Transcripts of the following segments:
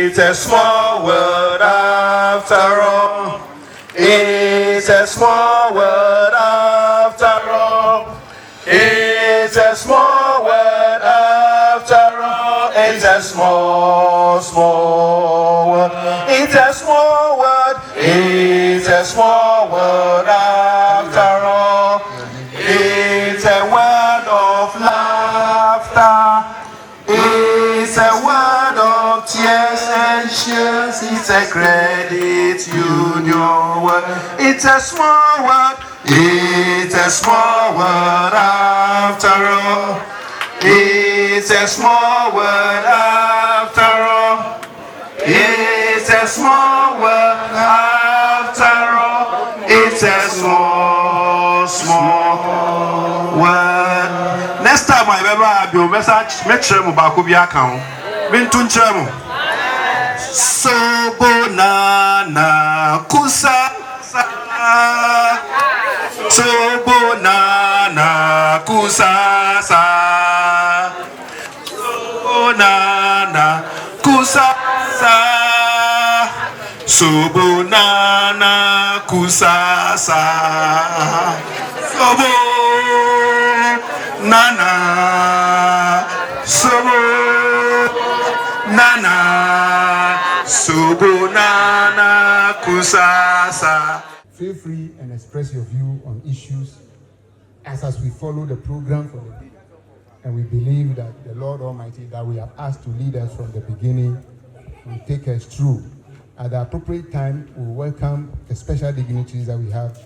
It's a small world after all. It's a small world after all. It's a small world after all. It's a small world. It's a small world. It's a small world after all. It's a word of laughter. It's a word of tears and cheers. It's a credit union word. It's a small word. It's a small word after all. It's a small word after all. It's a small word after all. It's a small word. Next time I ever have your message, make sure you back up your account. Bintun chemo. So bonana kusa. So bonana kusasa. So bonana kusasa. So bonana kusasa. So bonana. So bonana. So bonana kusasa. Feel free and express your view on issues as we follow the program for the day. And we believe that the Lord Almighty that we have asked to lead us from the beginning will take us through. At the appropriate time, we will welcome the special dignitaries that we have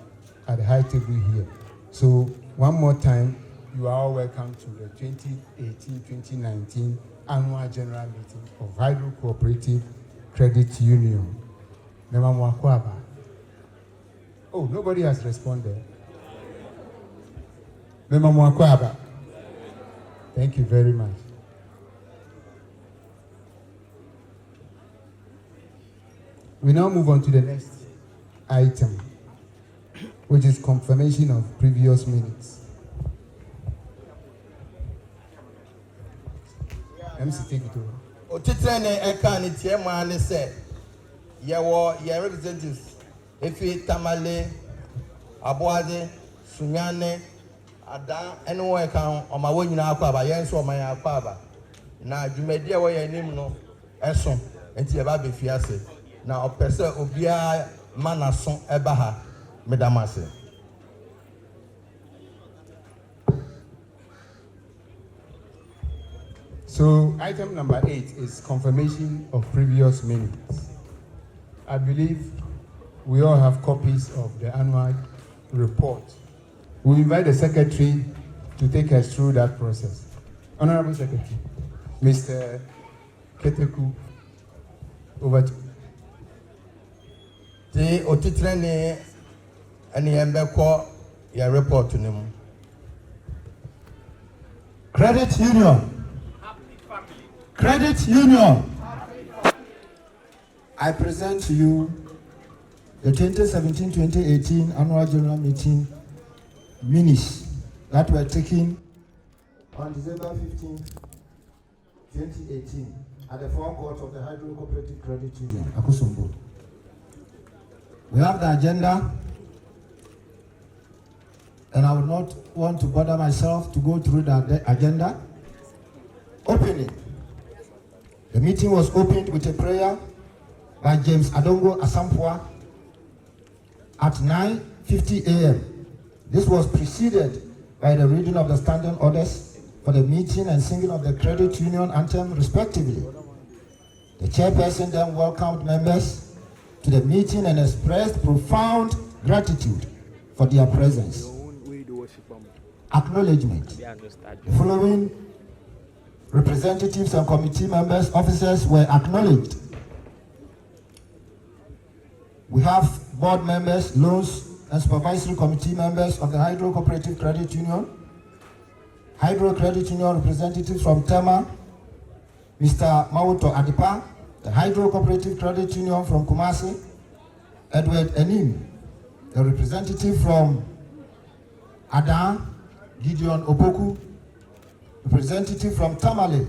at the high table here. So one more time, you are all welcome to the 2018-2019 Annual General Meeting of Hydrocorporative Credit Union. Oh, nobody has responded. Thank you very much. We now move on to the next item, which is confirmation of previous minutes. MC, take it over. Otitrene ekani tiema ne se yewo ye representatives efi Tamale Aboade Sunyane Ada ene wo ekan o ma wo nyina akwa aba ye nso o man akwa aba na dwumadi e wo ye nim no eso enti ye ba be fi ase na opese obia manaso eba ha medamase. So item number 8 is confirmation of previous minutes. I believe we all have copies of the annual report. We invite the secretary to take us through that process. Honorable Secretary, Mr. Keteku, over to you. The otitrene ani embeko ya report to nemu. Credit Union. Credit Union. I present to you the 2017-2018 Annual General Meeting minutes that were taken on December 15, 2018 at the forecourt of the Hydrocorporated Credit Union, AKOSOMBO. We have the agenda, and I will not want to bother myself to go through the agenda. Opening. The meeting was opened with a prayer by James Adongo Asampua at 9:50 a.m. This was preceded by the reading of the standing orders for the meeting and singing of the credit union anthem respectively. The chairperson then welcomed members to the meeting and expressed profound gratitude for their presence. Acknowledgement. The following representatives and committee members, officers were acknowledged. We have board members, loans and supervisory committee members of the Hydrocorporative Credit Union, Hydro Credit Union representatives from Tema, Mr. Mauto Adipa, the Hydrocorporative Credit Union from Kumasi, Edward Enim, the representative from Ada, Gideon Opoku, representative from Tamale,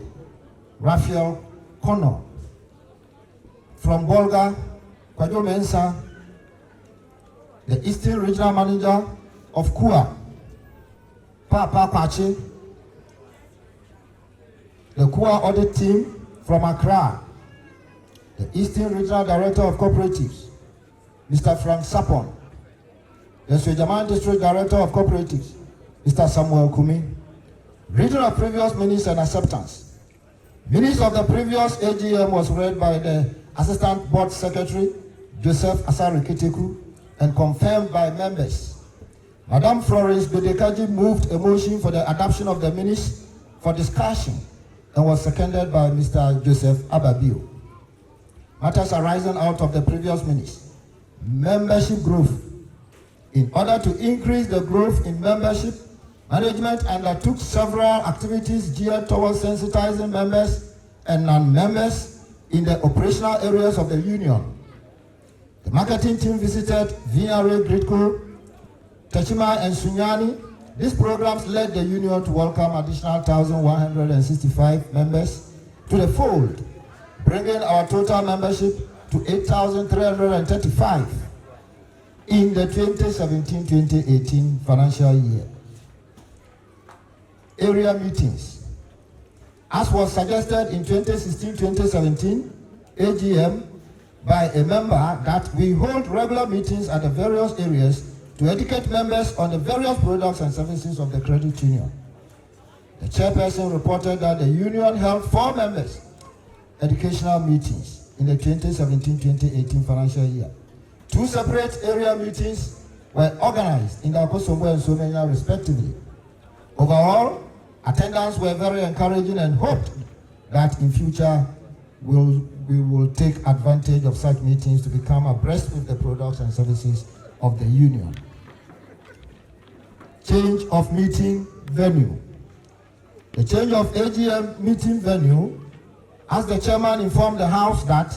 Raphael Kono, from Bolga, Kwajo Mensah, the Eastern Regional Manager of KUA, Papa Kwachi, the KUA Audit Team from Accra, the Eastern Regional Director of Cooperatives, Mr. Frank Sapon, the Swejaman District Director of Cooperatives, Mr. Samuel Kumi, reading of previous minutes and acceptance. Minutes of the previous AGM was read by the Assistant Board Secretary, Joseph Asari Kiteku, and confirmed by members. Madam Florence Bedekaji moved a motion for the adoption of the minutes for discussion and was seconded by Mr. Joseph Ababio. Matters arising out of the previous minutes. Membership growth. In order to increase the growth in membership, management undertook several activities geared towards sensitizing members and non-members in the operational areas of the union. The marketing team visited VRA, Gridco, Techima, and Sunyani. These programs led the union to welcome additional 1,165 members to the fold, bringing our total membership to 8,335 in the 2017-2018 financial year. Area meetings. As was suggested in 2016-2017 AGM by a member that we hold regular meetings at the various areas to educate members on the various products and services of the credit union. The chairperson reported that the union held 4 members educational meetings in the 2017-2018 financial year. 2 separate area meetings were organized in the AKOSOMBO and Somenya respectively. Overall, attendance were very encouraging and hoped that in future we will take advantage of such meetings to become abreast with the products and services of the union. Change of meeting venue. The change of AGM meeting venue, as the chairman informed the House that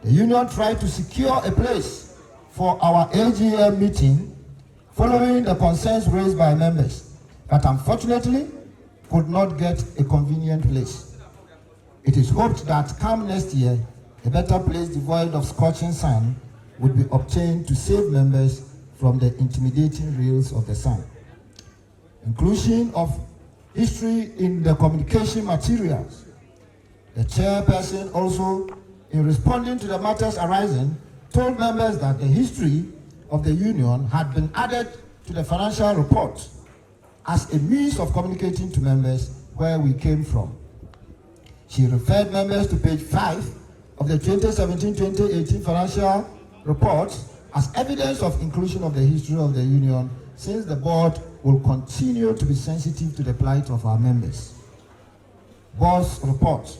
the union tried to secure a place for our AGM meeting following the concerns raised by members, but unfortunately could not get a convenient place. It is hoped that come next year, a better place devoid of scorching sun would be obtained to save members from the intimidating rays of the sun. Inclusion of history in the communication materials. The chairperson also, in responding to the matters arising, told members that the history of the union had been added to the financial report as a means of communicating to members where we came from. She referred members to page 5 of the 2017-2018 financial report as evidence of inclusion of the history of the union, since the board will continue to be sensitive to the plight of our members. Boss report.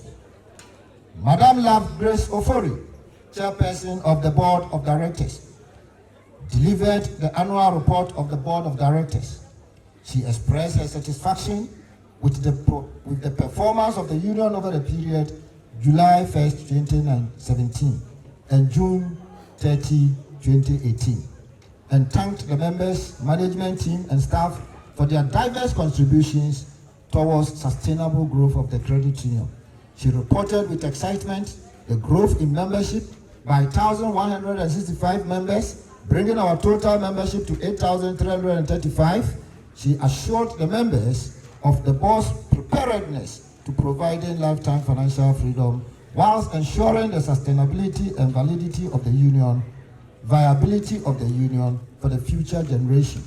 Madam Love Grace Ofori, chairperson of the board of directors, delivered the annual report of the board of directors. She expressed her satisfaction with the performance of the union over the period July 1st, 2017 and June 30, 2018, and thanked the members, management team, and staff for their diverse contributions towards sustainable growth of the credit union. She reported with excitement the growth in membership by 1,165 members, bringing our total membership to 8,335. She assured the members of the board's preparedness to providing lifetime financial freedom whilst ensuring the sustainability and validity of the union, viability of the union for the future generation.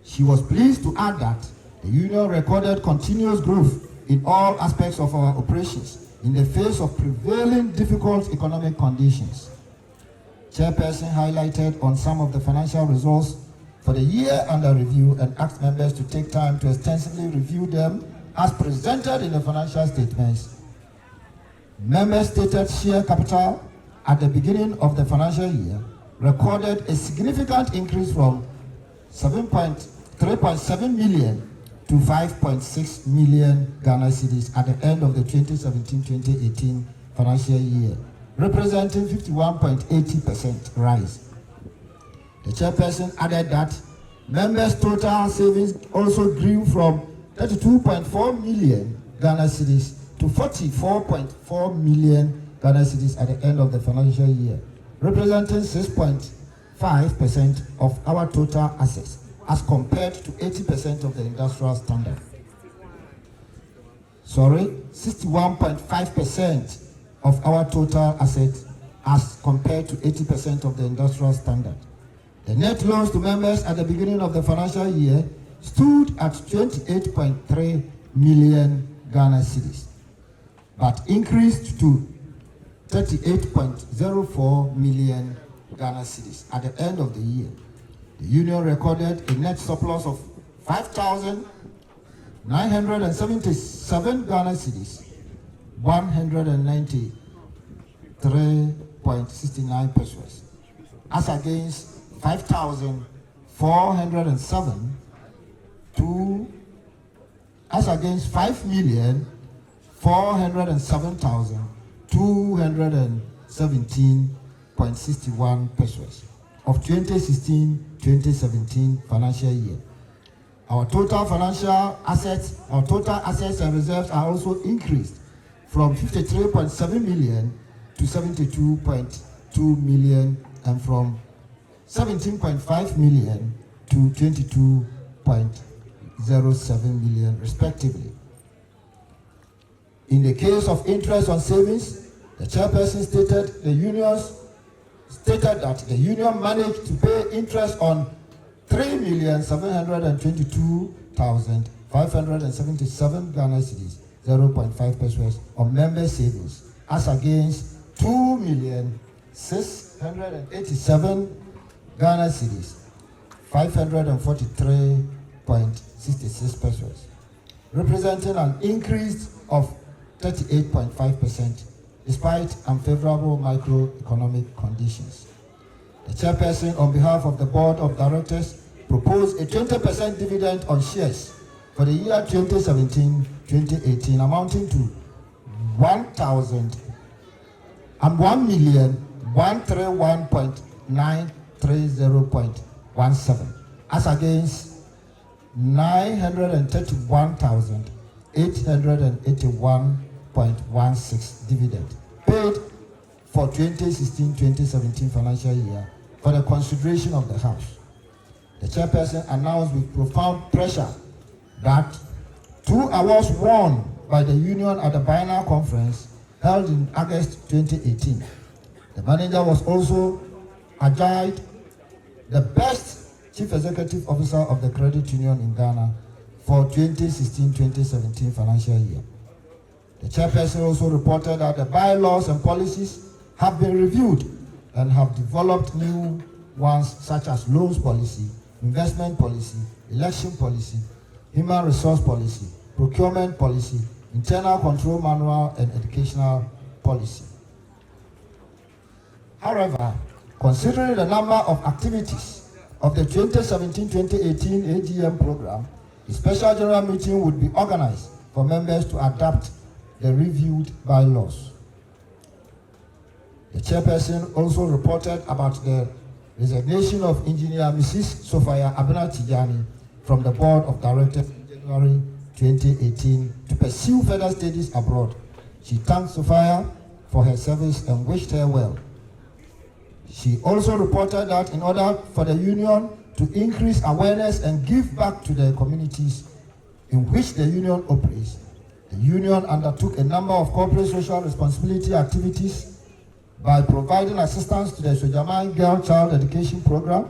She was pleased to add that the union recorded continuous growth in all aspects of our operations in the face of prevailing difficult economic conditions. Chairperson highlighted on some of the financial results for the year under review and asked members to take time to extensively review them as presented in the financial statements. Members' stated share capital at the beginning of the financial year recorded a significant increase from 3.7 million to 5.6 million Ghana cedis at the end of the 2017-2018 financial year, representing 51.80% rise. The chairperson added that members' total savings also grew from 32.4 million Ghana cedis to 44.4 million Ghana cedis at the end of the financial year, representing 6.5% of our total assets as compared to 80% of the industrial standard. 61.5% of our total assets as compared to 80% of the industrial standard. The net loans to members at the beginning of the financial year stood at 28.3 million Ghana cedis, but increased to 38.04 million Ghana cedis at the end of the year. The union recorded a net surplus of 5,977 Ghana cedis, 193.69 pesos, as against 5,407 as against 5,407,217.61 pesos of 2016-2017 financial year. Our total assets and reserves are also increased from 53.7 million to 72.2 million and from 17.5 million to 22.07 million respectively. In the case of interest on savings, the chairperson stated that the union managed to pay interest on 3,722,577 Ghana cedis, 0.5 pesos on member savings, as against 2,687 Ghana cedis, 543.66 pesos, representing an increase of 38.5% despite unfavorable microeconomic conditions. The chairperson, on behalf of the board of directors, proposed a 20% dividend on shares for the year 2017-2018 amounting to 1,131.930.17 as against 931,881.16 dividend paid for 2016-2017 financial year for the consideration of the House. The chairperson announced with profound pressure that 2 awards won by the union at the biennial conference held in August 2018. The manager was also adjudged the best chief executive officer of the credit union in Ghana for 2016-2017 financial year. The chairperson also reported that the bylaws and policies have been reviewed and have developed new ones such as loans policy, investment policy, election policy, human resource policy, procurement policy, internal control manual, and educational policy. However, considering the number of activities of the 2017-2018 AGM program, a special general meeting would be organized for members to adopt the reviewed bylaws. The chairperson also reported about the resignation of Engineer Mrs. Sophia Abena Tijani from the board of directors in January 2018 to pursue further studies abroad. She thanked Sophia for her service and wished her well. She also reported that in order for the union to increase awareness and give back to the communities in which the union operates, the union undertook a number of corporate social responsibility activities by providing assistance to the Sojaman Girl Child Education Program,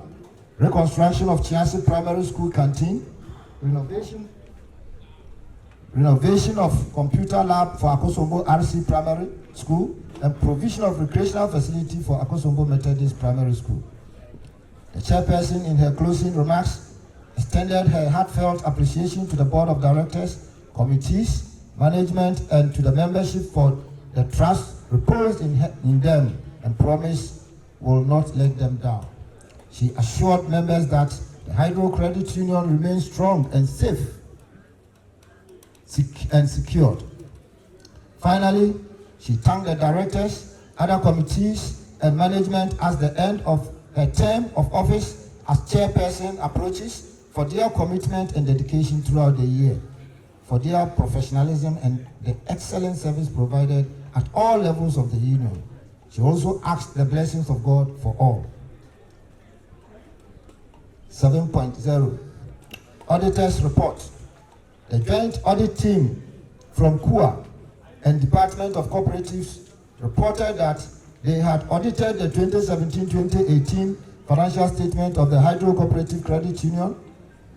reconstruction of Chiansi Primary School canteen, renovation of computer lab for AKOSOMBO RC Primary School, and provision of recreational facility for AKOSOMBO Methodist Primary School. The chairperson, in her closing remarks, extended her heartfelt appreciation to the board of directors, committees, management, and to the membership for the trust reposed in them and promised will not let them down. She assured members that the Hydrocorporated Union remains strong and safe and secured. Finally, she thanked the directors, other committees, and management as the end of her term of office as chairperson approaches for their commitment and dedication throughout the year, for their professionalism and the excellent service provided at all levels of the union. She also asked the blessings of God for all. 7.0 Auditors Report. The joint audit team from KUA and Department of Cooperatives reported that they had audited the 2017-2018 financial statement of the Hydrocorporated Credit Union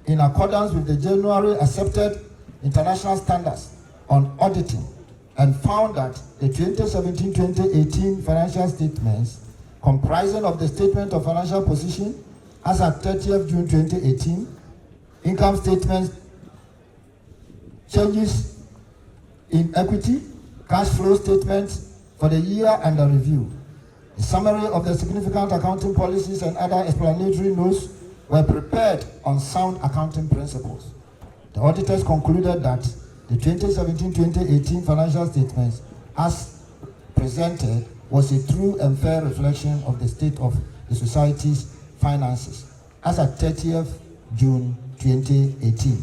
in accordance with the January accepted international standards on auditing, and found that the 2017-2018 financial statements comprising of the statement of financial position as at 30th June 2018, income statements, changes in equity, cash flow statements for the year under review, a summary of the significant accounting policies and other explanatory notes were prepared on sound accounting principles. The auditors concluded that the 2017-2018 financial statements as presented was a true and fair reflection of the state of the society's finances as at 30th June 2018.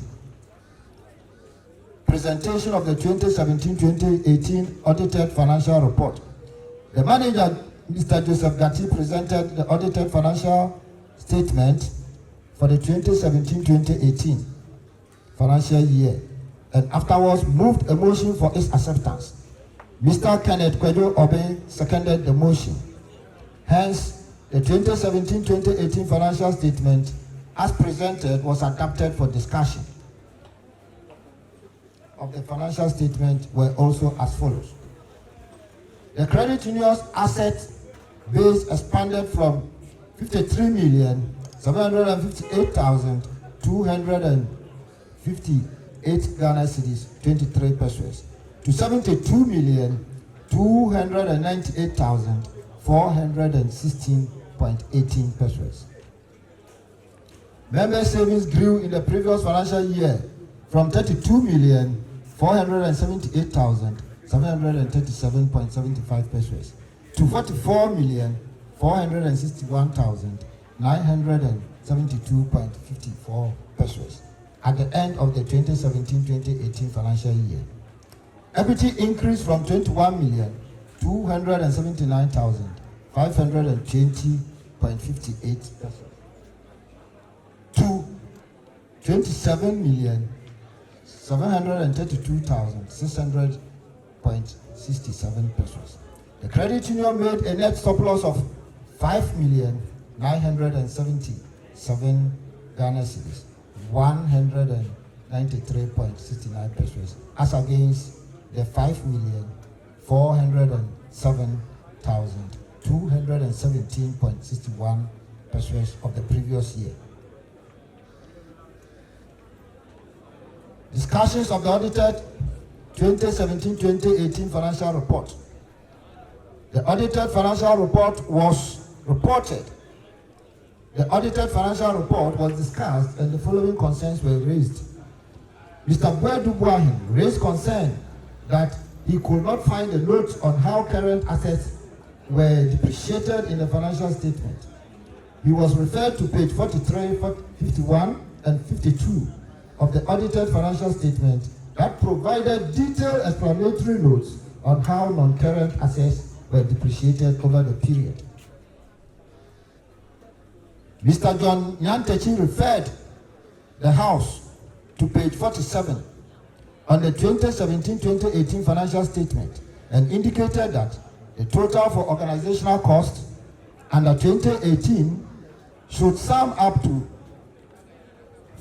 Presentation of the 2017-2018 audited financial report. The manager, Mr. Joseph Gatti, presented the audited financial statement for the 2017-2018 financial year, and afterwards moved a motion for its acceptance. Mr. Kenneth Kwedo Obey seconded the motion. Hence, the 2017-2018 financial statement as presented was adopted for discussion. Of the financial statement were also as follows. The credit union's asset base expanded from 53,758,258 Ghana cedis, 23 pesos, to 72,298,416.18 pesos. Member savings grew in the previous financial year from 32,478,737.75 pesos to 44,461,972.54 pesos at the end of the 2017-2018 financial year. Equity increased from 21,279,520.58 pesos to 27,732,600.67 pesos. The credit union made a net surplus of 5,977 Ghana cedis, 193.69 pesos, as against the 5,407,217.61 pesos of the previous year. Discussions of the audited 2017-2018 financial report. The audited financial report was reported. The audited financial report was discussed and the following concerns were raised. Mr. Bwedu Buahin raised concern that he could not find the notes on how current assets were depreciated in the financial statement. He was referred to page 43, 51, and 52 of the audited financial statement that provided detailed explanatory notes on how non-current assets were depreciated over the period. Mr. John Nyantechi referred the House to page 47 on the 2017-2018 financial statement and indicated that the total for organizational costs under 2018 should sum up to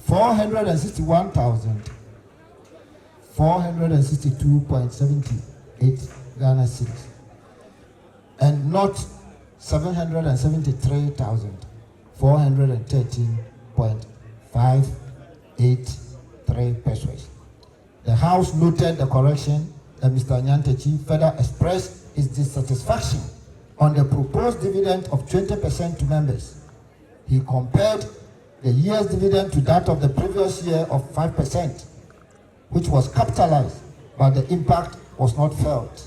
461,462.78 Ghana cedis and not 773,413.583 pesos. The House noted the correction and Mr. Nyantechi further expressed his dissatisfaction on the proposed dividend of 20% to members. He compared the year's dividend to that of the previous year of 5%, which was capitalized, but the impact was not felt.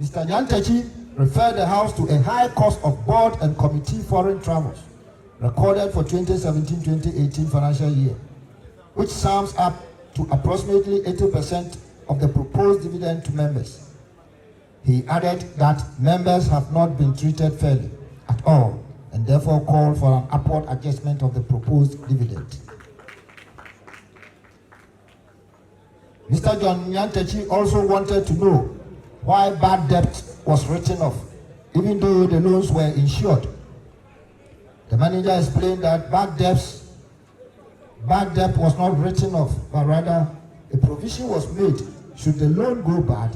Mr. Nyantechi referred the House to a high cost of board and committee foreign travels recorded for 2017-2018 financial year, which sums up to approximately 80% of the proposed dividend to members. He added that members have not been treated fairly at all and therefore called for an upward adjustment of the proposed dividend. Mr. John Nyantechi also wanted to know why bad debt was written off, even though the loans were insured. The manager explained that bad debt was not written off, but rather a provision was made should the loan go bad.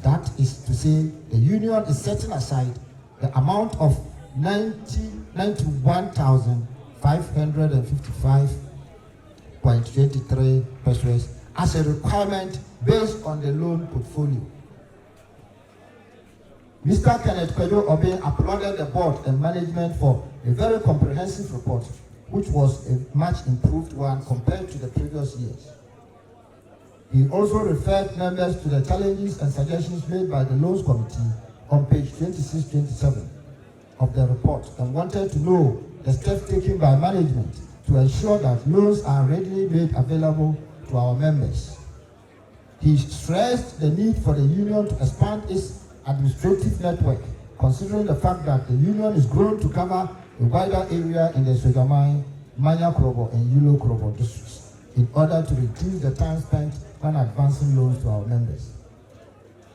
That is to say, the union is setting aside the amount of 91,555.23 pesos as a requirement based on the loan portfolio. Mr. Kenneth Kwedo Obey applauded the board and management for a very comprehensive report, which was a much improved one compared to the previous years. He also referred members to the challenges and suggestions made by the Loans Committee on page 26-27 of the report and wanted to know the steps taken by management to ensure that loans are readily made available to our members. He stressed the need for the union to expand its administrative network, considering the fact that the union is growing to cover a wider area in the Sogamai, Manya Krobo, and Yulo Krobo districts in order to reduce the time spent when advancing loans to our members.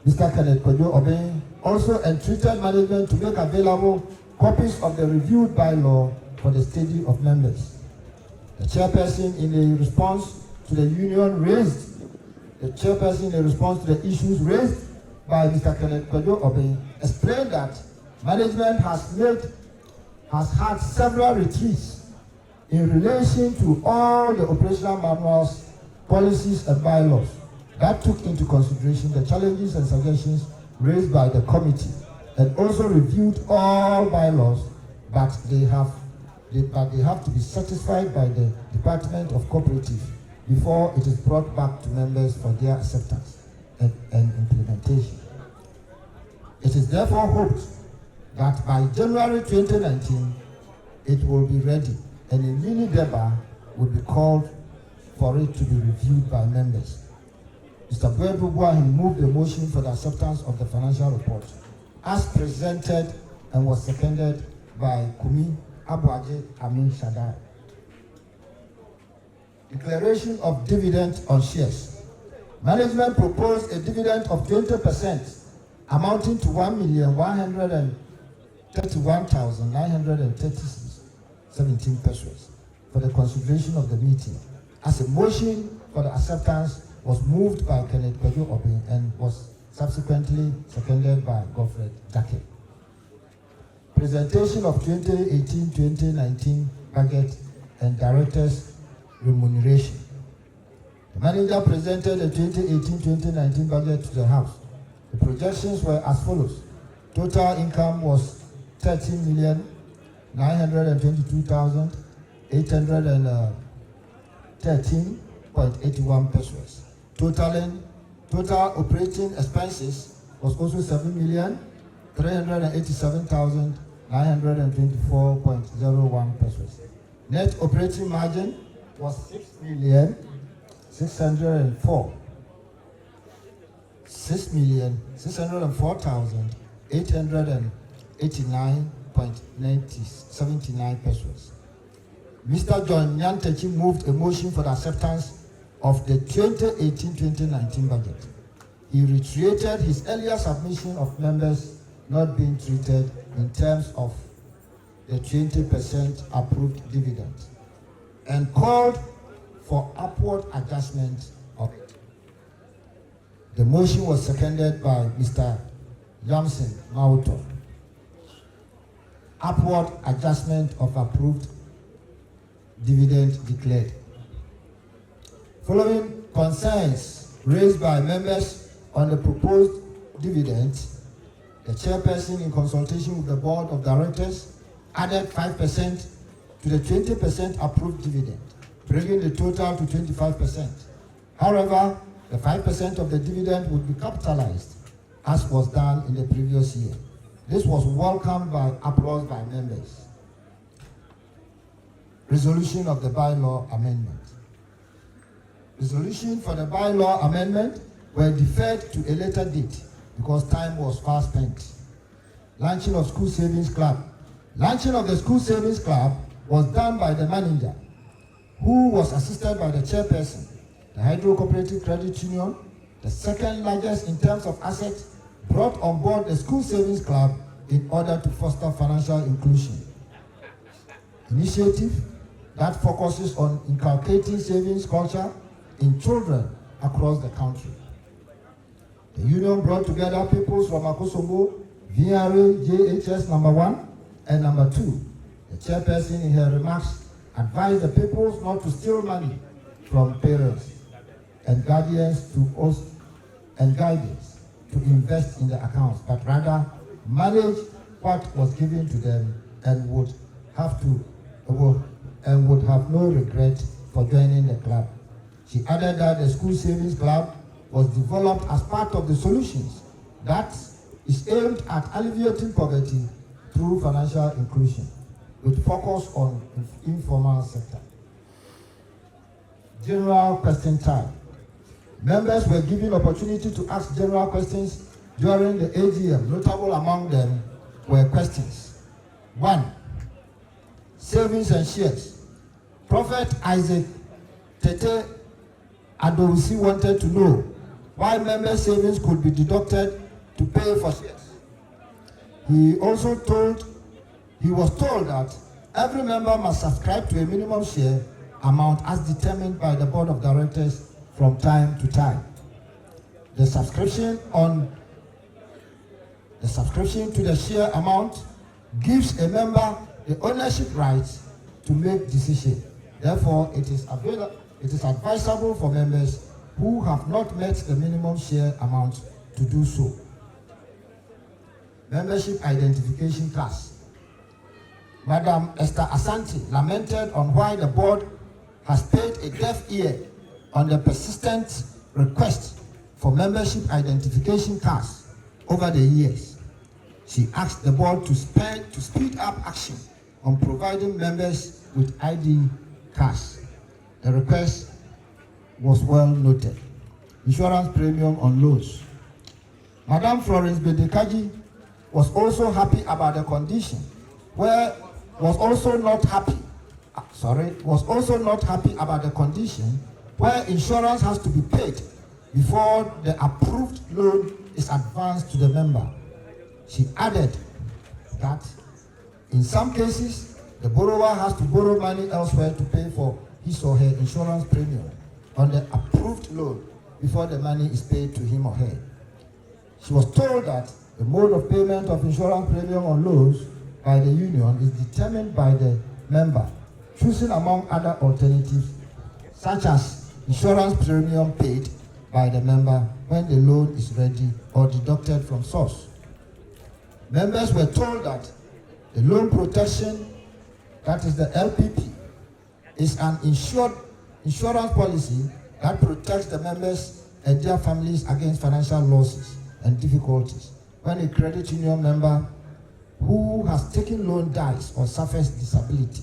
Mr. Kenneth Kwedo Obey also entreated management to make available copies of the reviewed bylaw for the study of members. The chairperson in the response to the issues raised by Mr. Kenneth Kwedo Obey explained that management has had several retreats in relation to all the operational manuals, policies and bylaws that took into consideration the challenges and suggestions raised by the committee, and also reviewed all bylaws, but they have to be satisfied by the Department of Cooperative before it is brought back to members for their acceptance and implementation. It is therefore hoped that by January 2019, it will be ready and a mini deba will be called for it to be reviewed by members. Mr. Buebubuahin moved the motion for the acceptance of the financial report as presented and was seconded by Kumi Abuaje Amin Shaddai. Declaration of dividend on shares. Management proposed a dividend of 20% amounting to 1,131,917 pesos for the consideration of the meeting, as a motion for the acceptance was moved by Kenneth Kwedo Obey and was subsequently seconded by Godfred Jake. Presentation of 2018-2019 budget and directors' remuneration. The manager presented the 2018-2019 budget to the House. The projections were as follows. Total income was 13,922,813.81 pesos. Total operating expenses was also 7,387,924.01 pesos. Net operating margin was 6,604,889.79 pesos. Mr. John Nyantechi moved a motion for the acceptance of the 2018-2019 budget. He reiterated his earlier submission of members not being treated in terms of the 20% approved dividend and called for upward adjustment of it. The motion was seconded by Mr. Johnson Mauto. Upward adjustment of approved dividend declared. Following concerns raised by members on the proposed dividend, the chairperson, in consultation with the board of directors, added 5% to the 20% approved dividend, bringing the total to 25%. However, the 5% of the dividend would be capitalized, as was done in the previous year. This was welcomed by applause by members. Resolution of the bylaw amendment. Resolution for the bylaw amendment were deferred to a later date because time was fast spent. Launching of School Savings Club. Launching of the School Savings Club was done by the manager, who was assisted by the chairperson. The Hydrocorporated Credit Union, the second largest in terms of assets, brought on board the School Savings Club in order to foster financial inclusion. Initiative that focuses on inculcating savings culture in children across the country. The union brought together pupils from AKOSOMBO, VRA, JHS number 1 and number 2. The chairperson in her remarks advised the pupils not to steal money from parents and guardians to invest in the accounts, but rather manage what was given to them and would have no regret for joining the club. She added that the School Savings Club was developed as part of the solutions that is aimed at alleviating poverty through financial inclusion, with focus on informal sector. General question time. Members were given opportunity to ask general questions during the AGM. Notable among them were questions. 1. Savings and shares. Prophet Isaac Tete Adousi wanted to know why member savings could be deducted to pay for shares. He was told that every member must subscribe to a minimum share amount as determined by the board of directors from time to time. The subscription to the share amount gives a member the ownership rights to make decisions. Therefore, it is advisable for members who have not met the minimum share amount to do so. Membership identification class. Madam Esther Asante lamented on why the board has paid a deaf ear on the persistent request for membership identification cards over the years. She asked the board to speed up action on providing members with ID cards. The request was well noted. Insurance premium on loans. Madam Florence Bedekaji was also happy about the condition was also not happy about the condition where insurance has to be paid before the approved loan is advanced to the member. She added that in some cases, the borrower has to borrow money elsewhere to pay for his or her insurance premium on the approved loan before the money is paid to him or her. She was told that the mode of payment of insurance premium on loans by the union is determined by the member, choosing among other alternatives, such as insurance premium paid by the member when the loan is ready or deducted from source. Members were told that the loan protection, that is the LPP, is an insurance policy that protects the members and their families against financial losses and difficulties when a credit union member who has taken loan dies or suffers disability.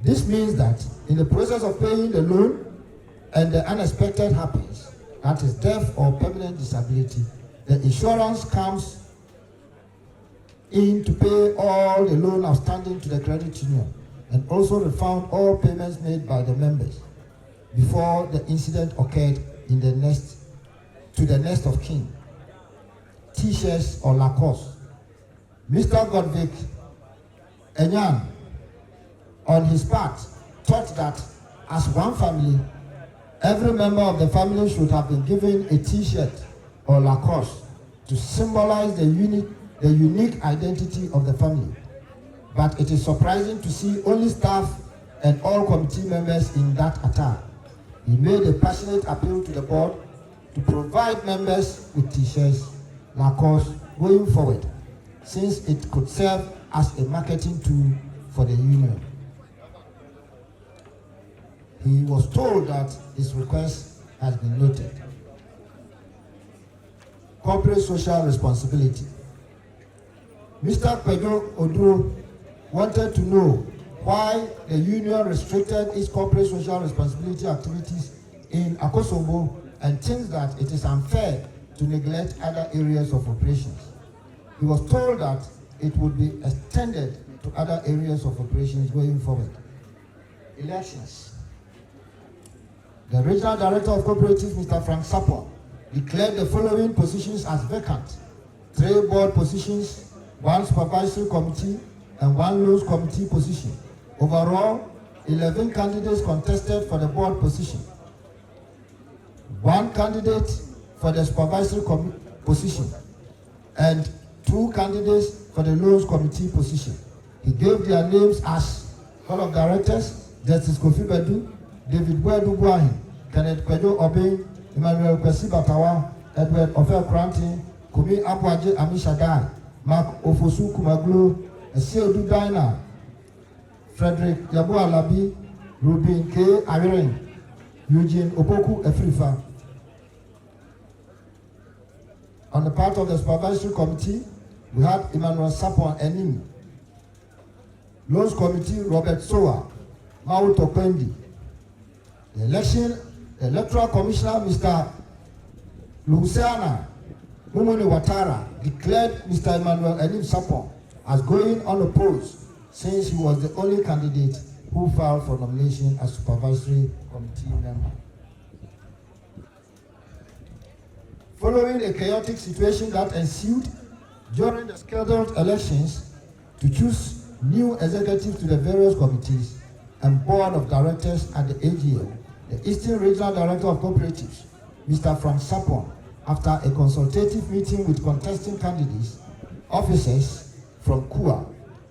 This means that in the process of paying the loan and the unexpected happens, that is death or permanent disability, the insurance comes in to pay all the loan outstanding to the credit union and also refund all payments made by the members before the incident occurred to the next of kin. T-shirts or Lacoste. Mr. Godvic Enyan, on his part, thought that as one family, every member of the family should have been given a T-shirt or Lacoste to symbolize the unique identity of the family. But it is surprising to see only staff and all committee members in that attire. He made a passionate appeal to the board to provide members with T-shirts, Lacoste going forward, since it could serve as a marketing tool for the union. He was told that his request has been noted. Corporate social responsibility. Mr. Pedro Odro wanted to know why the union restricted its corporate social responsibility activities in AKOSOMBO and thinks that it is unfair to neglect other areas of operations. He was told that it would be extended to other areas of operations going forward. Elections. The Regional Director of Cooperatives, Mr. Frank Sapon, declared the following positions as vacant: 3 board positions, 1 supervisory committee, and 1 loans committee position. Overall, 11 candidates contested for the board position, 1 candidate for the supervisory position, and 2 candidates for the loans committee position. He gave their names as Hall of Directors: Justice Kofi Bedu, David Wedu Buahi, Kenneth Kwejo Obey, Emmanuel Kwesi Batawa, Edward Ofer Kranti, Kumi Abuaje Amishadai, Mark Ofosu Kumaglu, Esiodu Daina, Frederick Yabu Alabi, Rubin K. Awiren, Eugene Opoku Efrifa. On the part of the supervisory committee, we had Emmanuel Sapon Enim. Loans committee, Robert Soa, Mau Tokwendi. The electoral commissioner, Mr. Luciana Mumuni Watara, declared Mr. Emmanuel Enim Sapon as going unopposed, since he was the only candidate who filed for nomination as supervisory committee member. Following a chaotic situation that ensued during the scheduled elections to choose new executives to the various committees and board of directors at the AGM, the Eastern Regional Director of Cooperatives, Mr. Frank Sapon, after a consultative meeting with contesting candidates, officers from KUA,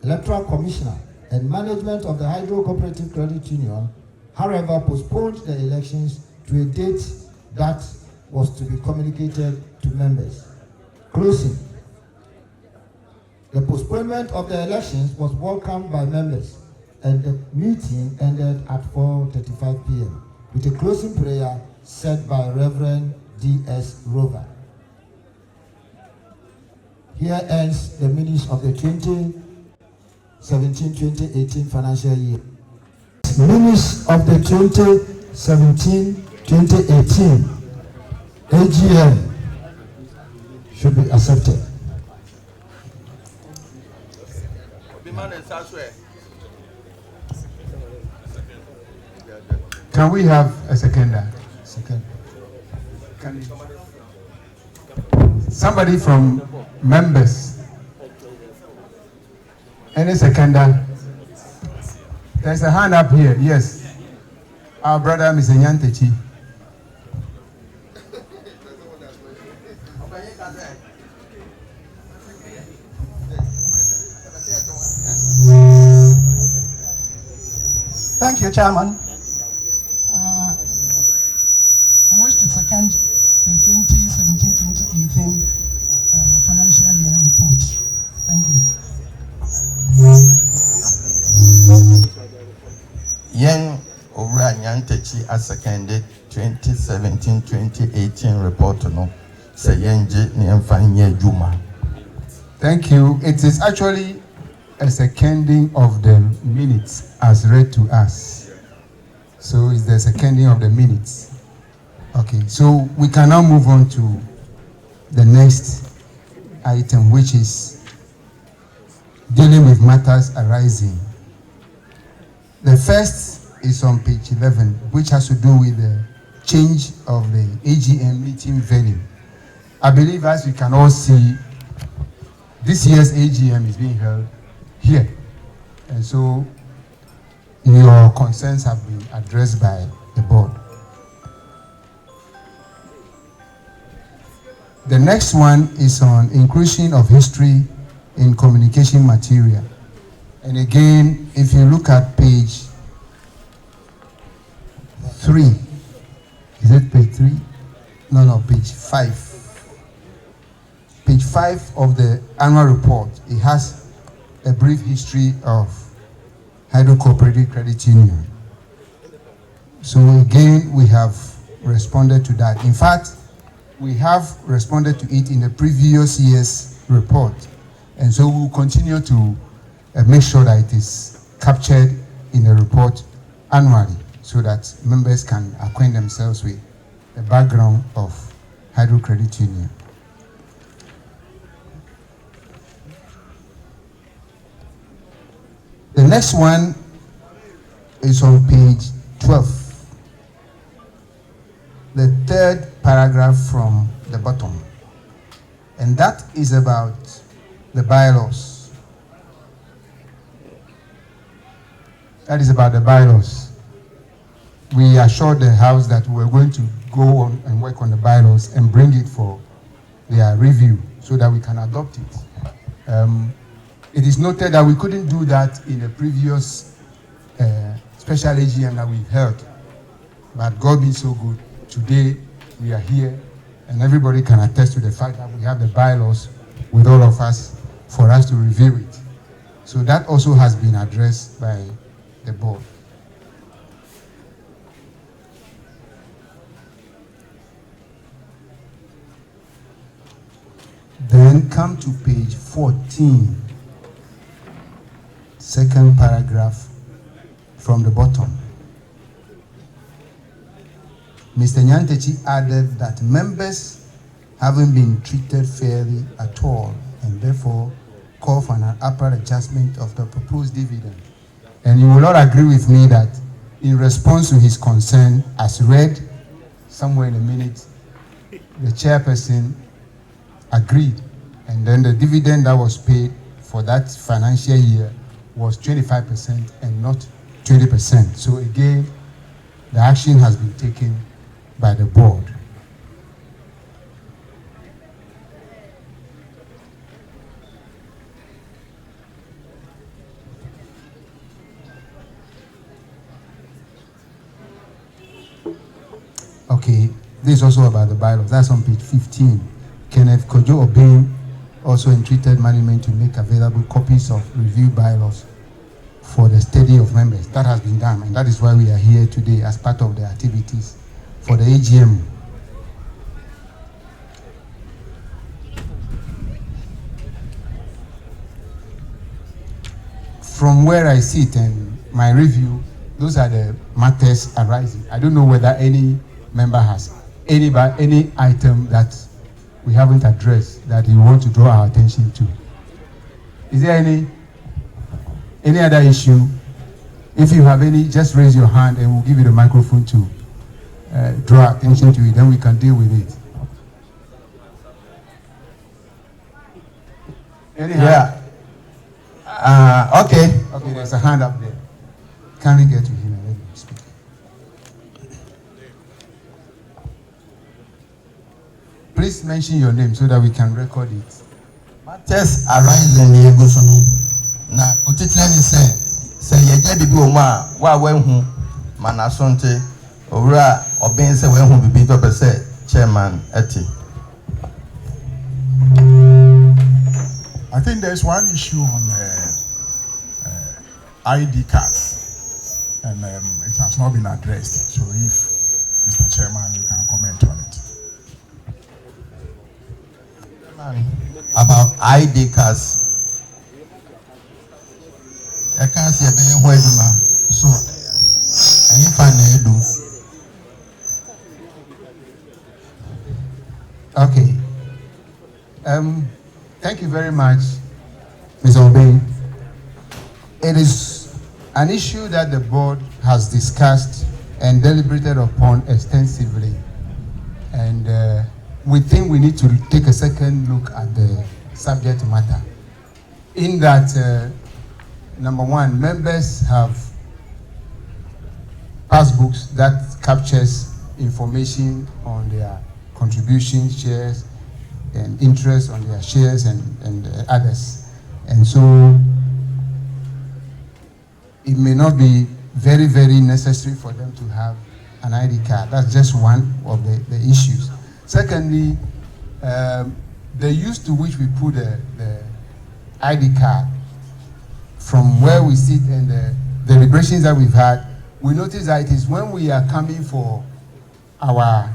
Electoral Commissioner, and management of the Hydrocorporated Credit Union, however, postponed the elections to a date that was to be communicated to members. Closing. The postponement of the elections was welcomed by members, and the meeting ended at 4:35 p.m. with a closing prayer said by Reverend D.S. Rover. Here ends the minutes of the 2017-2018 financial year. Minutes of the 2017-2018 AGM should be accepted. Can we have a seconder? Second. Somebody from members. Any seconder? There's a hand up here. Yes. Our brother, Mr. Nyantechi. Thank you, Chairman. I wish to second the 2017-2018 financial year report. Thank you. Yen Owura Nyantechi as seconded 2017-2018 report no. Say yenje ni emfanye juma. Thank you. It is actually a seconding of the minutes as read to us. So it's the seconding of the minutes. Okay, so we can now move on to the next item, which is dealing with matters arising. The first is on page 11, which has to do with the change of the AGM meeting venue. I believe, as you can all see, this year's AGM is being held here. And so your concerns have been addressed by the board. The next one is on inclusion of history in communication material. And again, if you look at page 3, is it page 3? No, page 5. Page 5 of the annual report, it has a brief history of Hydrocorporated Credit Union. So again, we have responded to that. In fact, we have responded to it in the previous year's report. And so we'll continue to make sure that it is captured in the report annually so that members can acquaint themselves with the background of Hydrocorporated Union. The next one is on page 12. The third paragraph from the bottom. And that is about the bylaws. That is about the bylaws. We assured the House that we were going to go on and work on the bylaws and bring it for their review so that we can adopt it. It is noted that we couldn't do that in the previous special AGM that we've held. But God being so good, today we are here and everybody can attest to the fact that we have the bylaws with all of us for us to review it. So that also has been addressed by the board. Then come to page 14, second paragraph from the bottom. Mr. Nyantechi added that members haven't been treated fairly at all and therefore call for an upward adjustment of the proposed dividend. And you will not agree with me that in response to his concern, as read somewhere in a minute, the chairperson agreed, and then the dividend that was paid for that financial year was 25% and not 20%. So again, the action has been taken by the board. Okay, this is also about the bylaws. That's on page 15. Kenneth Kojo Obeng also entreated management to make available copies of review bylaws for the study of members. That has been done, and that is why we are here today as part of the activities for the AGM. From where I sit and my review, those are the matters arising. I don't know whether any member has any item that we haven't addressed that you want to draw our attention to. Is there any other issue? If you have any, just raise your hand and we'll give you the microphone to draw attention to it, then we can deal with it. Any hand? Yeah. Okay. Okay, there's a hand up there. Can we get to him and let him speak? Please mention your name so that we can record it. Matters arising in Yegosono. Na utitire ni se yeje bibi o ma wa wenhu manasonte owura oben se wenhu bibi to pese chairman eti. I think there's one issue on ID cards, and it has not been addressed. So if Mr. Chairman, you can comment on it. About ID cards, I can't see a very well, so I find Okay. Thank you very much, Ms. Obeng. It is an issue that the board has discussed and deliberated upon extensively. And we think we need to take a second look at the subject matter. In that, number one, members have passbooks that captures information on their contribution shares and interest on their shares and others. And so it may not be very, very necessary for them to have an ID card. That's just one of the issues. Secondly, the use to which we put the ID card from where we sit and the deliberations that we've had, we notice that it is when we are coming for our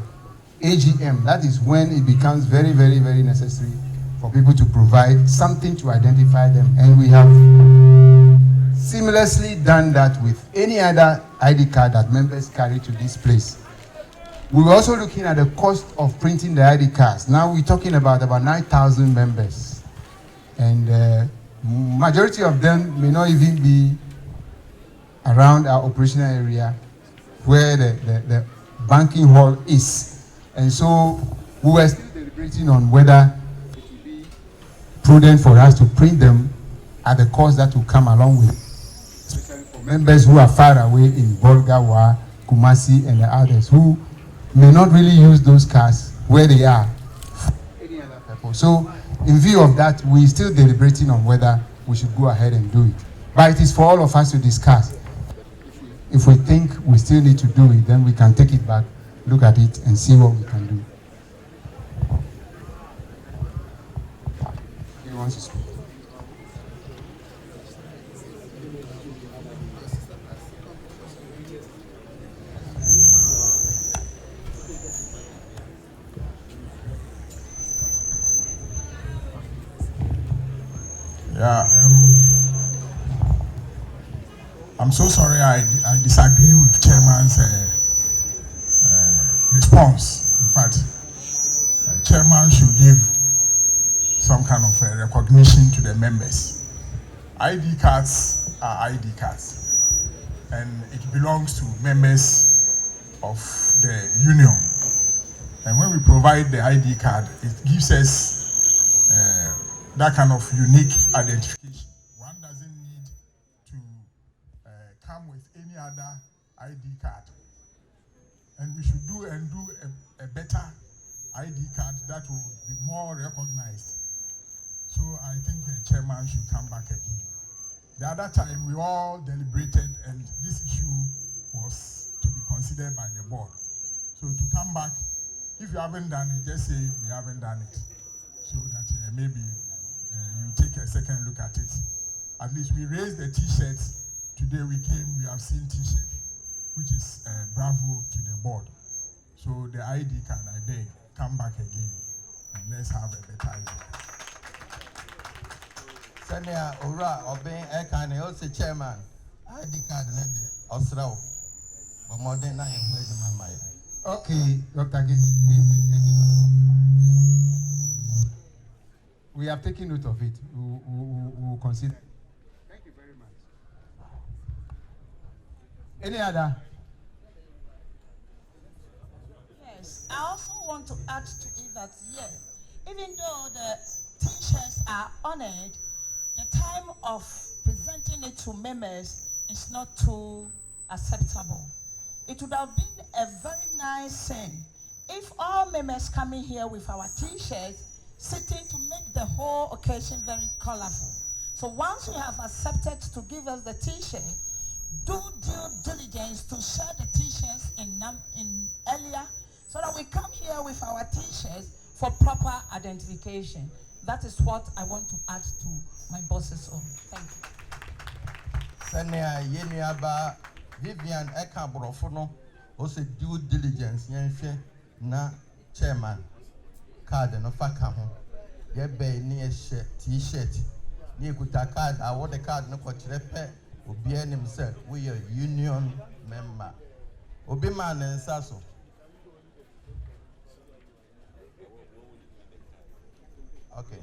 AGM, that is when it becomes very, very, very necessary for people to provide something to identify them. And we have seamlessly done that with any other ID card that members carry to this place. We were also looking at the cost of printing the ID cards. Now we're talking about 9,000 members. And majority of them may not even be around our operational area where the banking hall is. And so we were still deliberating on whether it would be prudent for us to print them at the cost that will come along with it, especially for members who are far away in Bolgawa, Kumasi, and the others who may not really use those cards where they are for any other purpose. So in view of that, we're still deliberating on whether we should go ahead and do it. But it is for all of us to discuss. If we think we still need to do it, then we can take it back, look at it, and see what we can do. Who wants to speak? Yeah, I'm so sorry I disagree with Chairman's response. In fact, Chairman should give some kind of recognition to the members. ID cards are ID cards, and it belongs to members of the union. And when we provide the ID card, it gives us that kind of unique identification. One doesn't need to come with any other ID card. And we should do a better ID card that will be more recognized. So I think the chairman should come back again. The other time we all deliberated and this issue was to be considered by the board. So to come back, if you haven't done it, just say we haven't done it. So that maybe you take a second look at it. At least we raised the t-shirts. Today we have seen t-shirt, which is bravo to the board. So the ID card, I beg, come back again and let's have a better idea. Senior Ora Obey Ekane, also chairman, ID card, Osro, but more than I am playing my mind. Okay, Dr. Gate, we have taken note of it. We will consider. Thank you very much. Any other? Yes, I also want to add to it that, even though the t-shirts are honored, the time of presenting it to members is not too acceptable. It would have been a very nice thing if all members coming here with our t-shirts sitting to make the whole occasion very colorful. So once you have accepted to give us the t-shirt, do due diligence to share the t-shirts in earlier so that we come here with our t-shirts for proper identification. That is what I want to add to my boss's own. Thank you. Senior Yeniaba Vivian Eka Brofono also due diligence yenhwe na chairman card no faka ho ye be ni e t-shirt ni kuta card award the card no ko kirepe obi anim say we are union member obi man nsa so okay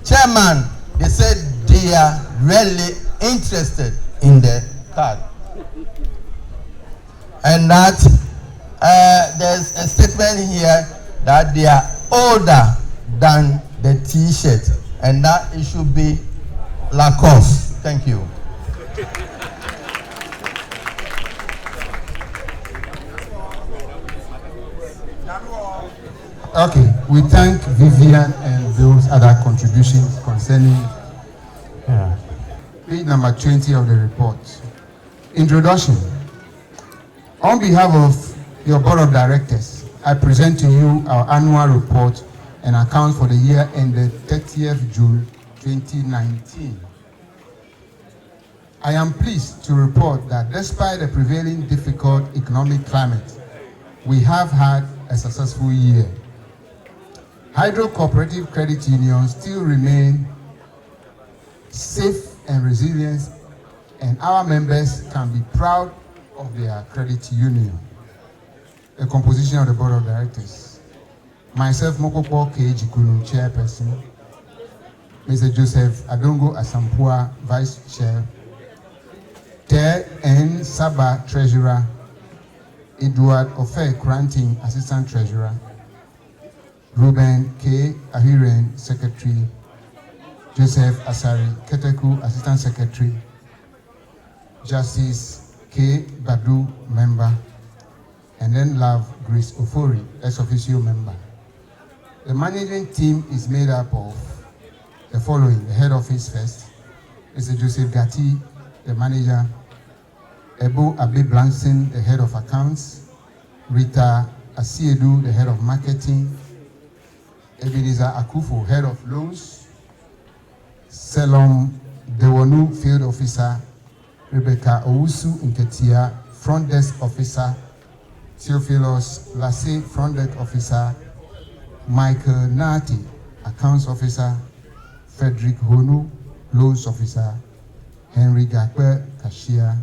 chairman, they said they are really interested in the card. And that there's a statement here that they are older than the t-shirt and that it should be Lacoste. Thank you. Okay, we thank Vivian and those other contributions concerning page number 20 of the report. Introduction. On behalf of your board of directors, I present to you our annual report and accounts for the year ended 30th June 2019. I am pleased to report that despite the prevailing difficult economic climate, we have had a successful year. Hydrocorporative Credit Union still remain safe and resilient and our members can be proud of their credit union. The composition of the board of directors. Myself, Mokopo K. Jikunu, chairperson. Mr. Joseph Adongo Asampua, vice chair. Ter N. Saba, treasurer. Edward Ofe Granting, assistant treasurer. Ruben K. Ahiren, secretary. Joseph Asari Keteku, assistant secretary. Justice K. Badu, member. And then Love Grace Ofori, ex officio member. The managing team is made up of the following: the head office first, Mr. Joseph Gatti, the manager. Ebo Abe Blanson, the head of accounts. Rita Asiedu, the head of marketing. Ebenezer Akufo, head of loans. Selom Dewonu, field officer. Rebecca Owusu Nketia, front desk officer. Theophilus Lasse, front desk officer. Michael Nati, accounts officer. Frederick Honu, loans officer. Henry Gakwe, cashier.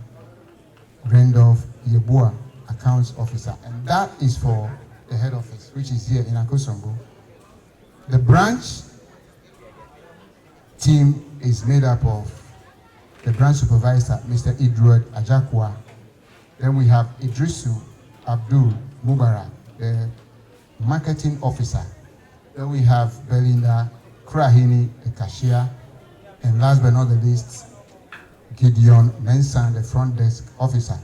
Randolph Yeboah, accounts officer. And that is for the head office, which is here in AKOSOMBO. The branch team is made up of the branch supervisor, Mr. Edward Ajakwa. Then we have Idrisu Abdul Mubarak, the marketing officer. Then we have Belinda Krahini, the cashier. And last but not the least, Gideon Mensah, the front desk officer.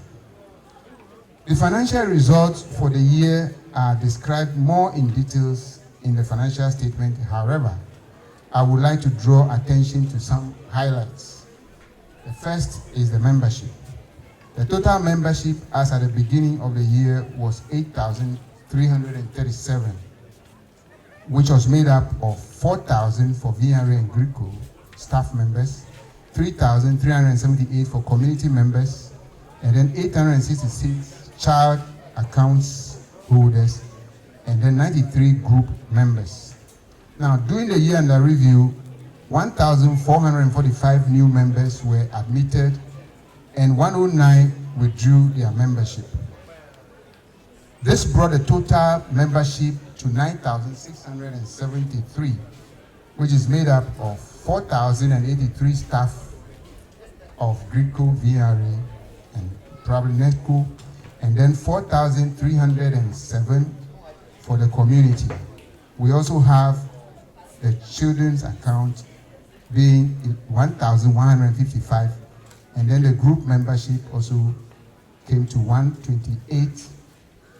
The financial results for the year are described more in details in the financial statement. However, I would like to draw attention to some highlights. The first is the membership. The total membership as at the beginning of the year was 8,337, which was made up of 4,000 for VRA and Greco staff members, 3,378 for community members, and then 866 child accounts holders, and then 93 group members. Now, during the year under review, 1,445 new members were admitted, and 109 withdrew their membership. This brought the total membership to 9,673, which is made up of 4,083 staff of Greco, VRA, and probably NETCO, and then 4,307 for the community. We also have the children's account being 1,155, and then the group membership also came to 128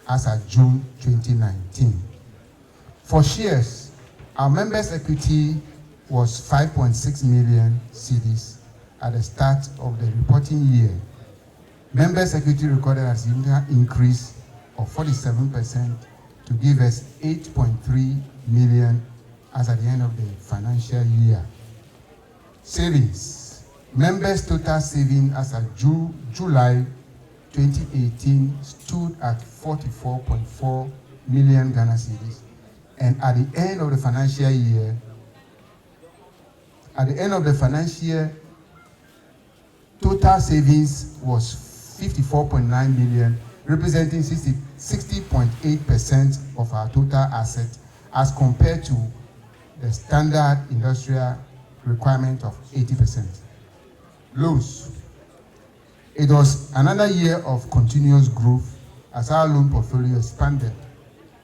as of June 2019. For shares, our members' equity was 5.6 million cedis at the start of the reporting year. Members' equity recorded a significant increase of 47% to give us 8.3 million as at the end of the financial year. Savings. Members' total saving as of July 2018 stood at 44.4 million Ghana cedis, and at the end of the financial year, total savings was 54.9 million, representing 60.8% of our total assets, as compared to the standard industrial requirement of 80%. Loans. It was another year of continuous growth as our loan portfolio expanded.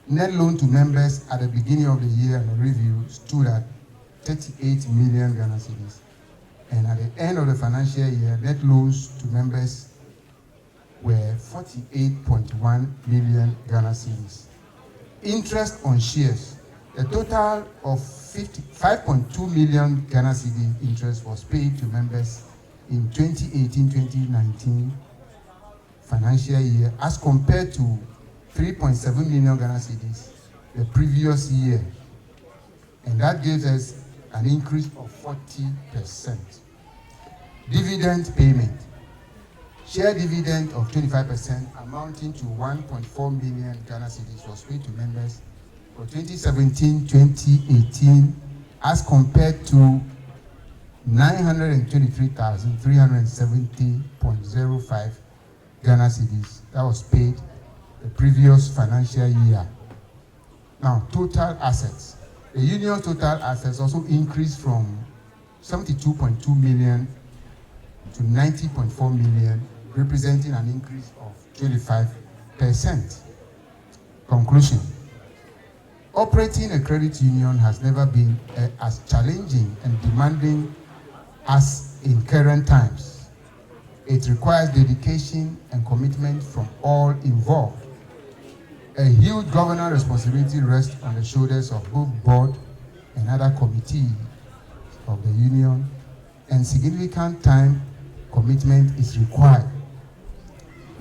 Net loan to members at the beginning of the year and the review stood at 38 million Ghana cedis. And at the end of the financial year, net loans to members were 48.1 million Ghana cedis. Interest on shares. The total of 5.2 million Ghana cedi interest was paid to members in 2018-2019 financial year, as compared to 3.7 million Ghana cedis the previous year. And that gives us an increase of 40%. Dividend payment. Share dividend of 25% amounting to 1.4 million Ghana cedis was paid to members for 2017-2018, as compared to 923,370.05 Ghana cedis. That was paid the previous financial year. Now, total assets. The union total assets also increased from 72.2 million to 90.4 million, representing an increase of 25%. Conclusion. Operating a credit union has never been as challenging and demanding as in current times. It requires dedication and commitment from all involved. A huge governance responsibility rests on the shoulders of both board and other committees of the union, and significant time commitment is required.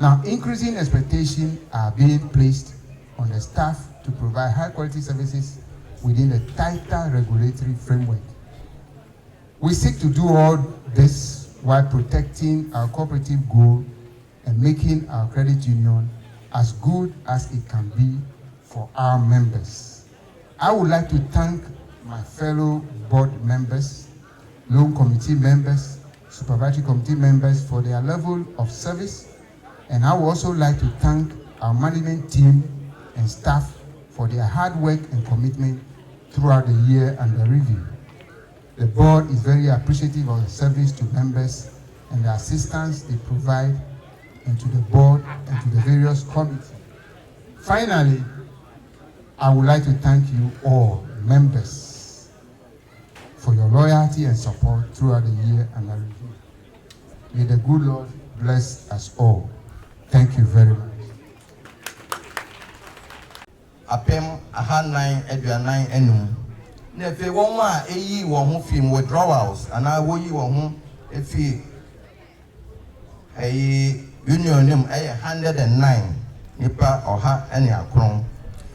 Now, increasing expectations are being placed on the staff to provide high-quality services within a tighter regulatory framework. We seek to do all this while protecting our cooperative goal and making our credit union as good as it can be for our members. I would like to thank my fellow board members, loan committee members, supervisory committee members for their level of service, and I would also like to thank our management team and staff for their hard work and commitment throughout the year under review. The board is very appreciative of the service to members and the assistance they provide, and to the board and to the various committees. Finally, I would like to thank you all, members, for your loyalty and support throughout the year under review. May the good Lord bless us all. Thank you very much. Apem ahannan aduanan enum. Na efe won a eyi won ho film withdrawals ana wo yi won ho efi union nim 109 nipa oha ene akron.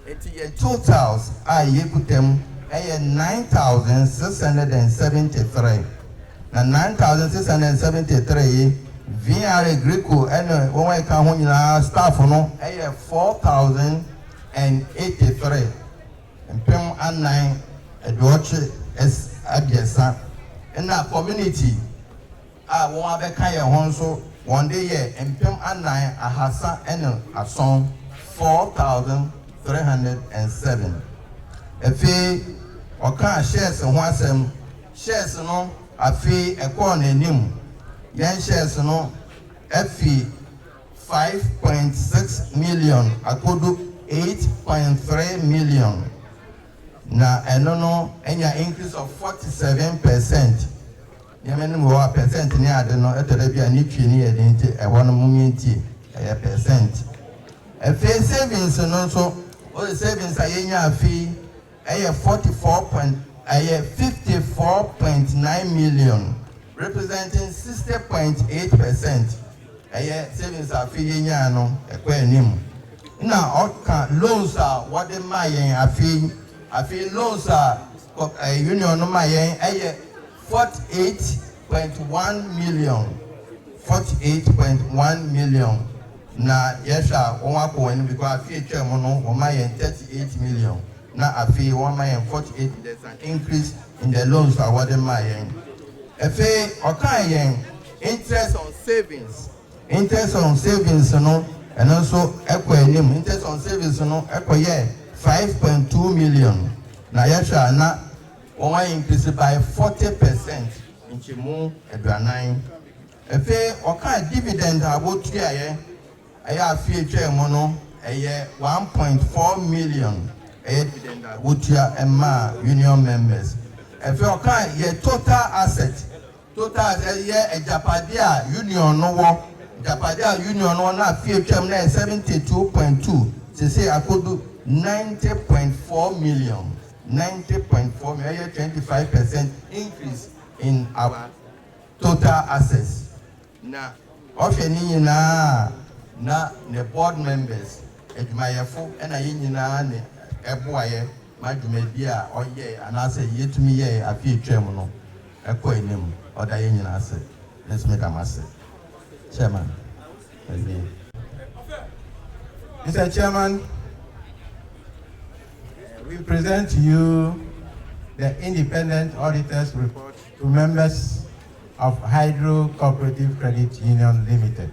Eti ye totals a ye kutem 9,673. Na 9,673 VR Greco ene won ka ho nyina staff no 4,083. Mpem anan eduoche es abiesa. Na community a won abeka ye ho nso one day ye mpem anan ahasa ene ason 4,307. Efe oka shares ho asem shares no afi ekọ na enim yen shares no afi 5.6 million akodo 8.3 million. Na eno enya increase of 47%. Yemenu wa percent ni ade no etore bia ni twi ni ede nti e wono mumenti e percent. Efe savings no so o savings ayenya afi e 54.9 million, representing 60.8%. Savings afi yenya no e kwa anim. Na oka loans are what the mayen afi loans are union no mayen 48.1 million. 48.1 million. Na yesha onwa ko wen because afi etwa no o mayen 38 million. Na afi one mayen 48. There's an increase in the loans awarded mayen. Afi okayen interest on savings. Interest on savings no and also equanim interest on savings no equaye 5.2 million. Na yesha na one increase by 40% in chimu eduanan. Efe oka dividend about 3 aye afi etwa mono 1.4 million dividend wotia emma union members. Efe oka ye total asset ye ejapadia union no wo japadia union no na afi etwa na 72.2 say akodu 90.4 million. 90.4 million, 25% increase in our total assets. Na ofeni na the board members edumayefo ena yinina ne eboaye madumedia oye anase yetumi ye afi etwem no ekọ enim oda yinina ase. Let's make a massive chairman. Mr. Chairman, we present to you the independent auditor's report to members of Hydrocorporative Credit Union Limited.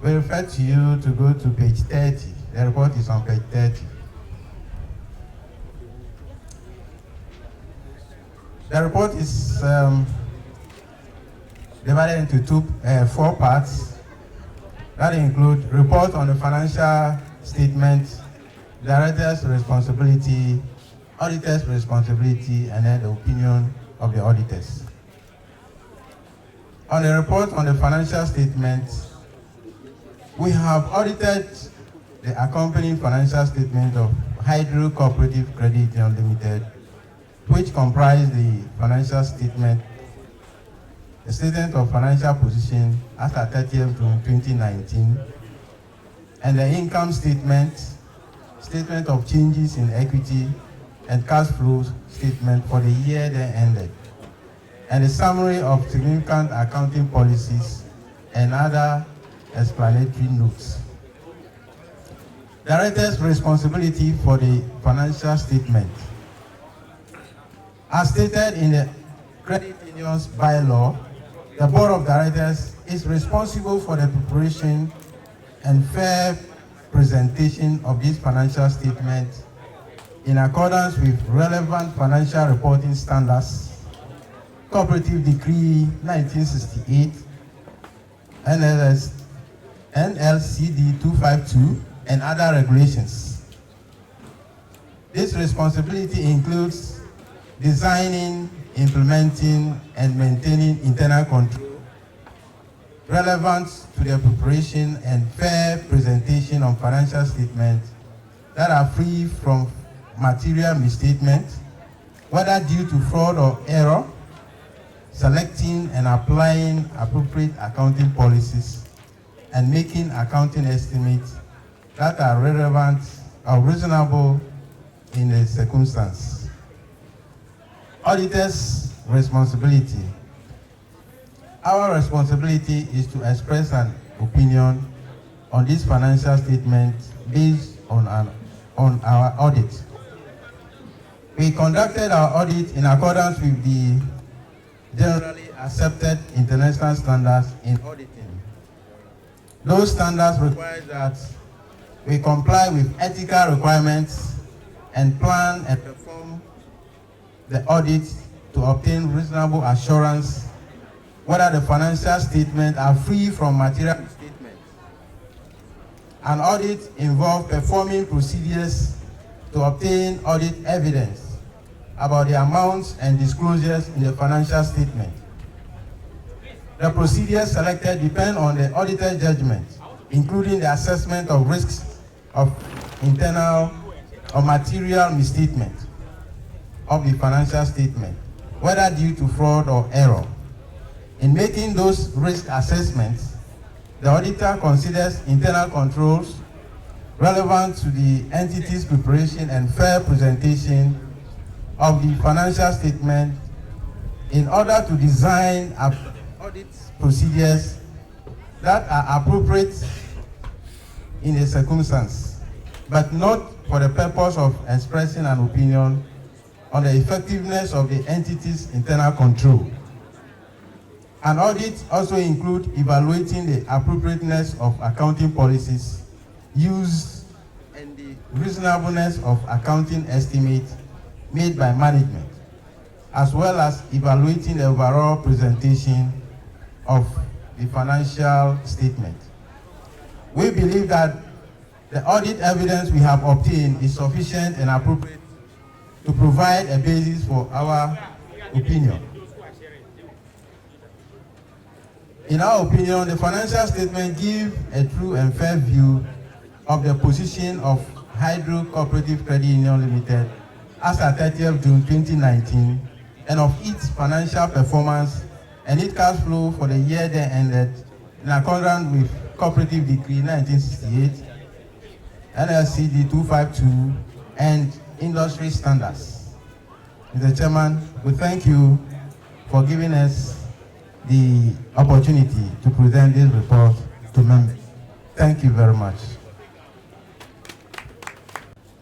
We refer to you to go to page 30. The report is on page 30. The report is divided into four parts that include report on the financial statement, director's responsibility, auditor's responsibility, and then the opinion of the auditors. On the report on the financial statement, we have audited the accompanying financial statement of Hydrocorporative Credit Union Limited, which comprise the financial statement, the statement of financial position as at 30th June 2019, and the income statement, statement of changes in equity and cash flow statement for the year that ended, and a summary of significant accounting policies and other explanatory notes. Director's responsibility for the financial statement. As stated in the Credit Union's bylaw, the Board of Directors is responsible for the preparation and fair presentation of this financial statement in accordance with relevant financial reporting standards, Cooperative Decree 1968, NLCD 252, and other regulations. This responsibility includes designing, implementing, and maintaining internal control relevant to the preparation and fair presentation of financial statements that are free from material misstatement, whether due to fraud or error, selecting and applying appropriate accounting policies, and making accounting estimates that are relevant or reasonable in the circumstance. Auditor's responsibility. Our responsibility is to express an opinion on this financial statement based on our audit. We conducted our audit in accordance with the generally accepted international standards in auditing. Those standards require that we comply with ethical requirements and plan and perform the audit to obtain reasonable assurance whether the financial statements are free from material misstatements. An audit involves performing procedures to obtain audit evidence about the amounts and disclosures in the financial statement. The procedures selected depend on the auditor's judgment, including the assessment of risks of internal or material misstatement of the financial statement, whether due to fraud or error. In making those risk assessments, the auditor considers internal controls relevant to the entity's preparation and fair presentation of the financial statement in order to design audit procedures that are appropriate in a circumstance, but not for the purpose of expressing an opinion on the effectiveness of the entity's internal control. An audit also includes evaluating the appropriateness of accounting policies used and the reasonableness of accounting estimates made by management, as well as evaluating the overall presentation of the financial statement. We believe that the audit evidence we have obtained is sufficient and appropriate to provide a basis for our opinion. In our opinion, the financial statement gives a true and fair view of the position of Hydrocorporative Credit Union Limited as at 30th June 2019 and of its financial performance and its cash flow for the year that ended in accordance with Cooperative Decree 1968, NLCD 252, and industry standards. Mr. Chairman, we thank you for giving us the opportunity to present this report to members. Thank you very much.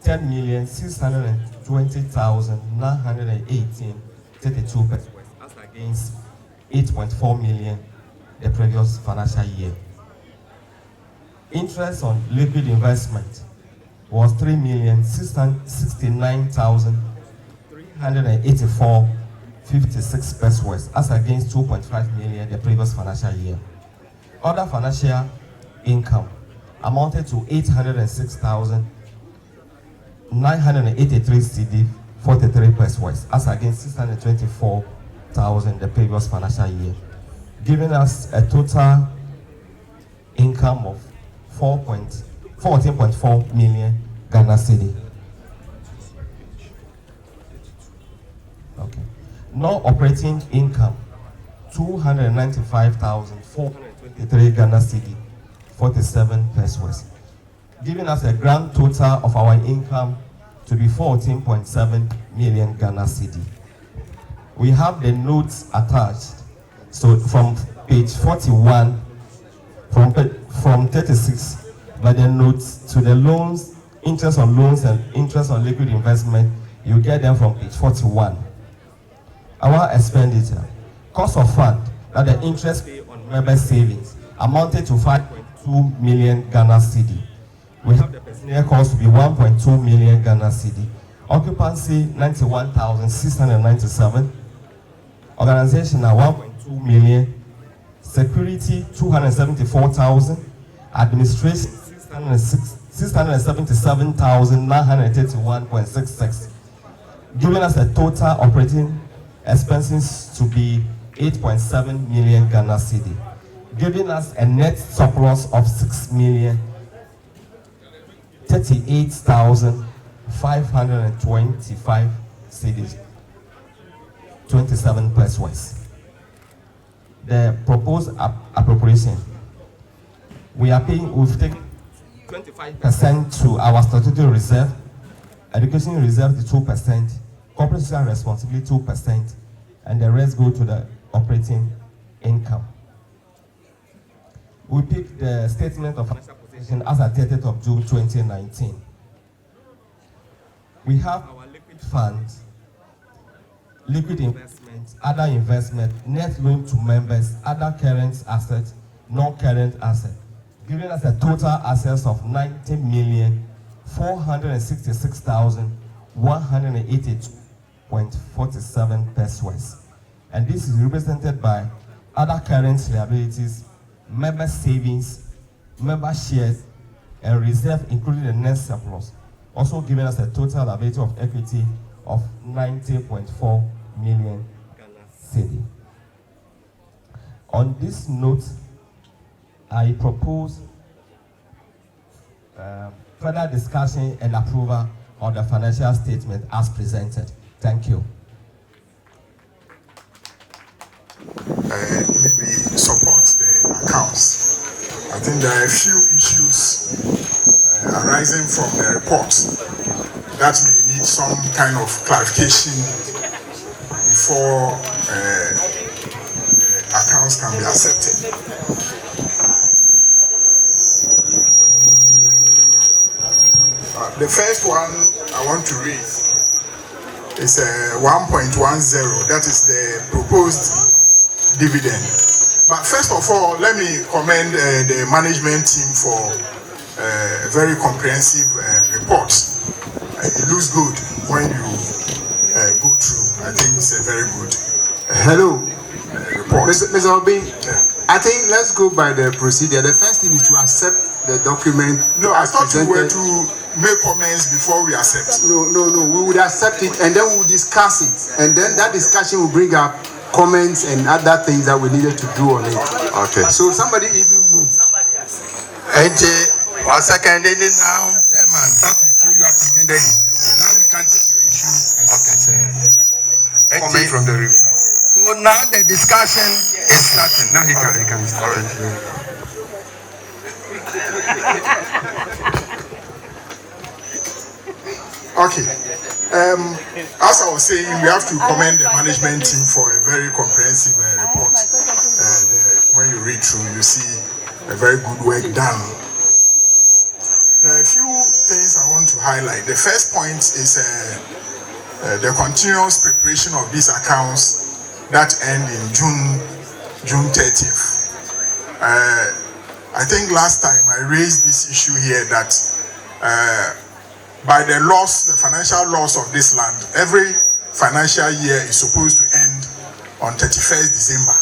10,620,918.32 pesos as against 8.4 million the previous financial year. Interest on liquid investment was 3,669,384.56 pesos as against 2.5 million the previous financial year. Other financial income amounted to 806,983 CD 43 pesos as against 624,000 the previous financial year, giving us a total income of 14.4 million Ghana cedi. Okay. Non-operating income 295,423 Ghana cedi 47 pesos, giving us a grand total of our income to be 14.7 million Ghana cedi. We have the notes attached. So from page 41, from 36, by the notes to the loans, interest on loans and interest on liquid investment, you get them from page 41. Our expenditure, cost of fund, that the interest paid on member savings, amounted to 5.2 million Ghana cedi. We have the personnel cost to be 1.2 million Ghana cedi. Occupancy 91,697. Organizational 1.2 million. Security 274,000. Administration 677,931.66, giving us a total operating expenses to be 8.7 million Ghana cedi, giving us a net surplus of 6,038,525 cedis, 27 pesos. The proposed appropriation, we've taken 25% to our statutory reserve, education reserve to 2%, corporate social responsibility 2%, and the rest go to the operating income. We pick the statement of financial position as at 30th of June 2019. We have our liquid funds, liquid investments, other investment, net loan to members, other current assets, non-current assets, giving us a total assets of 90,466,182.47 pesos. And this is represented by other current liabilities, member savings, member shares, and reserve, including the net surplus, also giving us a total liability of equity of 90.4 million Ghana cedi. On this note, I propose further discussion and approval of the financial statement as presented. Thank you. Maybe support the accounts. I think there are a few issues arising from the report that may need some kind of clarification before the accounts can be accepted. The first one I want to read is 1.10. That is the proposed dividend. But first of all, let me commend the management team for a very comprehensive report. It looks good when you go through. I think it's a very good Hello, report. Mr. Obi. I think let's go by the procedure. The first thing is to accept the document. No, I thought you were to make comments before we accept. No. We would accept it and then we will discuss it. And then that discussion will bring up comments and other things that we needed to do on it. Okay. So somebody even moved. One second, now, Chairman. Okay, so you have seconded it. Now we can take your issue. Okay, sir. Comment from the review. So now the discussion is starting. Now he can start. Okay. As I was saying, we have to commend the management team for a very comprehensive report. When you read through, you see a very good work done. There are a few things I want to highlight. The first point is the continuous preparation of these accounts that end in June 30th. I think last time I raised this issue here that by the financial loss of this land, every financial year is supposed to end on 31st December.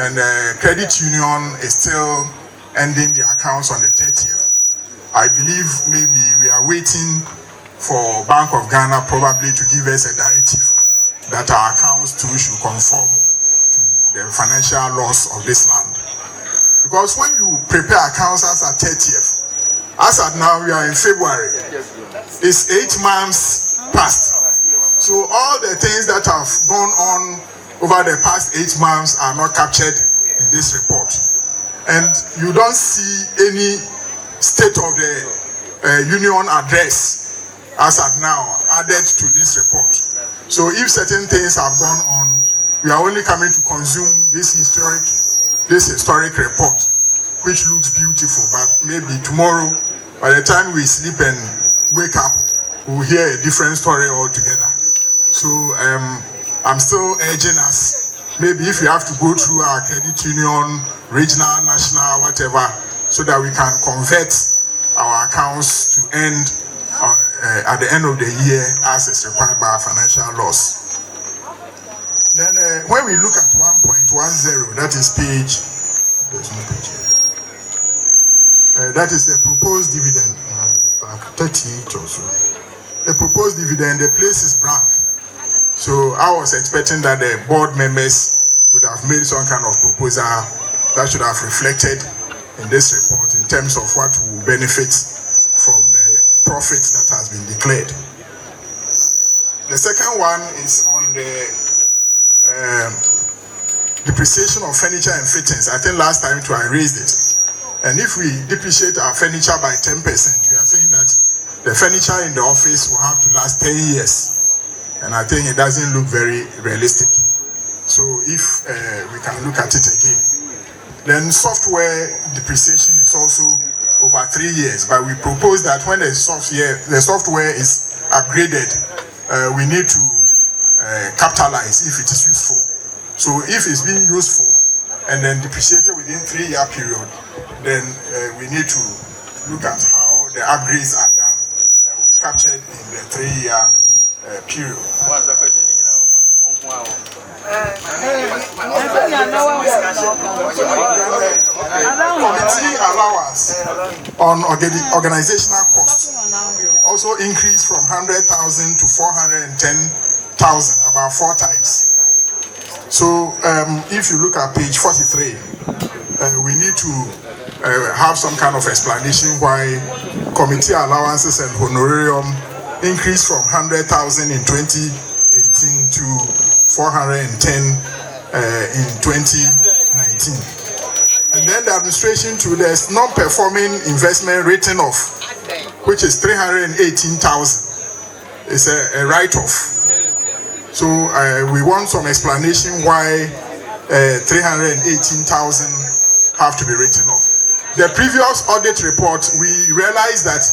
And the credit union is still ending the accounts on the 30th. I believe maybe we are waiting for Bank of Ghana probably to give us a directive that our accounts too should conform to the financial loss of this land. Because when you prepare accounts as at 30th, as at now we are in February, it's 8 months past. So all the things that have gone on over the past 8 months are not captured in this report. And you don't see any state of the union address as at now added to this report. So if certain things have gone on, we are only coming to consume this historic report, which looks beautiful, but maybe tomorrow, by the time we sleep and wake up, we'll hear a different story altogether. So I'm still urging us, maybe if we have to go through our credit union, regional, national, whatever, so that we can convert our accounts to end at the end of the year as is required by our financial loss. Then when we look at 1.10, that is there's no page here. That is the proposed dividend, 38 or so. The proposed dividend, the place is blank. So I was expecting that the board members would have made some kind of proposal that should have reflected in this report in terms of what will benefit from the profits that has been declared. The second one is on the depreciation of furniture and fittings. I think last time too I raised it. And if we depreciate our furniture by 10%, we are saying that the furniture in the office will have to last 10 years. And I think it doesn't look very realistic. So if we can look at it again. Then software depreciation is also over 3 years, but we propose that when the software is upgraded, we need to capitalize if it is useful. So if it's being useful and then depreciated within 3-year period, then we need to look at how the upgrades are done and will be captured in the 3-year period. What's the question? Committee allowance on organizational costs also increased from 100,000 to 410,000, about 4 times. So if you look at page 43, we need to have some kind of explanation why committee allowances and honorarium increased from 100,000 in 2018 to 410 in 2019. And then the administration to the non-performing investment written off, which is 318,000, is a write-off. So we want some explanation why 318,000 have to be written off. The previous audit report, we realized that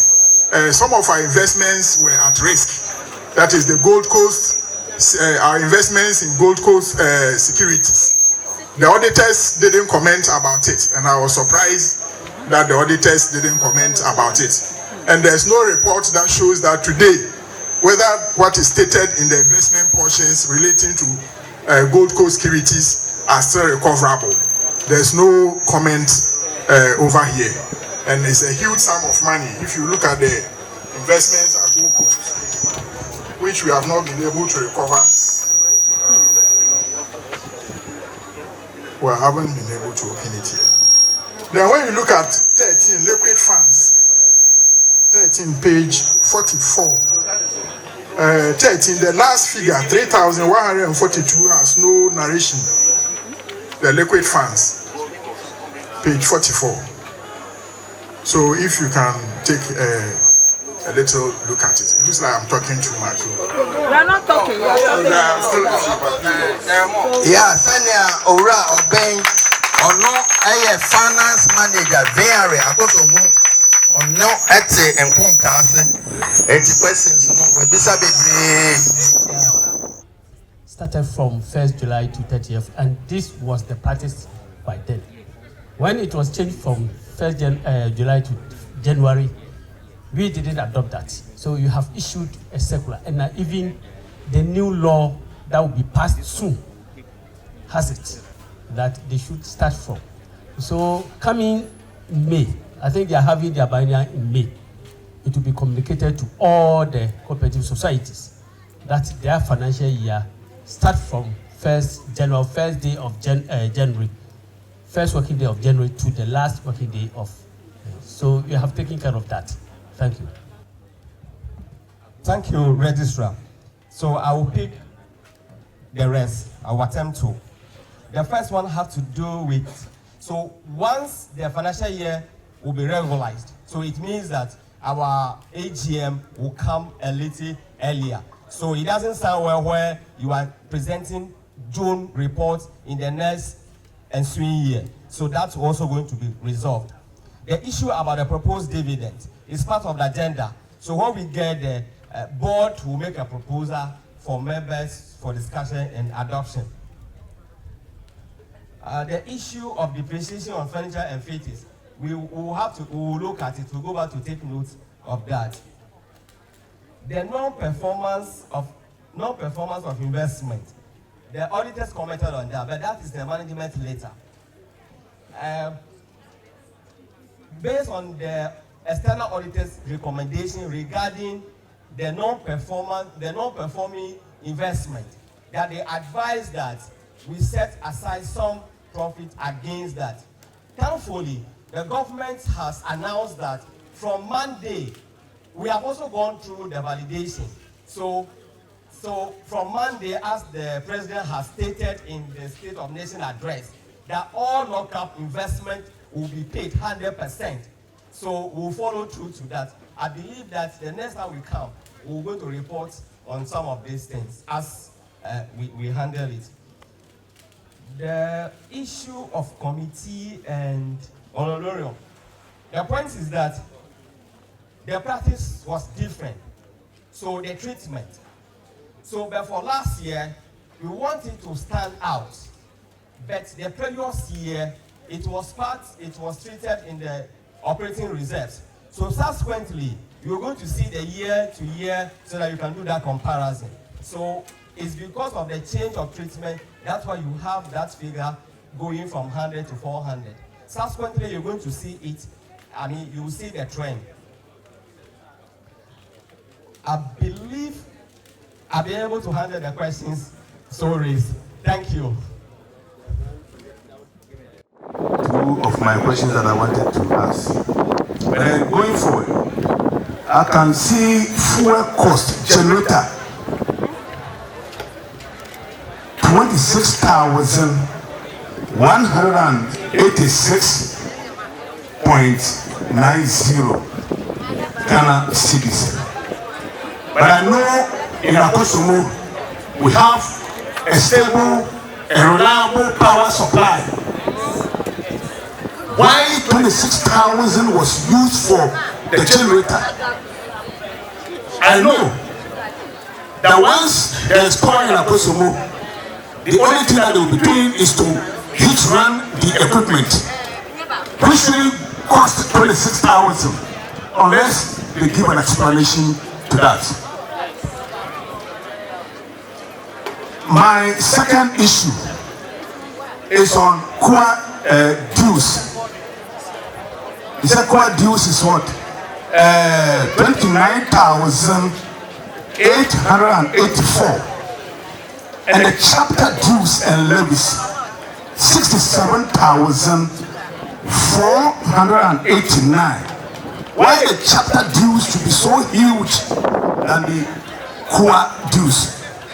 some of our investments were at risk. That is the Gold Coast, our investments in Gold Coast securities. The auditors didn't comment about it, and I was surprised that the auditors didn't comment about it. And there's no report that shows that today, whether what is stated in the investment portions relating to Gold Coast securities are still recoverable. There's no comment over here. And it's a huge sum of money. If you look at the investments at Gold Coast, which we have not been able to recover, we haven't been able to open it here. Then when you look at 13, liquid funds, 13, page 44, 13, the last figure, 3,142 has no narration. The liquid funds, page 44. So if you can take a little look at it. It looks like I'm talking too much. We're not talking. I'm still Yeah, Sanya Ora Obeng or no a finance manager very AKOSOMBO or no ete encounter eti questions no we bisa bebre. Started from 1st July to 30th, and this was the practice by then. When it was changed from 1st July to January, we didn't adopt that. So you have issued a circular, and even the new law that will be passed soon has it that they should start from. So coming May, I think they are having their biennial in May. It will be communicated to all the cooperative societies that their financial year start from first day of January, first working day of January to the last working day of. So you have taken care of that. Thank you. Thank you, Registrar. So I will pick the rest. I will attempt to. The first one has to do with, so once the financial year will be regularized, so it means that our AGM will come a little earlier. So it doesn't sound well where you are presenting June report in the next ensuing year. So that's also going to be resolved. The issue about the proposed dividend is part of the agenda. So when we get the board will make a proposal for members for discussion and adoption. The issue of depreciation on furniture and fittings, we will look at it. We'll go back to take note of that. The non-performance of investment, the auditors commented on that, but that is the management later. Based on the external auditors' recommendation regarding the non-performing investment, that they advise that we set aside some profit against that. Thankfully, the government has announced that from Monday, we have also gone through the validation. So from Monday, as the president has stated in the State of Nation address, that all lock-up investment will be paid 100%. So we'll follow through to that. I believe that the next time we come, we're going to report on some of these things as we handle it. The issue of committee and honorarium. The point is that the practice was different. So the treatment. So but for last year, we wanted to stand out. But the previous year, it was treated in the operating reserves. So subsequently, you're going to see the year to year so that you can do that comparison. So it's because of the change of treatment, that's why you have that figure going from 100 to 400. Subsequently, you're going to see it, you will see the trend. I believe I'll be able to handle the questions so raised. Thank you. Two of my questions that I wanted to ask. But then going forward, I can see fuel cost generator 26,186.90 Ghana cedis. But I know in AKOSOMBO we have a stable and reliable power supply. Why 26,000 was used for the generator? I know that once there is power in AKOSOMBO, the only thing that they will be doing is to heat run the equipment, which will cost 26,000 unless they give an explanation to that. My second issue is on core dues. He said core dues is what? 29,884. And the chapter dues and levies 67,489. Why the chapter dues should be so huge than the core dues?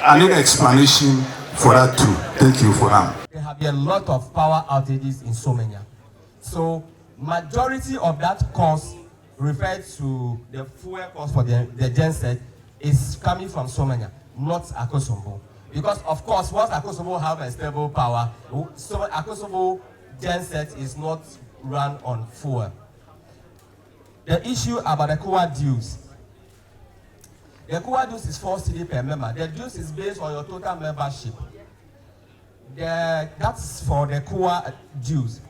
I need an explanation for that too. Thank you for that. There have been a lot of power outages in Somenya. So majority of that cost referred to the fuel cost for the genset is coming from Somenya, not AKOSOMBO. Because of course, once AKOSOMBO have a stable power, so AKOSOMBO genset is not run on fuel. The issue about the COA dues. The COA dues is 4 cedi per member. The dues is based on your total membership. That's for the COA dues.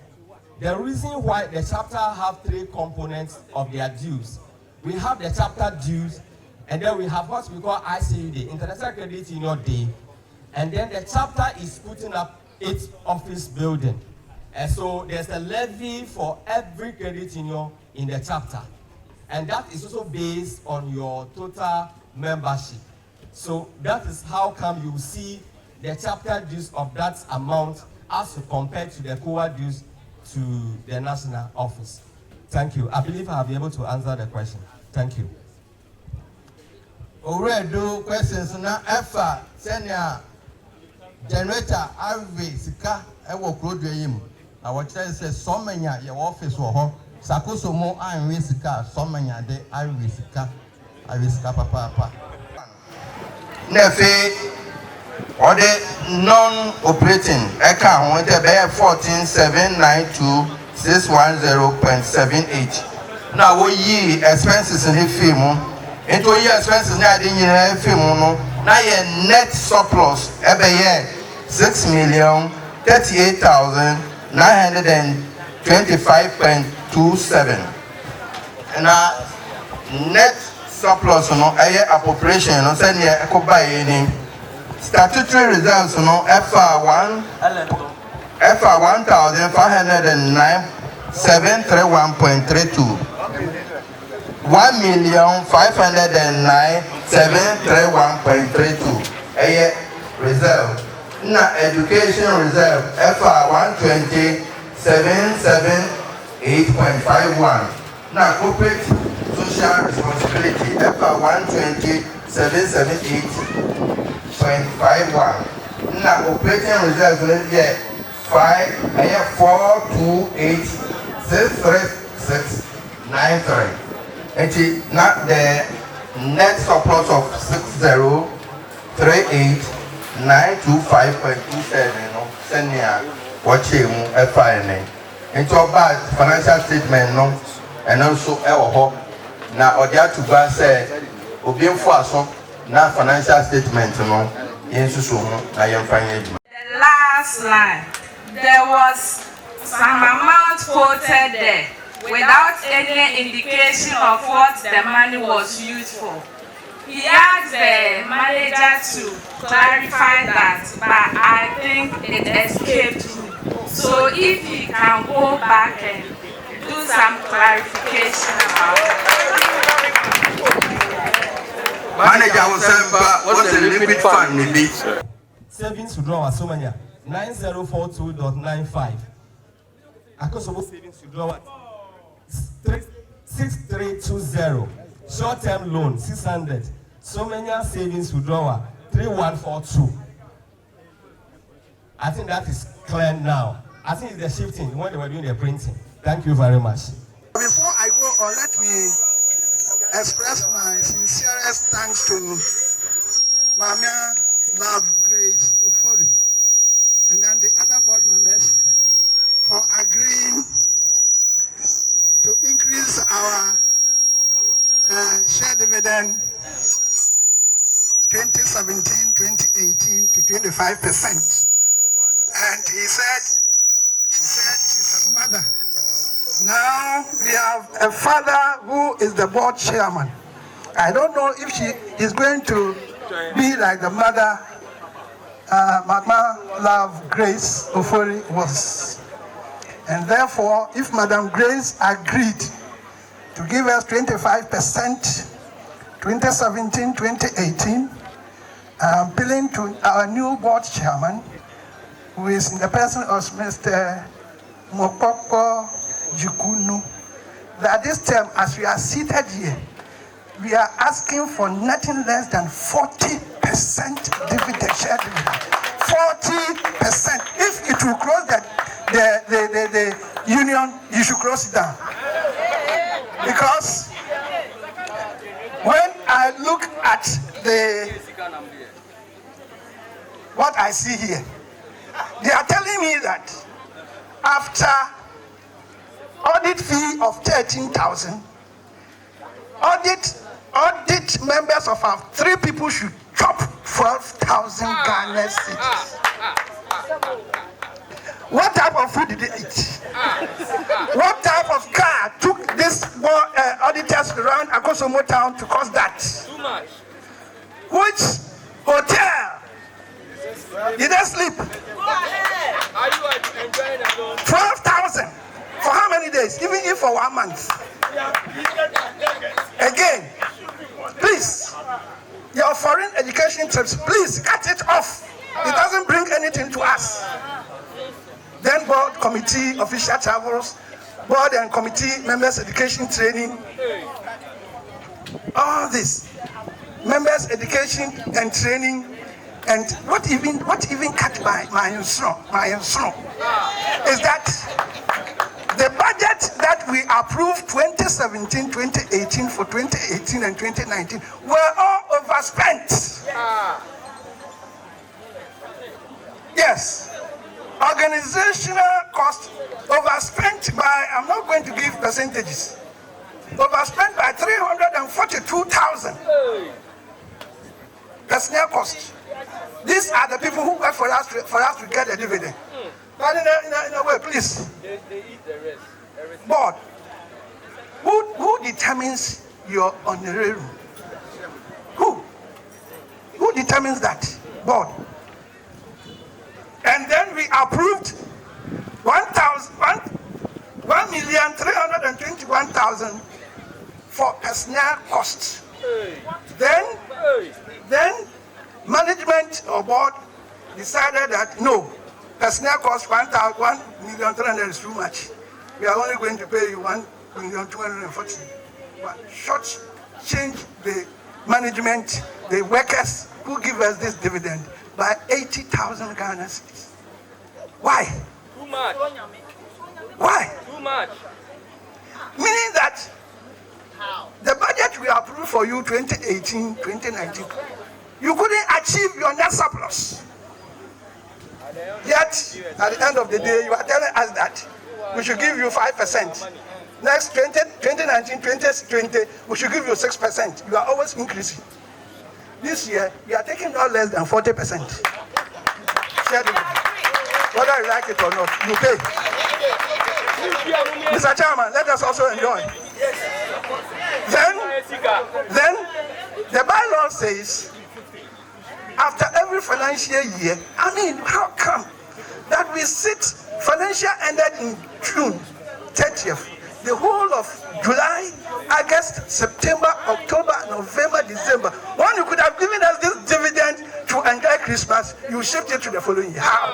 The reason why the chapter have 3 components of their dues. We have the chapter dues, and then we have what we call ICUD, International Credit Union Day, and then the chapter is putting up its office building. And so there's a levy for every credit union in the chapter. And that is also based on your total membership. So that is how come you see the chapter dues of that amount as compared to the COA dues to the national office. Thank you. I believe I have been able to answer the question. Thank you. Already do questions now. Efa senior generator RV sika ewo krodo yim. Na watch say somanya your office wo ho. Sakosomo anwe sika somanya de RV sika. RV sika papa. Nefe or the non-operating account went about 14,792,610.78. Now we expenses in the film. Into year expenses now in the film. Now your net surplus every year 6,038,925.27. And net surplus no appropriation no send here echo buy any statutory reserves no FR 1,509,731.32 1,509,731.32 reserve. Now education reserve FR 120,778.51. Now corporate social responsibility FR 120,778.51. Now operating reserve here 428,636.93. And not the net surplus of 6,038,925.27. No, send me watching FINA. Into a bad financial statement, no, and also our now Odia to Ba said, Obim Faso, not financial statement, no, in Susumo, I am finding. The last line, there was some amount quoted there without any indication of what the money was used for. He asked the manager to clarify that, but I think it escaped him. So if he can go back and do some clarification about it. Manager was saying, what's the liquid fund, maybe? Savings withdrawal, so many 9042.95. AKOSOMBO savings withdrawal 6320. Short-term loan 600. So many savings withdrawal 3142. I think that is clear now. I think it's the shifting when they were doing the printing. Thank you very much. Before I go on, let me express my sincerest thanks to Mama Love Grace Ufori and then the other board members for agreeing to increase our share dividend 2017-2018 to 25%. And she said she's a mother. Now we have a father who is the board chairman. I don't know if she is going to be like the mother Mama Love Grace Ufori was. And therefore, if Madam Grace agreed to give us 25%, 2017-2018, I'm appealing to our new board chairman, who is in the person of Mr. Mokoko Jukunu, that this term, as we are seated here, we are asking for nothing less than 40% dividend, share dividend. 40%. If it will close the union, you should close it down. Because when I look at what I see here, they are telling me that after audit fee of 13,000, audit members of our 3 people should chop 12,000 Ghana cedis. What type of food did they eat? What type of car took these auditors around AKOSOMBO town to cause that? Too much. Which hotel did they sleep? Are you enjoying alone? 12,000 for how many days? Even if for 1 month. Again, please, your foreign education trips, please cut it off. It doesn't bring anything to us. Then board, committee, official travels, board and committee members education training, all this, members education and training, and what even cut by my instrument is that the budget that we approved 2017, 2018 for 2018 and 2019 were all overspent. Yes. Organizational cost overspent by, I'm not going to give percentages, overspent by 342,000 personnel cost. These are the people who work for us to get a dividend. But in a way, please. They eat the rest. Board, who determines your honorarium? Who determines that? Board. And then we approved 1,321,000 for personnel costs. Then management or board decided that no, personnel cost 1,300,000 is too much. We are only going to pay you 1,240,000. Short change the management, the workers who give us this dividend by 80,000 Ghana cedis. Why? Too much. Why? Too much. Meaning that the budget we approved for you 2018, 2019, you couldn't achieve your net surplus. Yet, at the end of the day, you are telling us that we should give you 5%. Next 2019, 2020, we should give you 6%. You are always increasing. This year, you are taking no less than 40%. Share it. Whether you like it or not, you pay. Mr. Chairman, let us also enjoy. Then the bylaw says, after every financial year, I mean, how come that we sit, financial ended in June 30th, the whole of July, August, September, October, November, December. When you could have given us this dividend to enjoy Christmas, you shift it to the following year. How?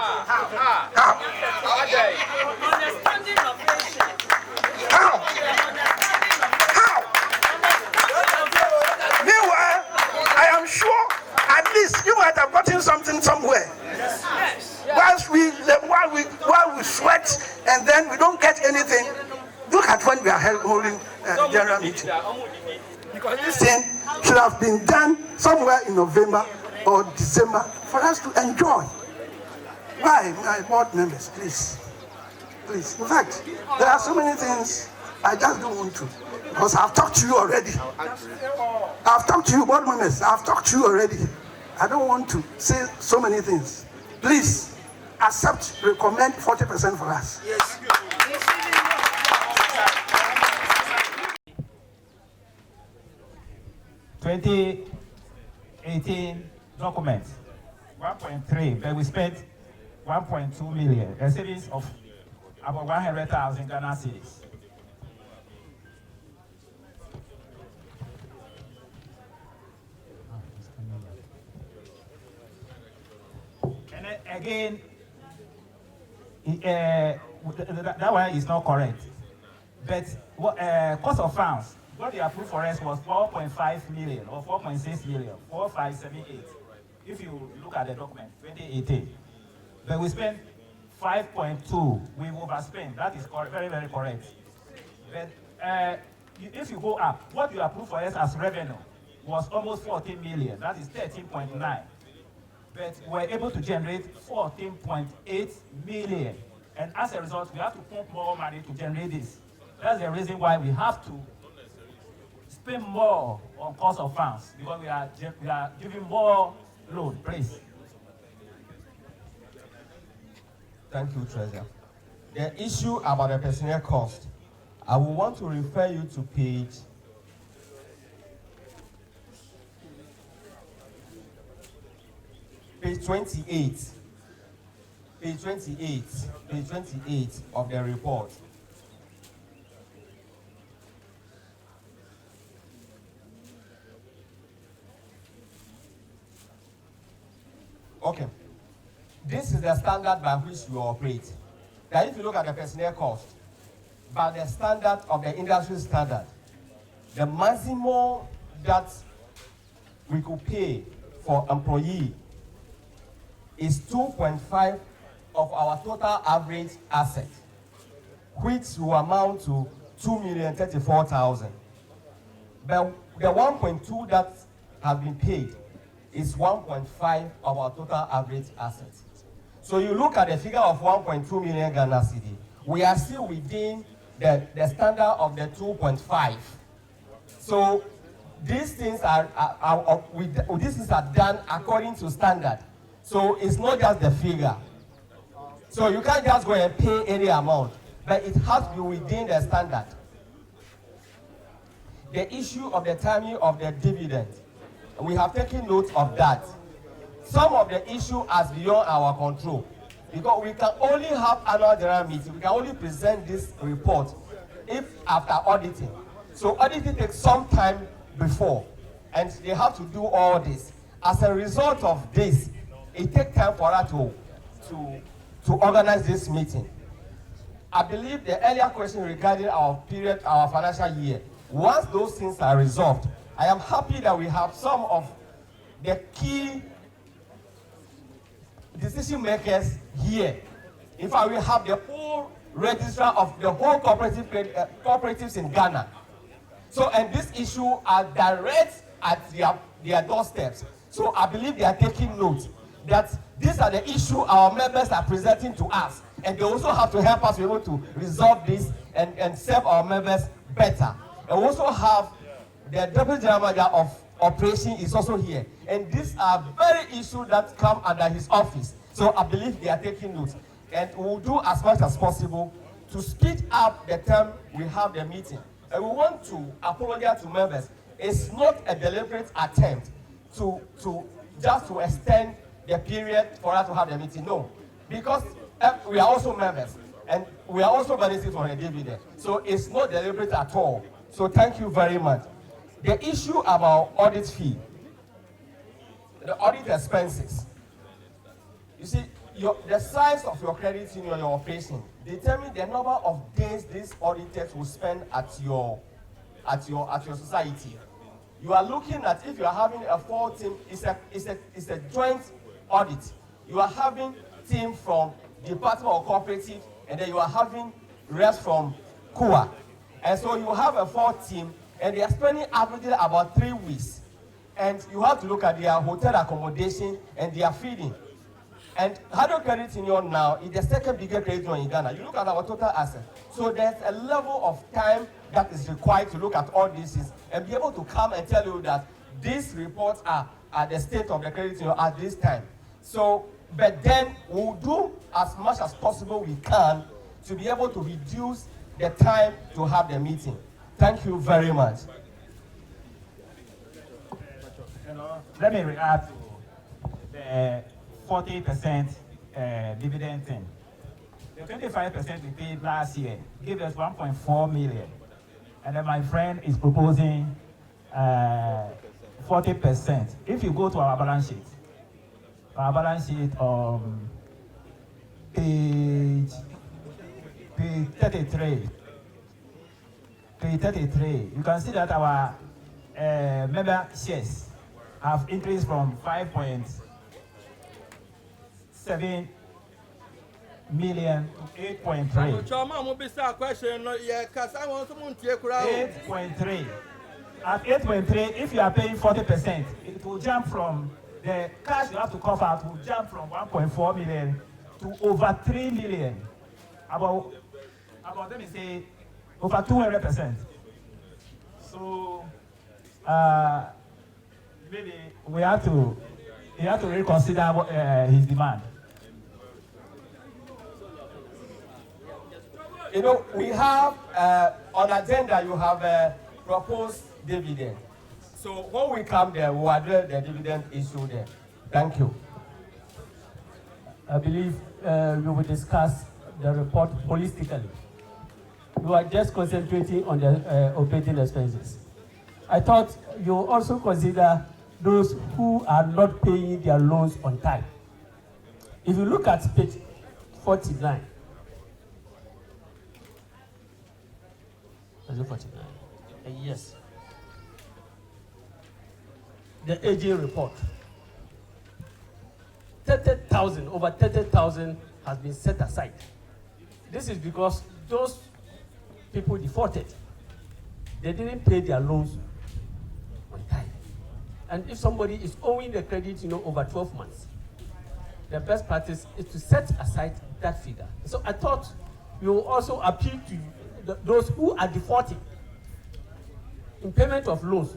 Meanwhile, I am sure at least you might have gotten something somewhere. While we sweat and then we don't get anything. Look at when we are holding general meeting. Because this thing should have been done somewhere in November or December for us to enjoy. Why, my board members, please. Please. In fact, there are so many things I just don't want to. Because I've talked to you already. I've talked to you, board members. I've talked to you already. I don't want to say so many things. Please, accept, recommend 40% for us. Yes. 2018 documents, 1.3, but we spent 1.2 million, a series of about 100,000 Ghana cedis. And then again, that one is not correct. But cost of funds, what they approved for us was 4.5 million or 4.6 million, 4,578. If you look at the document, 2018. But we spent 5.2, we overspent. That is very, very correct. But if you go up, what you approved for us as revenue was almost 14 million. That is 13.9. But we were able to generate 14.8 million. And as a result, we have to pump more money to generate this. That's the reason why we have to spend more on cost of funds because we are giving more loan, please. Thank you, Treasurer. The issue about the personnel cost, I will want to refer you to page 28. Page 28 of the report. Okay. This is the standard by which you operate. Now, if you look at the personnel cost, by the standard of the industry standard, the maximum that we could pay for employee is 2.5 of our total average asset, which will amount to 2,034,000. But the 1.2 that has been paid is 1.5 of our total average assets. So you look at the figure of 1.2 million Ghana cedi, we are still within the standard of the 2.5. So these things are done according to standard. So it's not just the figure. So you can't just go and pay any amount, but it has to be within the standard. The issue of the timing of the dividend, we have taken note of that. Some of the issue is beyond our control because we can only have annual general meeting. We can only present this report if after auditing. So auditing takes some time before, and they have to do all this. As a result of this, it takes time for us to organize this meeting. I believe the earlier question regarding our financial year, once those things are resolved, I am happy that we have some of the key decision makers here. In fact, we have the whole registrar of the whole cooperatives in Ghana. So, and this issue are direct at their doorsteps. So I believe they are taking note that these are the issues our members are presenting to us, and they also have to help us be able to resolve this and serve our members better. And we also have the Deputy General Manager of Operation is also here, and these are very issues that come under his office. So I believe they are taking notes, and we will do as much as possible to speed up the time we have the meeting. And we want to apologize to members. It's not a deliberate attempt to extend the period for us to have the meeting. No, because we are also members, and we are also benefiting from the dividend. So it's not deliberate at all. So thank you very much. The issue about audit fee, the audit expenses. You see, the size of your credit union, your operation, determine the number of days these auditors will spend at your society. You are looking at, if you are having a full team, it's a joint audit. You are having team from Department of Cooperative, and then you are having reps from COA. And so you have a full team, and they are spending averagely about 3 weeks. And you have to look at their hotel accommodation and their feeding. And Hydrocorporated Union now is the second biggest credit union in Ghana. You look at our total assets. So there's a level of time that is required to look at all these things and be able to come and tell you that these reports are at the state of the credit union at this time. So, but then we'll do as much as possible we can to be able to reduce the time to have the meeting. Thank you very much. Let me react to the 40% dividend thing. The 25% we paid last year gave us 1.4 million. And then my friend is proposing 40%. If you go to our balance sheet page 33. Page 33, you can see that our member shares have increased from 5.7 million to 8.3. 8.3. At 8.3, if you are paying 40%, it will jump from the cash you have to cover will jump from 1.4 million to over 3 million. About let me say over 200%. So maybe we have to reconsider his demand. You know, we have on agenda, you have proposed dividend. So when we come there, we'll address the dividend issue there. Thank you. I believe we will discuss the report holistically. We are just concentrating on the operating expenses. I thought you also consider those who are not paying their loans on time. If you look at page 49, is it 49? Yes. The AG report. 30,000, over 30,000 has been set aside. This is because those people defaulted. They didn't pay their loans on time. And if somebody is owing the credit, over 12 months, the best practice is to set aside that figure. So I thought you will also appeal to those who are defaulting in payment of loans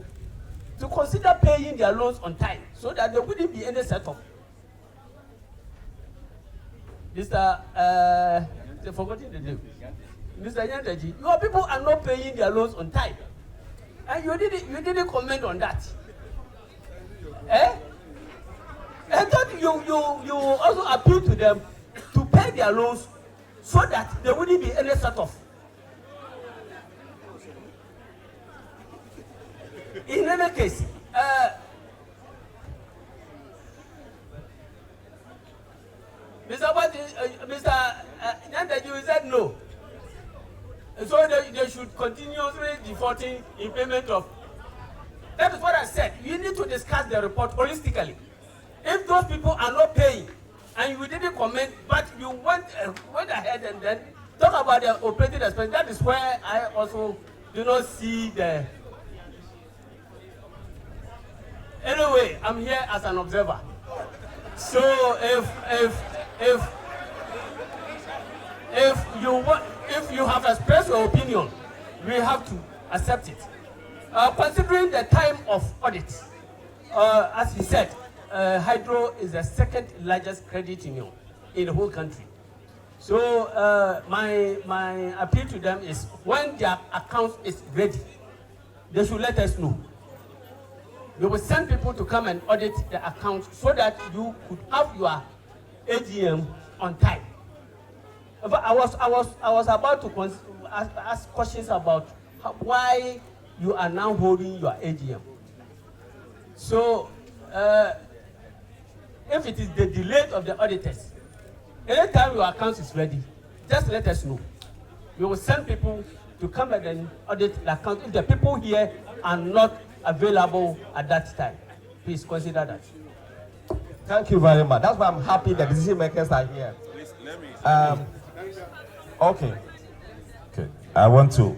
to consider paying their loans on time so that there wouldn't be any set-off. Mr. They've forgotten the name. Mr. Yandaji, your people are not paying their loans on time. And you didn't comment on that. I thought you also appeal to them to pay their loans so that there wouldn't be any set-off. In any case, Mr. Nyandaji said no. So they should continuously defaulting in payment of. That is what I said. You need to discuss the report holistically. If those people are not paying and you didn't comment, but you went ahead and then talk about the operating expense, that is where I also do not see the. Anyway, I'm here as an observer. So if you have expressed your opinion, we have to accept it. Considering the time of audit, as he said, Hydro is the second largest credit union in the whole country. So my appeal to them is when their account is ready, they should let us know. We will send people to come and audit the account so that you could have your AGM on time. But I was about to ask questions about why you are now holding your AGM. So if it is the delay of the auditors, anytime your account is ready, just let us know. We will send people to come and then audit the account if the people here are not available at that time. Please consider that. Thank you very much. That's why I'm happy the decision makers are here. Please, let me. Okay. I want to.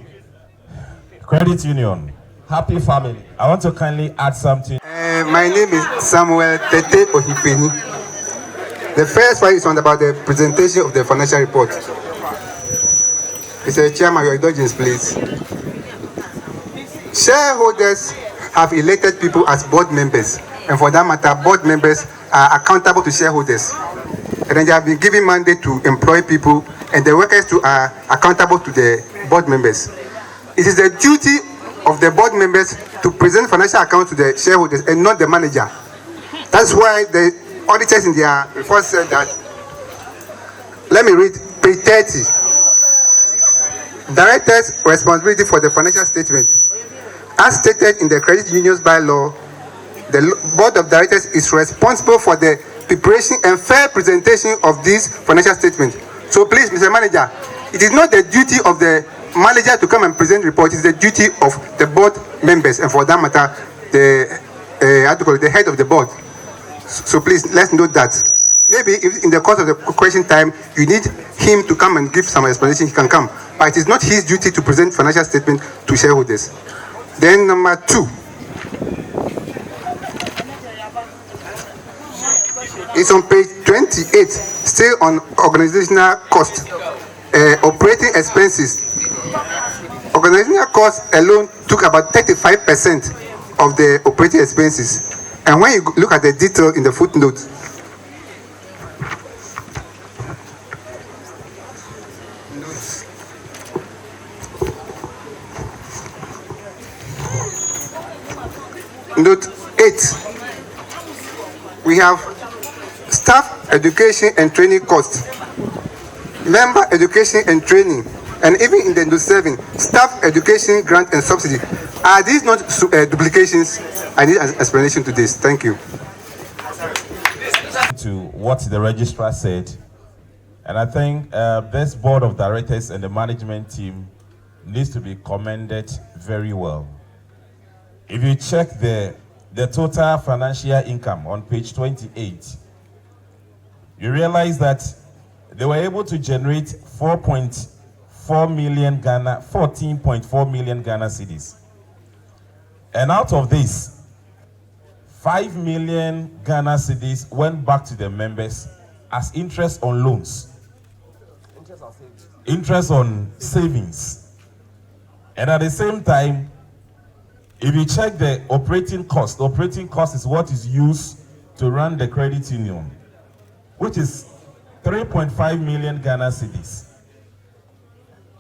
Credit Union. Happy family. I want to kindly add something. My name is Samuel Tete Ohipeni. The first one is about the presentation of the financial report. Mr. Chairman, your indulgence, please. Shareholders have elected people as board members, and for that matter, board members are accountable to shareholders. And then they have been given mandate to employ people, and the workers too are accountable to the board members. It is the duty of the board members to present financial accounts to the shareholders and not the manager. That's why the auditors in their report said that. Let me read page 30. Director's responsibility for the financial statement. As stated in the credit union's bylaw, the board of directors is responsible for the preparation and fair presentation of these financial statements. So please, Mr. Manager, it is not the duty of the manager to come and present report. It is the duty of the board members, and for that matter, the head of the board. So please, let's note that. Maybe if in the course of the question time, you need him to come and give some explanation, he can come. But it is not his duty to present financial statement to shareholders. Then number 2. It's on page 28, still on organizational cost, operating expenses. Organizational costs alone took about 35% of the operating expenses. And when you look at the detail in the footnote, Note 8, we have staff education and training costs, member education and training, and even in the note 7, staff education grant and subsidy. Are these not duplications? I need an explanation to this. Thank you. To what the registrar said, and I think this board of directors and the management team needs to be commended very well. If you check the total financial income on page 28, you realize that they were able to generate 14.4 million Ghana cedis. And out of this, 5 million Ghana cedis went back to the members as interest on loans, interest on savings. And at the same time, if you check the operating cost is what is used to run the credit union, which is 3.5 million Ghana cedis,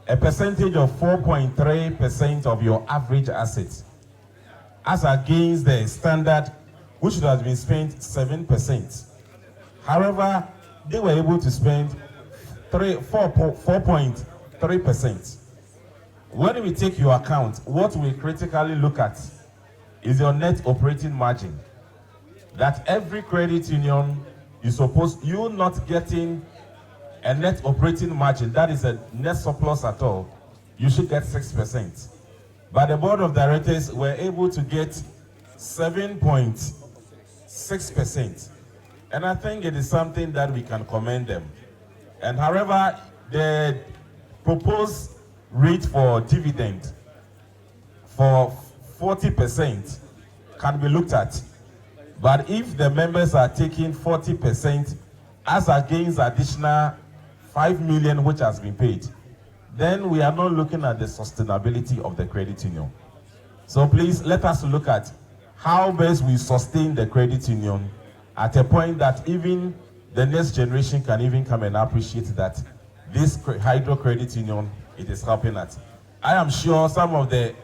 a percentage of 4.3% of your average assets, as against the standard, which should have been spent 7%. However, they were able to spend 4.3%. When we take your account, what we critically look at is your net operating margin. That every credit union is supposed, you not getting a net operating margin, that is a net surplus at all, you should get 6%. But the board of directors were able to get 7.6%. And I think it is something that we can commend them. And however, the proposed rate for dividend for 40% can be looked at. But if the members are taking 40% as against additional 5 million which has been paid, then we are not looking at the sustainability of the credit union. So please let us look at how best we sustain the credit union at a point that even the next generation can even come and appreciate that this Hydro Credit Union, it is helping us. I am sure some of the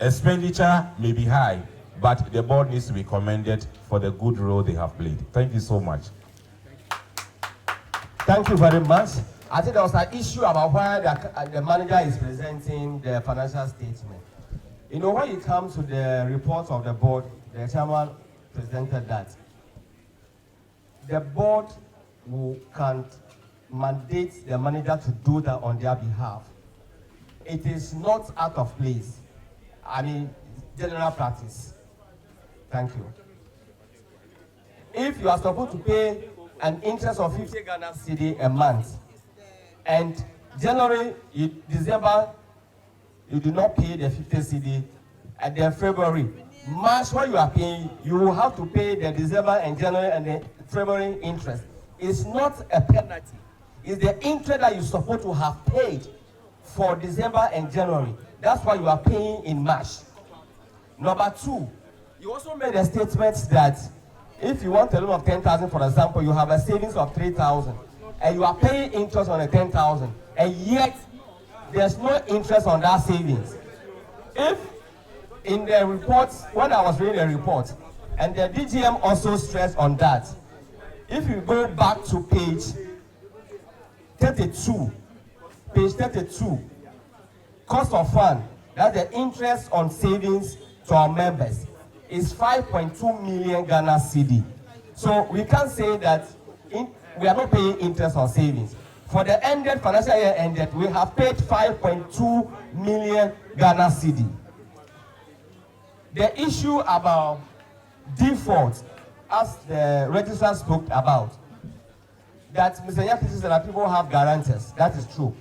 expenditure may be high, but the board needs to be commended for the good role they have played. Thank you so much. Thank you very much. I think there was an issue about why the manager is presenting the financial statement. You know, when it comes to the reports of the board, the chairman presented that the board can mandate the manager to do that on their behalf. It is not out of place. I mean, general practice. Thank you. If you are supposed to pay an interest of 50 Ghana cedi a month, and January, December, you do not pay the 50 cedi, and then February, March, when you are paying, you will have to pay the December and January and the February interest. It's not a penalty. It's the interest that you're supposed to have paid for December and January. That's why you are paying in March. Number two, you also made a statement that if you want a loan of 10,000, for example, you have a savings of 3,000, and you are paying interest on the 10,000, and yet there's no interest on that savings. If in the report, when I was reading the report, and the DGM also stressed on that, if you go back to page 32, cost of fund, that's the interest on savings to our members, is 5.2 million Ghana cedi. So we can say that we are not paying interest on savings. For the ended financial year ended, we have paid 5.2 million Ghana cedi. The issue about default, as the registrar spoke about, that Mr. Yakiti said that people have guarantors. That is true.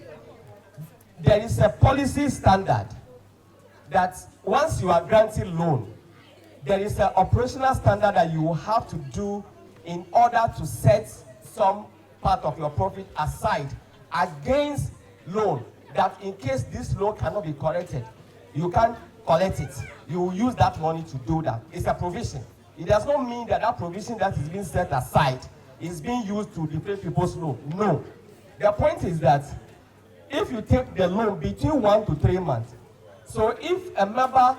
There is a policy standard that once you are granting loan, there is an operational standard that you have to do in order to set some part of your profit aside against loan, that in case this loan cannot be corrected, you can collect it. You will use that money to do that. It's a provision. It does not mean that that provision that is being set aside is being used to defray people's loan. No. The point is that if you take the loan between 1 to 3 months, so if a member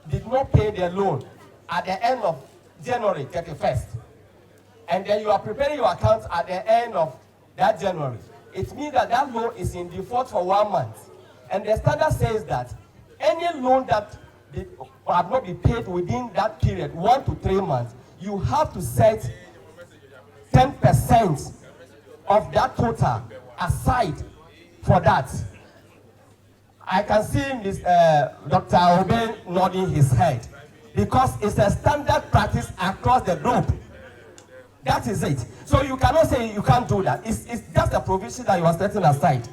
did not pay their loan at the end of January 31st, and then you are preparing your account at the end of that January, it means that that loan is in default for 1 month. And the standard says that any loan that have not been paid within that period, 1 to 3 months, you have to set 10% of that total aside for that. I can see Ms. Dr. Oben nodding his head because it's a standard practice across the globe. That is it. So you cannot say you can't do that. It's just a provision that you are setting aside.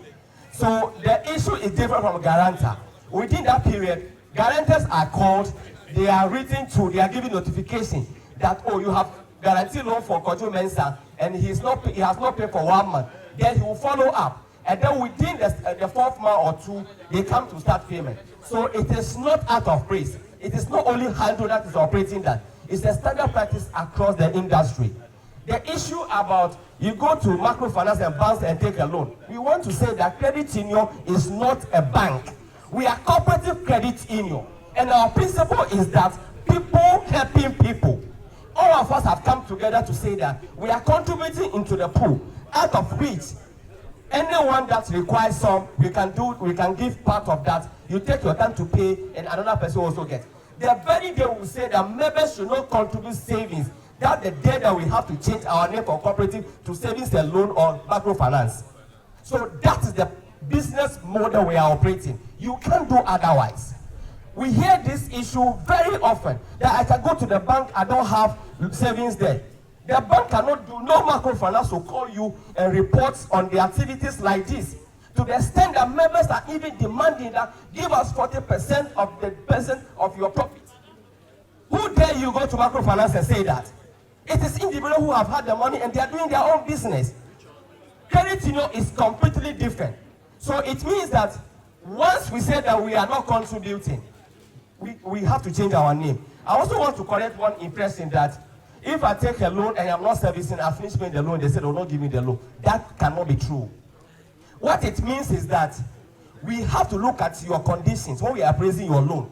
So the issue is different from guarantor. Within that period, guarantors are called, they are written to, they are given notification that, oh, you have guarantee loan for Kojo Mensah and he has not paid for 1 month. Then he will follow up. And then within the 4th month or 2, they come to start payment. So it is not out of praise. It is not only Handle that is operating that. It's a standard practice across the industry. The issue about you go to microfinance and banks and take a loan, we want to say that credit union is not a bank. We are cooperative credit union. And our principle is that people helping people. All of us have come together to say that we are contributing into the pool, out of which anyone that requires some, we can give part of that. You take your time to pay, and another person also gets. The very day we say that members should not contribute savings, that's the day that we have to change our name from cooperative to savings and loan or microfinance. So that is the business model we are operating. You can't do otherwise. We hear this issue very often, that I can go to the bank, I don't have savings there. The bank cannot do no microfinance to call you and report on the activities like this. To the extent that members are even demanding that give us 40% of the percent of your profit. Who dare you go to microfinance and say that? It is individuals who have had the money and they are doing their own business. Credit union is completely different. So it means that once we say that we are not contributing, we have to change our name. I also want to correct one impression that if I take a loan and I'm not servicing, I finish paying the loan, they say they will not give me the loan. That cannot be true. What it means is that we have to look at your conditions when we are appraising your loan.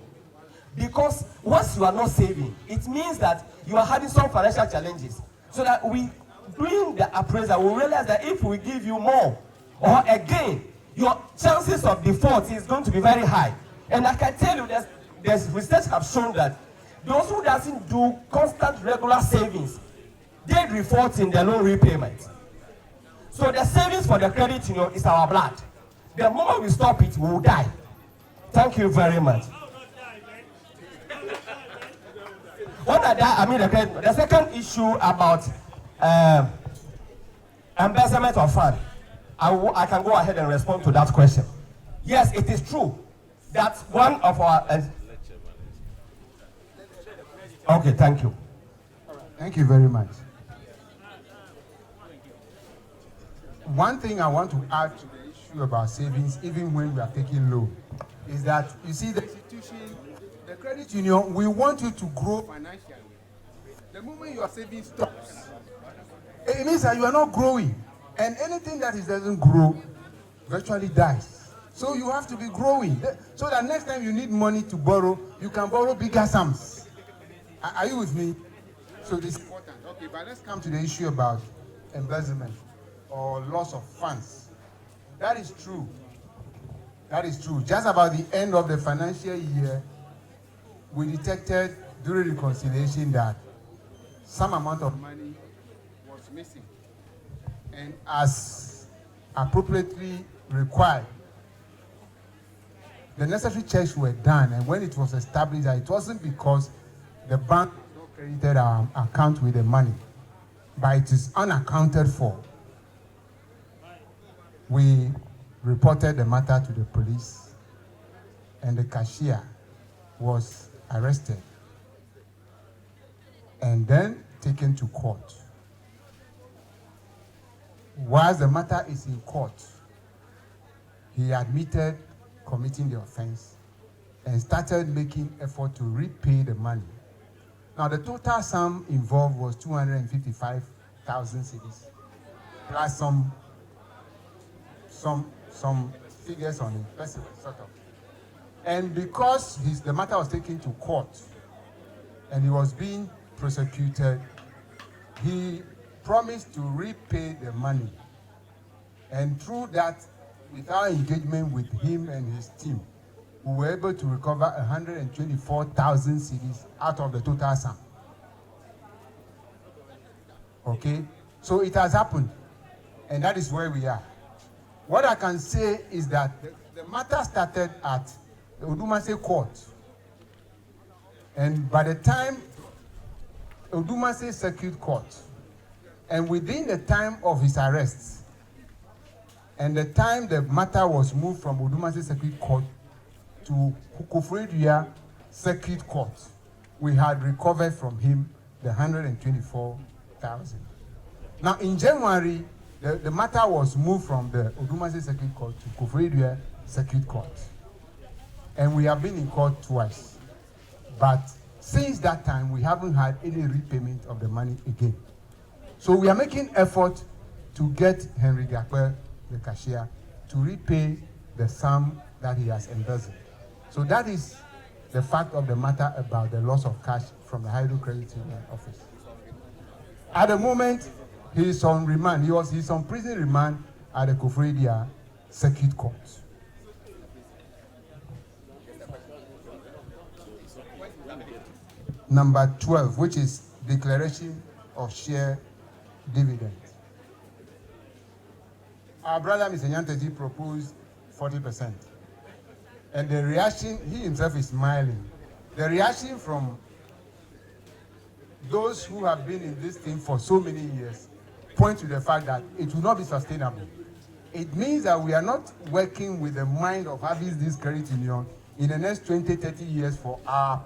Because once you are not saving, it means that you are having some financial challenges. So that we, doing the appraisal, we realize that if we give you more, or again, your chances of default is going to be very high. And I can tell you that there's research have shown that those who doesn't do constant regular savings, they default in their loan repayment. So the savings for the credit union is our blood. The moment we stop it, we will die. Thank you very much. When I die, I mean the second issue about embezzlement of fund, I can go ahead and respond to that question. Yes, it is true that one of our okay, thank you. Thank you very much. One thing I want to add to the issue about savings, even when we are taking loan, is that you see the institution, the credit union, we want you to grow financially. The moment your savings stops, it means that you are not growing, and anything that doesn't grow virtually dies. So you have to be growing, so that next time you need money to borrow, you can borrow bigger sums. Are you with me? So this is important. Okay, but let's come to the issue about embezzlement or loss of funds. That is true. That is true. Just about the end of the financial year, we detected during reconciliation that some amount of money was missing. And as appropriately required, the necessary checks were done. And when it was established that it wasn't because the bank credited our account with the money, but it is unaccounted for, we reported the matter to the police, and the cashier was arrested and then taken to court. Whilst the matter is in court, he admitted committing the offense and started making effort to repay the money. Now, the total sum involved was 255,000 cedis, plus some figures on it, sort of. And because the matter was taken to court and he was being prosecuted, he promised to repay the money. And through that, with our engagement with him and his team, we were able to recover 124,000 cedis out of the total sum. Okay? So it has happened, and that is where we are. What I can say is that the matter started at the Odumase court, and by the time Odumase Circuit Court, and within the time of his arrest, and the time the matter was moved from Odumase Circuit Court to Kukufredua Circuit Court, we had recovered from him the 124,000. Now, in January, the matter was moved from the Odumase Circuit Court to Kukufredua Circuit Court. And we have been in court twice. But since that time, we haven't had any repayment of the money again. So we are making effort to get Henry Gakwe, the cashier, to repay the sum that he has embezzled. So that is the fact of the matter about the loss of cash from the Hydrocorporated Credit Union office. At the moment, he is on remand. He's on prison remand at the Kufredua Circuit Court. Number 12, which is declaration of share dividend. Our brother, Mr. Nyanteti, proposed 40%. And the reaction, he himself is smiling. The reaction from those who have been in this thing for so many years point to the fact that it will not be sustainable. It means that we are not working with the mind of having this credit union in the next 20, 30 years for our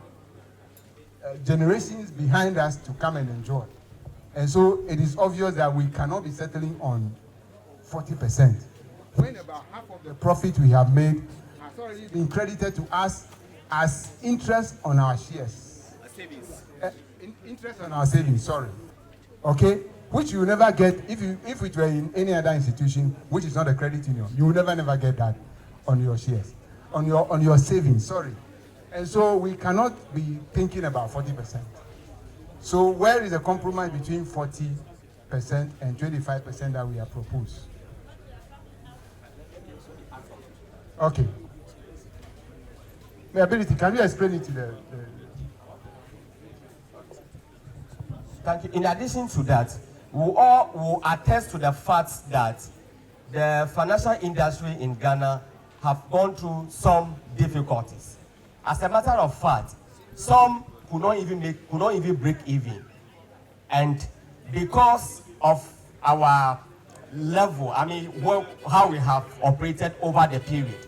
generations behind us to come and enjoy. And so it is obvious that we cannot be settling on 40%. When about half of the profit we have made has already been credited to us as interest on our shares. Savings. Interest on our savings, sorry. Okay? Which you will never get if it were in any other institution, which is not a credit union. You will never get that on your shares, on your savings, sorry. And so we cannot be thinking about 40%. So where is the compromise between 40% and 25% that we have proposed? Okay. Ability, can you explain it to the... Thank you. In addition to that, we all will attest to the fact that the financial industry in Ghana have gone through some difficulties. As a matter of fact, some could not even break even. And because of our level, how we have operated over the period,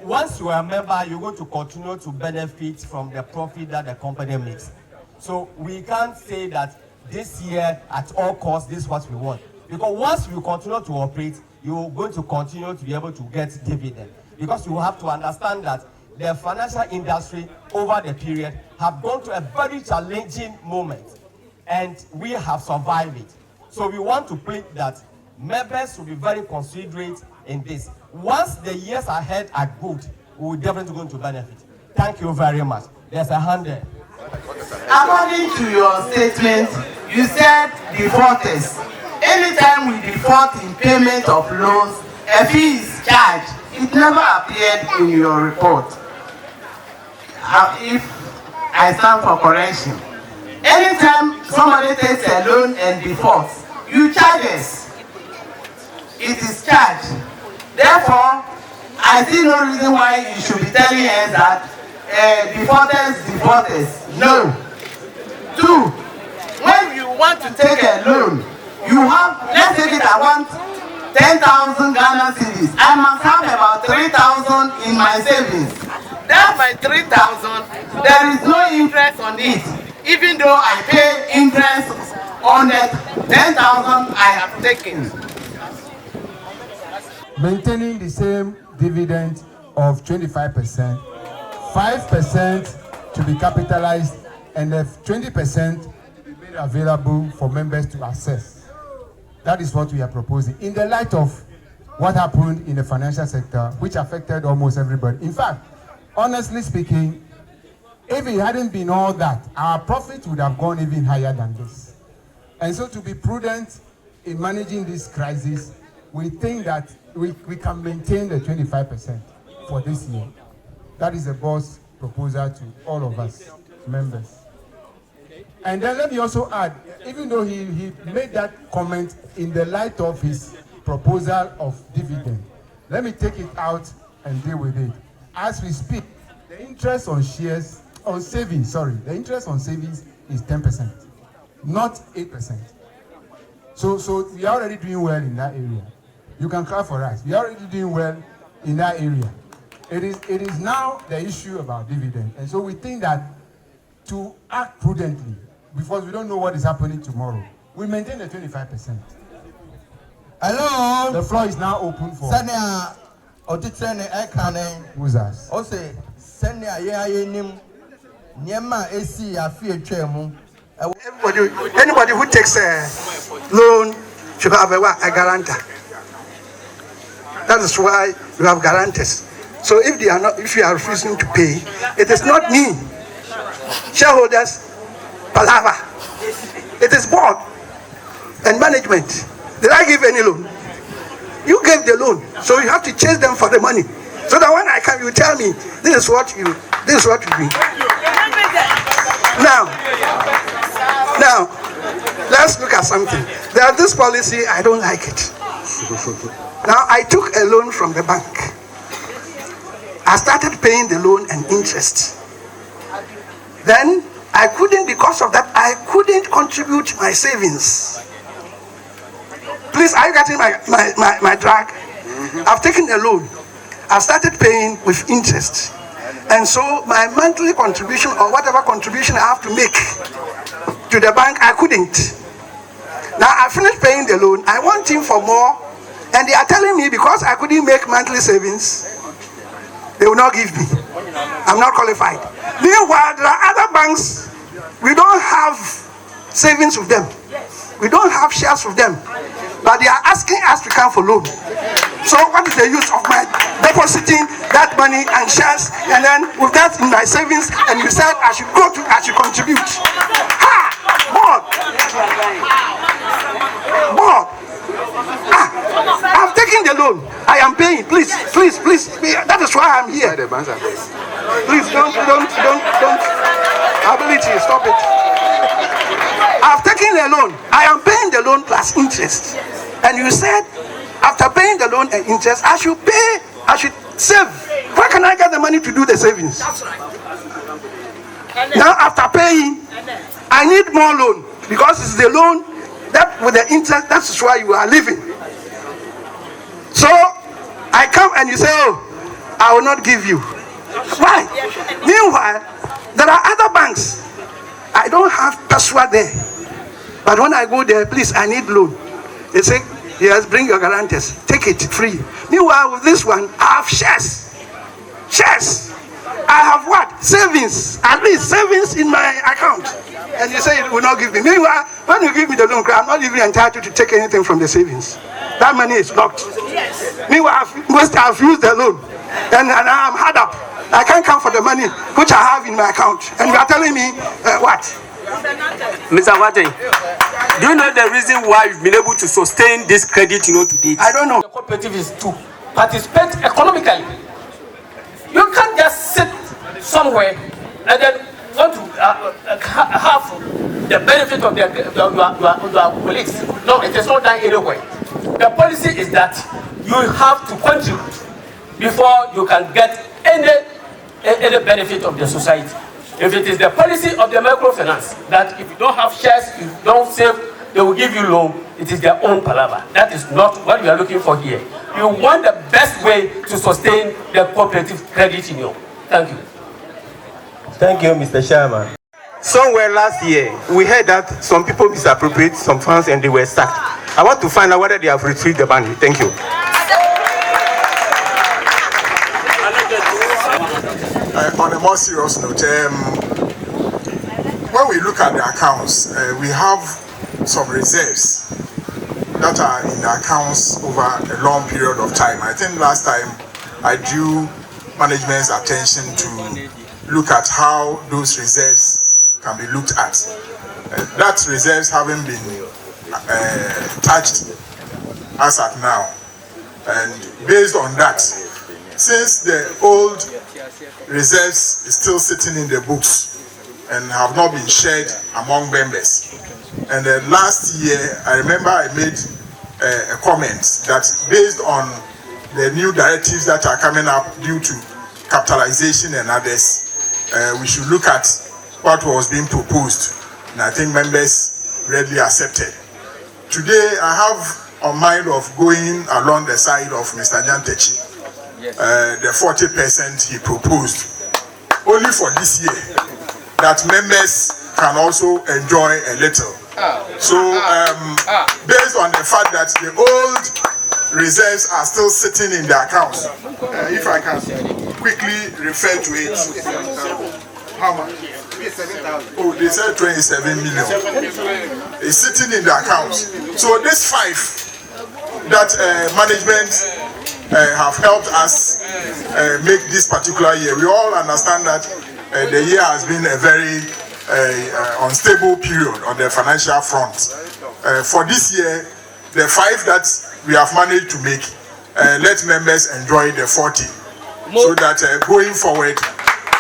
once you are a member, you're going to continue to benefit from the profit that the company makes. So we can't say that this year, at all costs, this is what we want. Because once we continue to operate, you're going to continue to be able to get dividend. Because you have to understand that the financial industry over the period have gone through a very challenging moment. And we have survived it. So we want to plead that members should be very considerate in this. Once the years ahead are good, we will definitely going to benefit. Thank you very much. There's a hand there. According to your statement, you said defaulters. Anytime we default in payment of loans, a fee is charged. It never appeared in your report. If I stand for correction, anytime somebody takes a loan and defaults, you charge us. It is charged. Therefore, I see no reason why you should be telling us that defaulters. No. 2, when you want to take a loan, you have, let's take it, I want 10,000 Ghana cedis. I must have about 3,000 in my savings. That's my 3,000. There is no interest on it, even though I pay interest on the 10,000 I have taken. Maintaining the same dividend of 25%, 5% to be capitalized, and the 20% to be made available for members to access. That is what we are proposing. In the light of what happened in the financial sector, which affected almost everybody. In fact, honestly speaking, if it hadn't been all that, our profit would have gone even higher than this. And so to be prudent in managing this crisis, we think that we can maintain the 25% for this year. That is the board's proposal to all of us, members. And then let me also add, even though he made that comment in the light of his proposal of dividend, let me take it out and deal with it. As we speak, the interest on shares, on savings, the interest on savings is 10%, not 8%. So we are already doing well in that area. You can clap for us. We are already doing well in that area. It is now the issue about dividend. And so we think that to act prudently, because we don't know what is happening tomorrow, we maintain the 25%. Hello. The floor is now open for Senia Otitene Ekane. Who's us? Ose Senia Yenim Nyema AC Afie Chemu. Anybody who takes a loan should have a guarantor. That is why you have guarantors. So if you are refusing to pay, it is not me, shareholders, palaver. It is board and management. Did I give any loan? You gave the loan, so you have to chase them for the money. So that when I come, you tell me this is what you do. Now, let's look at something. There's this policy, I don't like it. Now, I took a loan from the bank. I started paying the loan and interest. Then, I couldn't, because of that, I couldn't contribute my savings. Please, are you getting my drag? I've taken a loan. I've started paying with interest. And so my monthly contribution or whatever contribution I have to make to the bank, I couldn't. Now I finished paying the loan. I want him for more. And they are telling me because I couldn't make monthly savings, they will not give me. I'm not qualified. Meanwhile, there are other banks, we don't have savings with them. We don't have shares with them. But they are asking us to come for loan. So what is the use of my depositing that money and shares, and then with that in my savings, and you said I should contribute. Ha! Board! I've taken the loan. I am paying. Please. That is why I'm here. Please don't. Ability, stop it. I've taken the loan. I am paying the loan plus interest. And you said, after paying the loan and interest, I should save. Where can I get the money to do the savings? Now, after paying, I need more loan because it's the loan that with the interest, that's why you are living. So, I come and you say, oh, I will not give you. Why? Meanwhile, there are other banks. I don't have password there. But when I go there, please, I need loan. They say, yes, bring your guarantors. Take it free. Meanwhile, with this one, I have shares. I have what? Savings. At least savings in my account. And you say it will not give me. Meanwhile, when you give me the loan, I'm not even entitled to take anything from the savings. That money is locked. Meanwhile, I've used the loan. And I'm hard up. I can't come for the money which I have in my account. And you are telling me what? Mr. Wate, do you know the reason why you've been able to sustain this credit to date? I don't know. The cooperative is to participate economically. You can't just sit somewhere and then want to have the benefit of your colleagues. No, it is not done anywhere. The policy is that you have to contribute before you can get any benefit of the society. If it is the policy of the microfinance that if you don't have shares, you don't save, they will give you loan, it is their own palaver. That is not what we are looking for here. You want the best way to sustain the cooperative credit union. Thank you. Thank you, Mr. Chairman. Somewhere last year, we heard that some people misappropriate some funds and they were sacked. I want to find out whether they have retrieved the money. Thank you. on a more serious note, when we look at the accounts, we have some reserves that are in the accounts over a long period of time. I think last time I drew management's attention to look at how those reserves can be looked at. That reserves haven't been touched as at now. And based on that, since the old reserves is still sitting in the books and have not been shared among members, and last year I remember I made a comment that based on the new directives that are coming up due to capitalization and others, we should look at what was being proposed, and I think members readily accepted. Today I have on mind of going along the side of Mr. Nyantechi, the 40% he proposed, only for this year, that members can also enjoy a little. So based on the fact that the old reserves are still sitting in the accounts, if I can quickly refer to it. How much? Oh, they said 27 million. It's sitting in the accounts. So this 5 that management have helped us make this particular year, we all understand that the year has been a very unstable period on the financial front. For this year, the 5 that we have managed to make, let members enjoy the 40, so that going forward,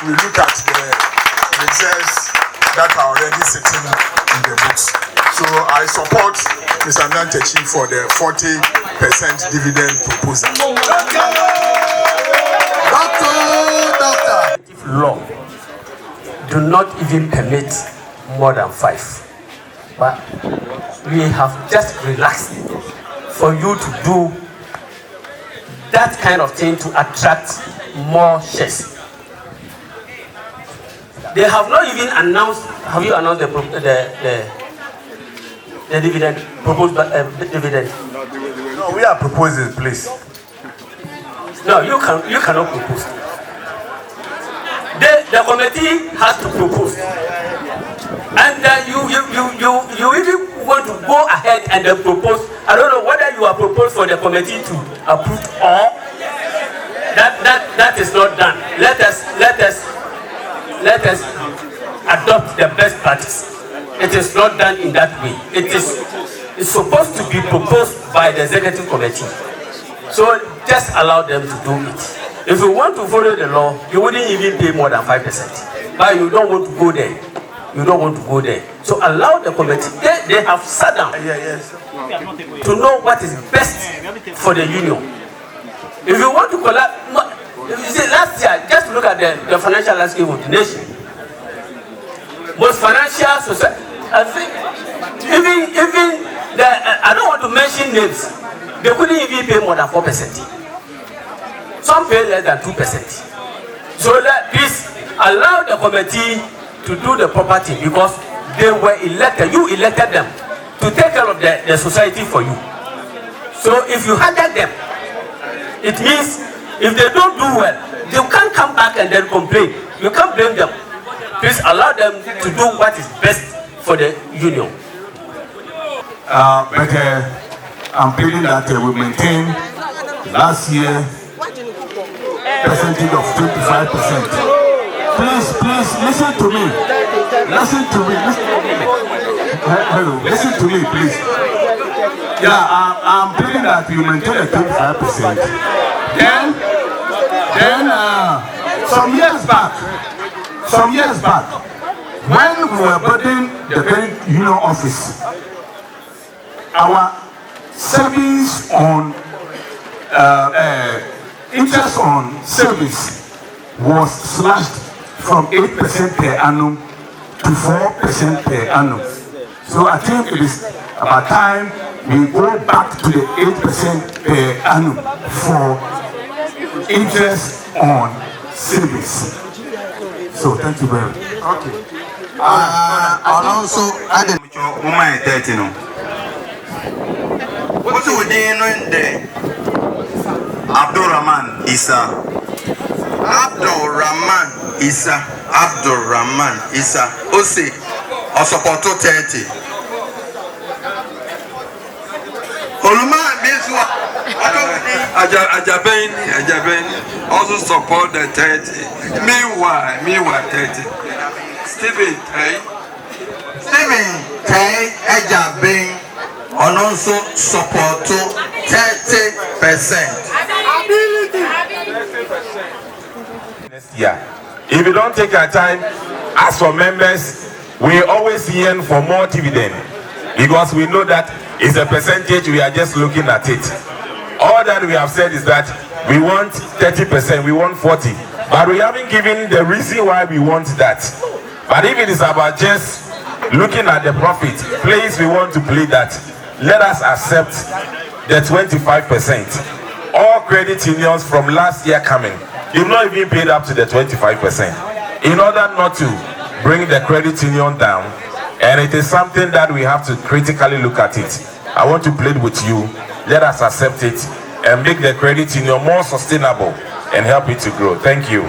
we look at the reserves that are already sitting in the books. So I support Mr. Nyantechi for the 40% dividend proposal. Doctor. Law do not even permit more than 5. But we have just relaxed for you to do that kind of thing to attract more shares. They have not even announced. Have you announced the dividend proposed dividend? No, we are proposing, please. No, you cannot propose. The committee has to propose, and you even want to go ahead and then propose. I don't know whether you are proposed for the committee to approve or that is not done. Let us adopt the best practice. It is not done in that way. It's supposed to be proposed by the executive committee. So just allow them to do it. If you want to follow the law, you wouldn't even pay more than 5%. But you don't want to go there. You don't want to go there. So allow the committee. They have sat down to know what is best for the union. If you want to collect, you see, last year, just look at the financial landscape of the nation. Most financial society, I think, even I don't want to mention names, they couldn't even pay more than 4%. Some pay less than 2%. So please allow the committee to do the proper thing, because they were elected, you elected them to take care of the society for you. So if you hijack them, it means if they don't do well, they can't come back and then complain. You can't blame them. Please allow them to do what is best for the union. But I'm pleading that we maintain last year percentage of 25%. Please listen to me. Listen to me. Hello, listen to me, please. Yeah, I'm pleading that you maintain a 25%. Then some years back, when we were building the credit union office, our savings on interest on savings was slashed from 8% per annum to 4% per annum. So I think it is about time we go back to the 8% per annum for interest on savings. So thank you very much. Okay. Also, I didn't mind that, you know. What do we do in there? Abdul Rahman Isa Isa Abdurrahman Isa Ose Osopoto 30. Oluma Biswa Ajaben also support the 30. Meanwhile 30. Stephen Tay Ajaben also support 30%. Yeah. If you don't take our time, as for members, we always yearn for more dividend because we know that it's a percentage, we are just looking at it. All that we have said is that we want 30%, we want 40%, but we haven't given the reason why we want that. But if it is about just looking at the profit, please, we want to plead that let us accept the 25%. All credit unions from last year coming, you've not even paid up to the 25%. In order not to bring the credit union down, and it is something that we have to critically look at it. I want to plead with you, let us accept it and make the credit union more sustainable and help it to grow. Thank you.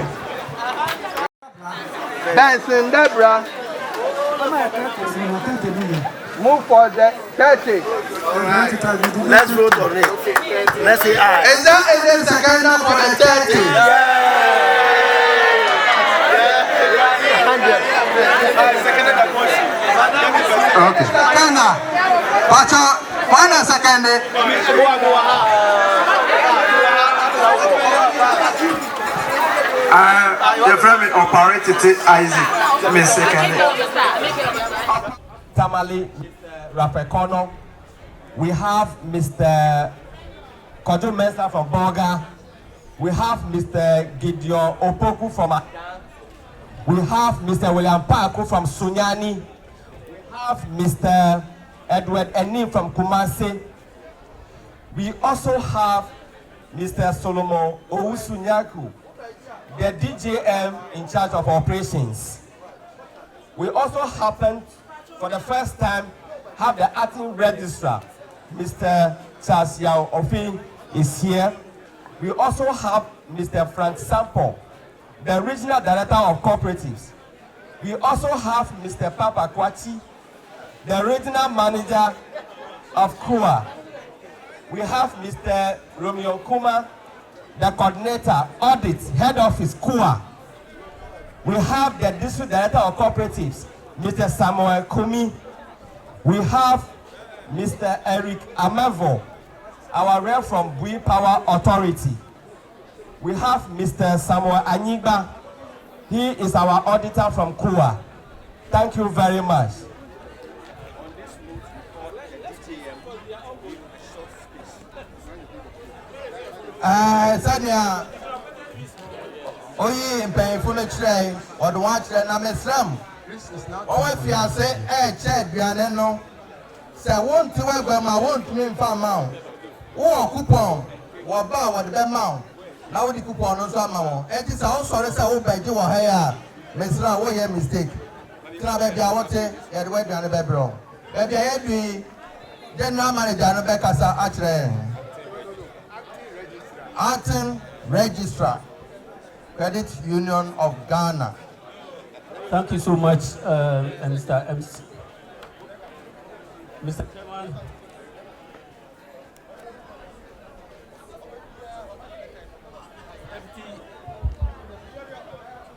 Dancing Deborah. Move for the 30. Alright. Let's vote on it. Let's say aye. Is that a second for the 30? Okay. Second. Pacha, one second. the friend operated Isaac. Tamale, Rapekono. We have Mr. Kojo Mensah from Bolga. We have Mr. Gideon Opoku from Adan. We have Mr. William Parko from Sunyani. We have Mr. Edward Enim from Kumasi. We also have Mr. Solomon Owusunyaku, the DJM in charge of operations. We also happen, for the first time, have the acting registrar, Mr. Charles Yao Ofin is here. We also have Mr. Frank Sampo, the regional director of cooperatives. We also have Mr. Papa Kwachi, the regional manager of KUA. We have Mr. Romeo Kuma, the coordinator, audit, head office, KUA. We have the district director of cooperatives, Mr. Samuel Kumi. We have Mr. Eric Amevo, our rep from Bui Power Authority. We have Mr. Samuel Anyiba. He is our auditor from KUA. Thank you very much. Sanya, oyi mpanyinfo no kyerɛ ɔde wɔn akyerɛ na mesram ɔwɔ fiase ɛɛkyɛ aduane no sɛ wonte wɛgbɛ ma wontumi mfa ma wo wowɔ coupon wɔba a wɔde bɛma wo na wode coupon no nso ama wɔn ɛnti sɛ wosɔre sɛ wobɛgye wɔ ha yi a mesra woyɛ mistake tena baabi a wote yɛde w'aduane bɛbrɛ wo baabi a yɛdui general manager no bɛkasa akyerɛ yɛn. Acting Registrar, Credit Union of Ghana. Thank you so much, Mr. MC. Mr. Chairman.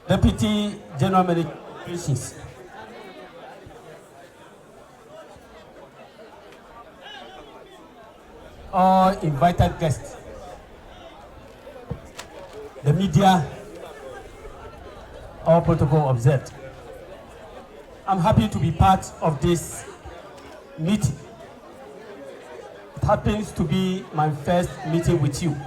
Deputy General Manager Operations. All invited guests. The media, all protocol observed. I'm happy to be part of this meeting. It happens to be my first meeting with you.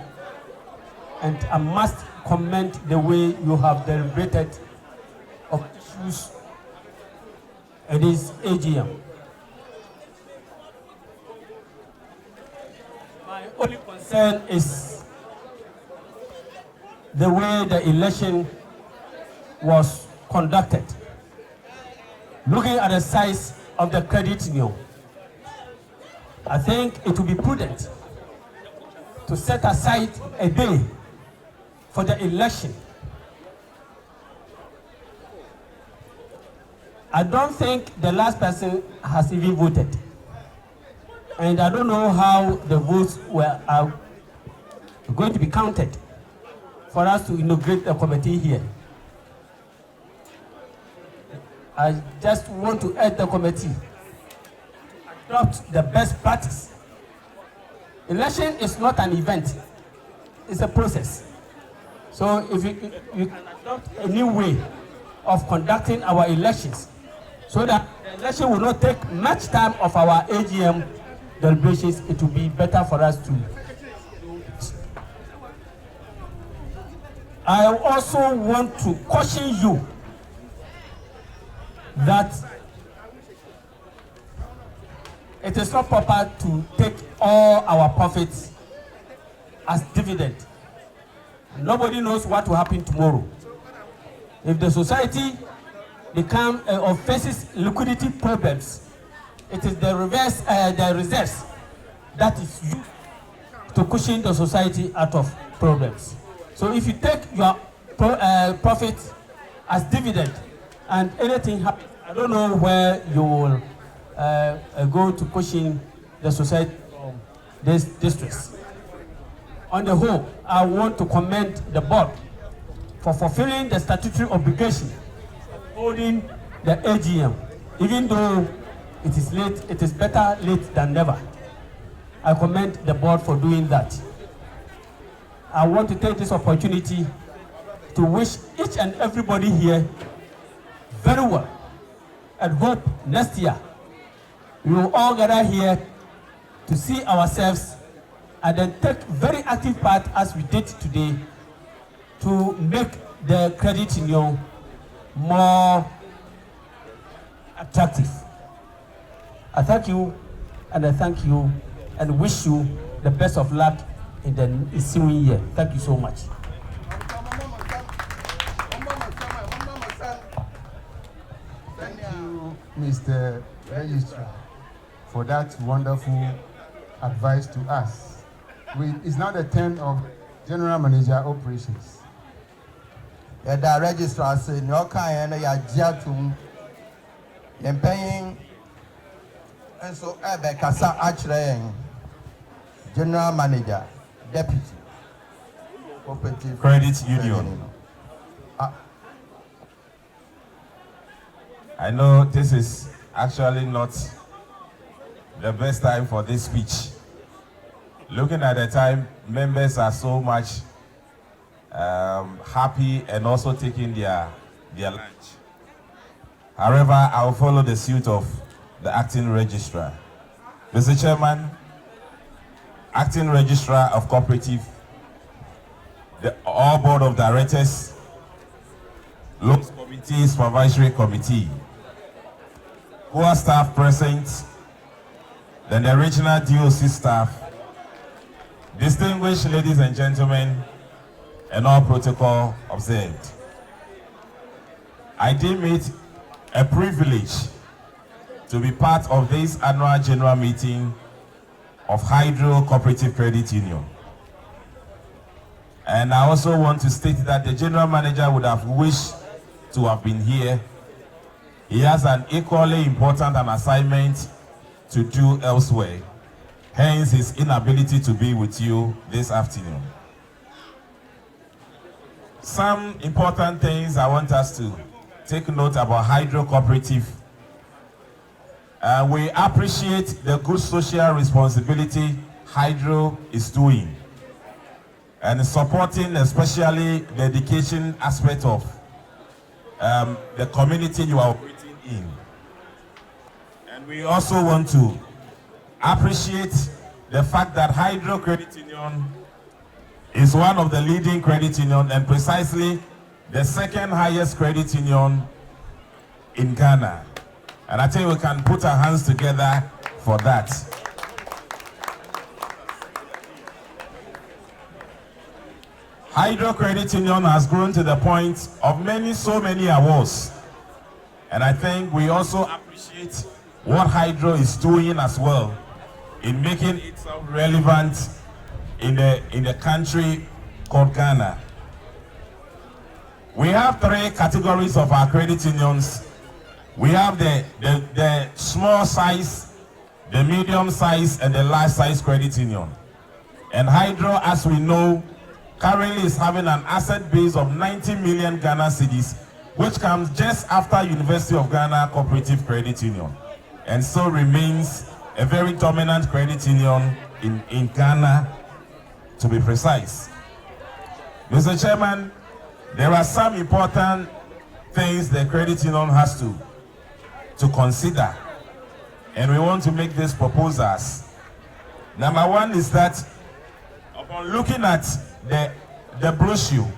And I must commend the way you have deliberated of issues at this AGM. My only concern is the way the election was conducted. Looking at the size of the credit union, I think it would be prudent to set aside a day for the election I don't think the last person has even voted. And I don't know how the votes are going to be counted for us to inaugurate the committee here. I just want to urge the committee, adopt the best practice. Election is not an event, it's a process. So if you can adopt a new way of conducting our elections so that the election will not take much time of our AGM deliberations, it will be better for us to. I also want to caution you that it is not proper to take all our profits as dividend. Nobody knows what will happen tomorrow. If the society or faces liquidity problems, it is the reserves that is used to cushion the society out of problems. So if you take your profit as dividend and anything happens, I don't know where you will go to cushion the society from this distress. On the whole, I want to commend the board for fulfilling the statutory obligation of holding the AGM. Even though it is late, it is better late than never. I commend the board for doing that. I want to take this opportunity to wish each and everybody here very well and hope next year we will all gather here to see ourselves and then take very active part as we did today to make the credit union more attractive. I thank you and I thank you and wish you the best of luck in the ensuing year. Thank you so much. Thank you, Mr. Registrar, for that wonderful advice to us. It's now the turn of General Manager Operations. The registrar said, "No kind of yajatum, and paying, and so Kasa actually General Manager, Deputy Co-operative Credit Union." I know this is actually not the best time for this speech. Looking at the time, members are so much happy and also taking their lunch. However, I will follow the suit of the acting registrar. Mr. Chairman, acting registrar of cooperative, the all board of directors, loans committee, supervisory committee, who are staff present, then the regional DOC staff, distinguished ladies and gentlemen, and all protocol observed. I deem it a privilege to be part of this annual general meeting of Hydrocorporated Credit Union. And I also want to state that the general manager would have wished to have been here. He has an equally important assignment to do elsewhere. Hence his inability to be with you this afternoon. Some important things I want us to take note about Hydrocorporative. We appreciate the good social responsibility Hydro is doing and supporting especially the education aspect of the community you are operating in. And we also want to appreciate the fact that Hydro Credit Union is one of the leading credit union and precisely the second highest credit union in Ghana. And I think we can put our hands together for that. Hydro Credit Union has grown to the point of so many awards. And I think we also appreciate what Hydro is doing as well in making itself relevant in the country called Ghana. We have three categories of our credit unions. We have the small size, the medium size, and the large size credit union. And Hydro, as we know, currently is having an asset base of 90 million Ghana cedis, which comes just after University of Ghana Co-operative Credit Union, and so remains a very dominant credit union in Ghana, to be precise. Mr. Chairman, there are some important things the credit union has to consider, and we want to make these proposals. Number one is that upon looking at the brochure,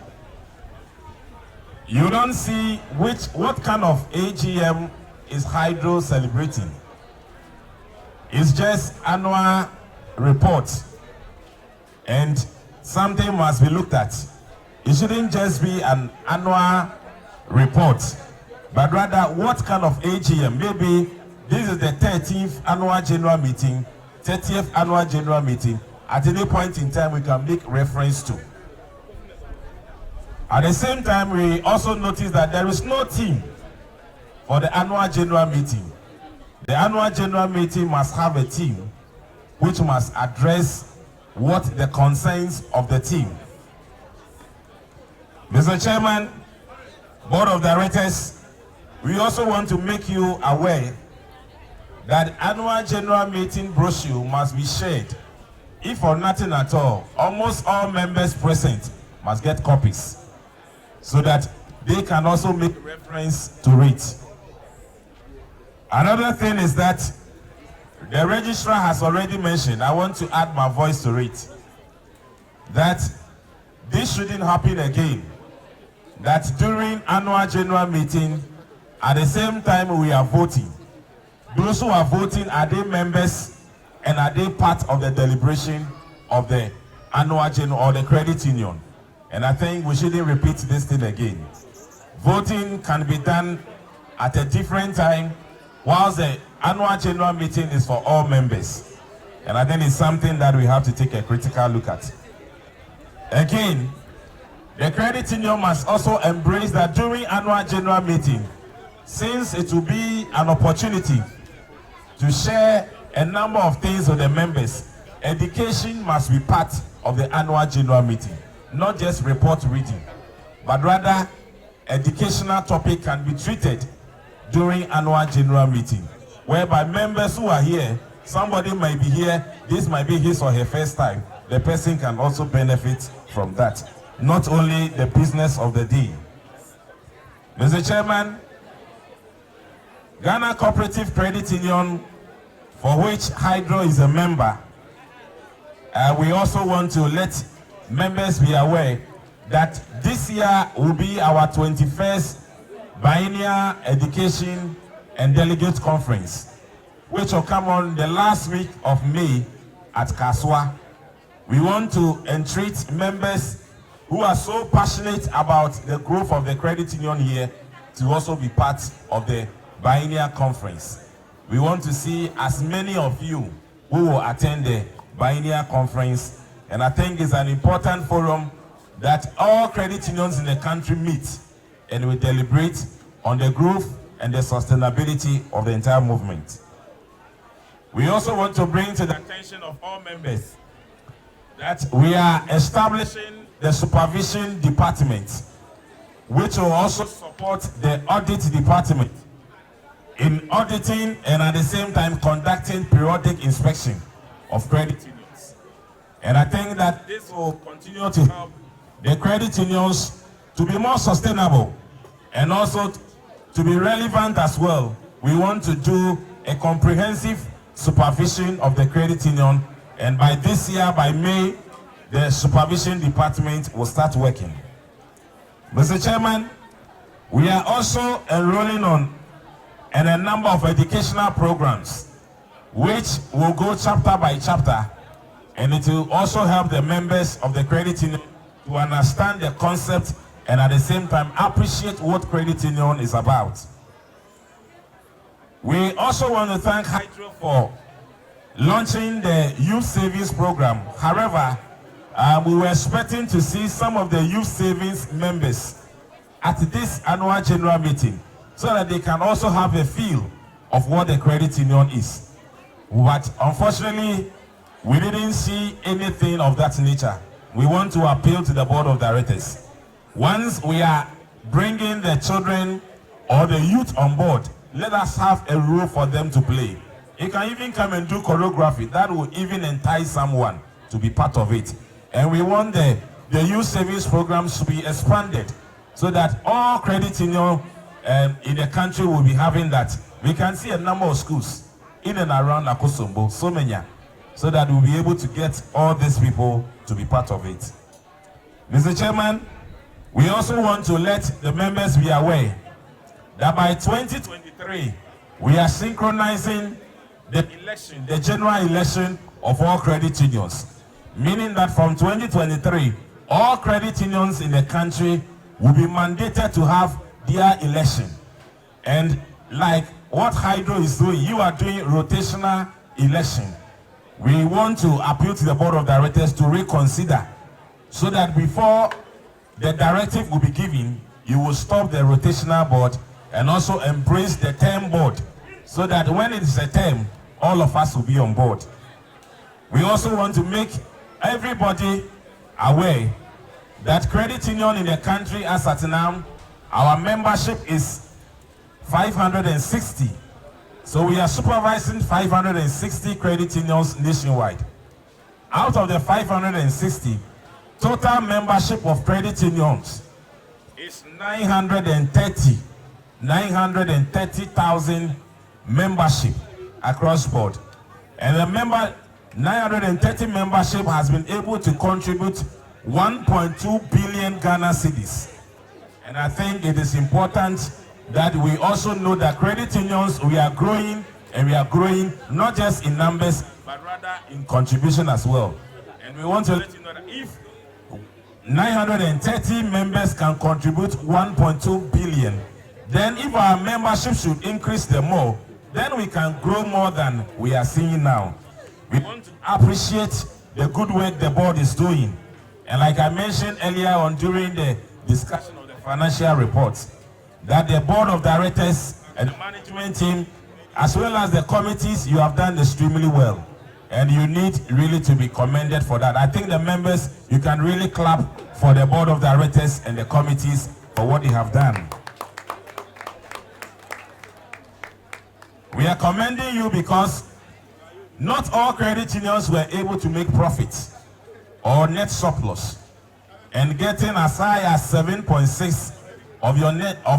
you don't see what kind of AGM is Hydro celebrating. It's just annual reports, and something must be looked at. It shouldn't just be an annual report, but rather what kind of AGM. Maybe this is the 13th annual general meeting, 30th annual general meeting. At any point in time, we can make reference to. At the same time, we also notice that there is no team for the annual general meeting. The annual general meeting must have a team which must address what the concerns of the team. Mr. Chairman, Board of Directors, we also want to make you aware that annual general meeting brochure must be shared. If for nothing at all, almost all members present must get copies, so that they can also make reference to it. Another thing is that the registrar has already mentioned, I want to add my voice to it, that this shouldn't happen again. That during annual general meeting, at the same time we are voting. Those who are voting, are they members and are they part of the deliberation of the annual general or the credit union? And I think we shouldn't repeat this thing again. Voting can be done at a different time, whilst the annual general meeting is for all members. And I think it's something that we have to take a critical look at. Again, the credit union must also embrace that during annual general meeting, since it will be an opportunity to share a number of things with the members, education must be part of the annual general meeting. Not just report reading, but rather educational topic can be treated during annual general meeting, whereby members who are here, somebody might be here, this might be his or her first time, the person can also benefit from that, not only the business of the day. Mr. Chairman, Ghana Co-operative Credit Union, for which Hydro is a member, we also want to let members be aware that this year will be our 21st Biennial Education and Delegate Conference, which will come on the last week of May at Kaswa. We want to entreat members who are so passionate about the growth of the credit union here to also be part of the Biennial Conference. We want to see as many of you who will attend the Biennial Conference. And I think it's an important forum that all credit unions in the country meet and we deliberate on the growth and the sustainability of the entire movement. We also want to bring to the attention of all members that we are establishing the supervision department, which will also support the audit department in auditing and at the same time conducting periodic inspection of credit unions. And I think that this will continue to help the credit unions to be more sustainable and also to be relevant as well. We want to do a comprehensive supervision of the credit union, and by this year, by May, the supervision department will start working. Mr. Chairman, we are also enrolling on a number of educational programs which will go chapter by chapter, and it will also help the members of the credit union to understand the concept and at the same time appreciate what credit union is about. We also want to thank Hydro for launching the youth savings program. However, we were expecting to see some of the youth savings members at this annual general meeting so that they can also have a feel of what the credit union is. But unfortunately, we didn't see anything of that nature. We want to appeal to the board of directors. Once we are bringing the children or the youth on board, let us have a role for them to play. You can even come and do choreography. That will even entice someone to be part of it. And we want the youth savings programs to be expanded so that all credit unions in the country will be having that. We can see a number of schools in and around AKOSOMBO, so many, so that we'll be able to get all these people to be part of it. Mr. Chairman, we also want to let the members be aware that by 2023, we are synchronizing the election, the general election of all credit unions, meaning that from 2023, all credit unions in the country will be mandated to have their election. And like what Hydro is doing, you are doing rotational election. We want to appeal to the board of directors to reconsider so that before the directive will be given, you will stop the rotational board and also embrace the term board so that when it is a term, all of us will be on board. We also want to make everybody aware that credit union in the country as at now, our membership is 560. So we are supervising 560 credit unions nationwide. Out of the 560, total membership of credit unions is 930,000 membership across board. And the 930 membership has been able to contribute 1.2 billion Ghana cedis. And I think it is important that we also know that credit unions, we are growing, and we are growing not just in numbers, but rather in contribution as well. And we want to let you know that if 930 members can contribute 1.2 billion, then if our membership should increase the more, then we can grow more than we are seeing now. We want to appreciate the good work the board is doing. And like I mentioned earlier on during the discussion of the financial reports, that the board of directors and the management team, as well as the committees, you have done extremely well. And you need really to be commended for that. I think the members, you can really clap for the board of directors and the committees for what they have done. We are commending you because not all credit unions were able to make profits or net surplus, and getting as high as 7.6 of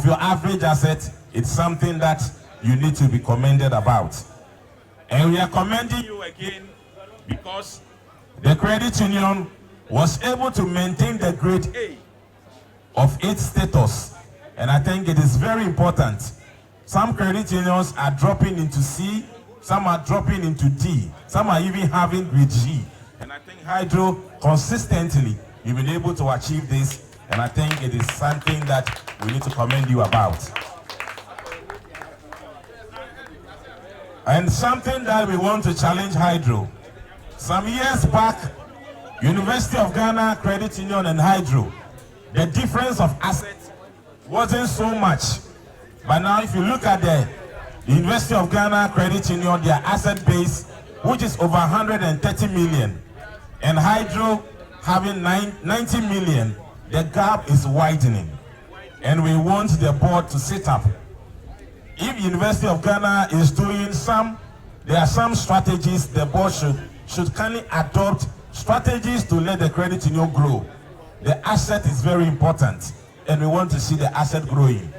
your average asset, it's something that you need to be commended about. And we are commending you again because the credit union was able to maintain the grade A of its status. And I think it is very important. Some credit unions are dropping into C, some are dropping into D, some are even having grade G. And I think Hydro, consistently, you've been able to achieve this, and I think it is something that we need to commend you about. And something that we want to challenge Hydro. Some years back, University of Ghana Credit Union and Hydro, the difference of assets wasn't so much. But now if you look at the University of Ghana Credit Union, their asset base, which is over 130 million, and Hydro having 90 million, the gap is widening. And we want the board to sit up. If University of Ghana is doing there are some strategies the board should kindly adopt strategies to let the credit union grow. The asset is very important, and we want to see the asset growing.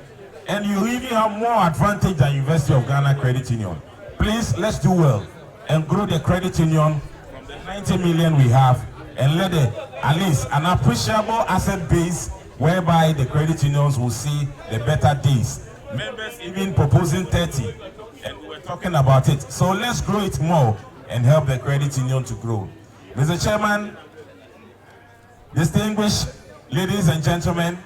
And you even have more advantage than University of Ghana Credit Union. Please, let's do well and grow the credit union from the 90 million we have, and let at least an appreciable asset base whereby the credit unions will see the better days. Members even proposing 30, and we were talking about it. So let's grow it more and help the credit union to grow. Mr. Chairman, distinguished ladies and gentlemen,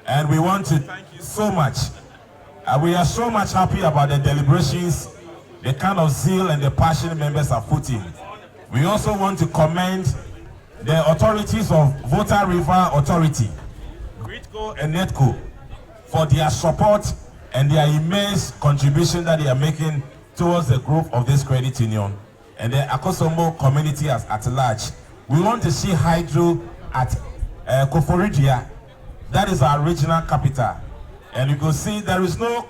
and we want to thank you so much. We are so much happy about the deliberations, the kind of zeal and the passion members have put in. We also want to commend the authorities of Volta River Authority, Gridco and Netco, for their support and their immense contribution that they are making towards the growth of this credit union and the AKOSOMBO community at large. We want to see Hydro at Koforidia. That is our regional capital. And you can see there is no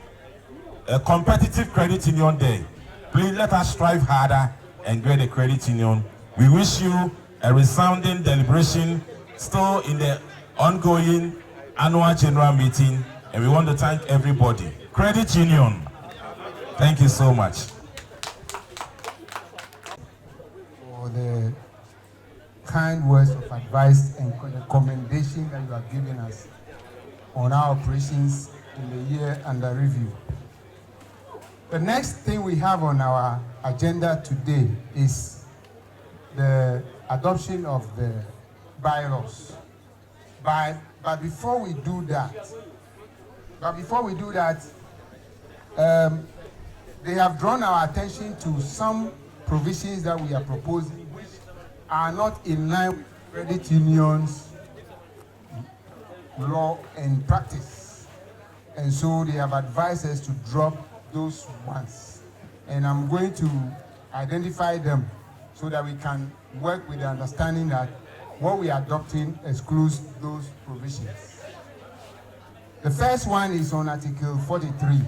competitive credit union there. Please let us strive harder and get a credit union. We wish you a resounding deliberation still in the ongoing annual general meeting, and we want to thank everybody. Credit union, thank you so much. For the kind words of advice and the commendation that you have given us on our operations in the year under review. The next thing we have on our agenda today is the adoption of the bylaws. But before we do that, they have drawn our attention to some provisions that we are proposing which are not in line with credit unions law and practice. And so they have advised us to drop those ones. And I'm going to identify them so that we can work with the understanding that what we are adopting excludes those provisions. The first one is on Article 43.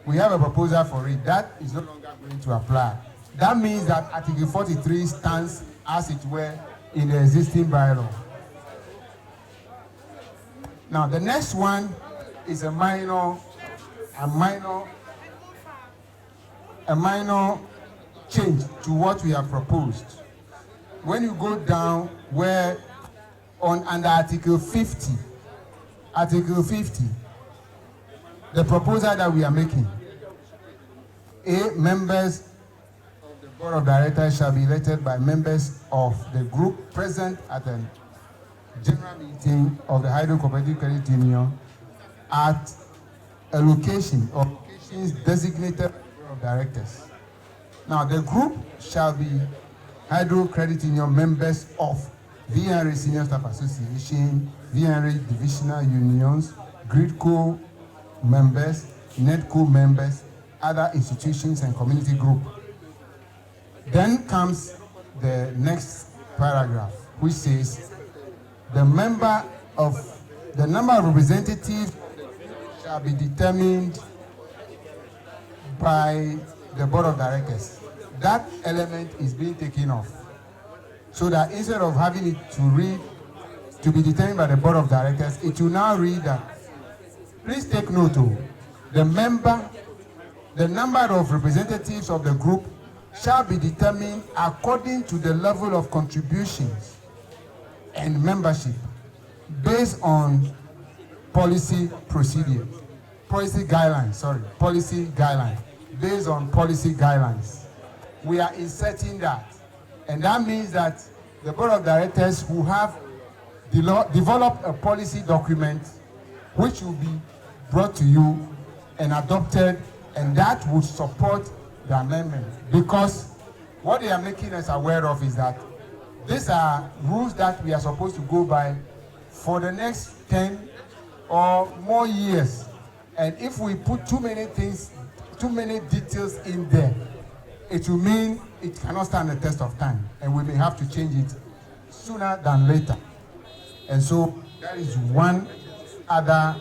We have a proposal for it. That is no longer going to apply. That means that Article 43 stands as it were in the existing bylaw. Now, the next one is a minor change to what we have proposed. When you go down where under Article 50, the proposal that we are making, members of the Board of Directors shall be elected by members of the group present at the general meeting of the Hydrocorporated Credit Union at a location or locations designated by the Board of Directors. Now, the group shall be Hydro Credit Union members of VNRA Senior Staff Association, VNRA Divisional Unions, GridCo members, NetCo members, other institutions and community group. Then comes the next paragraph, which says the number of representatives shall be determined by the Board of Directors. That element is being taken off, so that instead of having it to be determined by the Board of Directors, it will now read that, please take note of the number of representatives of the group shall be determined according to the level of contributions and membership based on policy guidelines, based on policy guidelines. We are inserting that, and that means that the Board of Directors will have developed a policy document which will be brought to you and adopted, and that would support the amendment, because what they are making us aware of is that these are rules that we are supposed to go by for the next 10 or more years. And if we put too many details in there, it will mean it cannot stand the test of time, and we may have to change it sooner than later. And so that is one other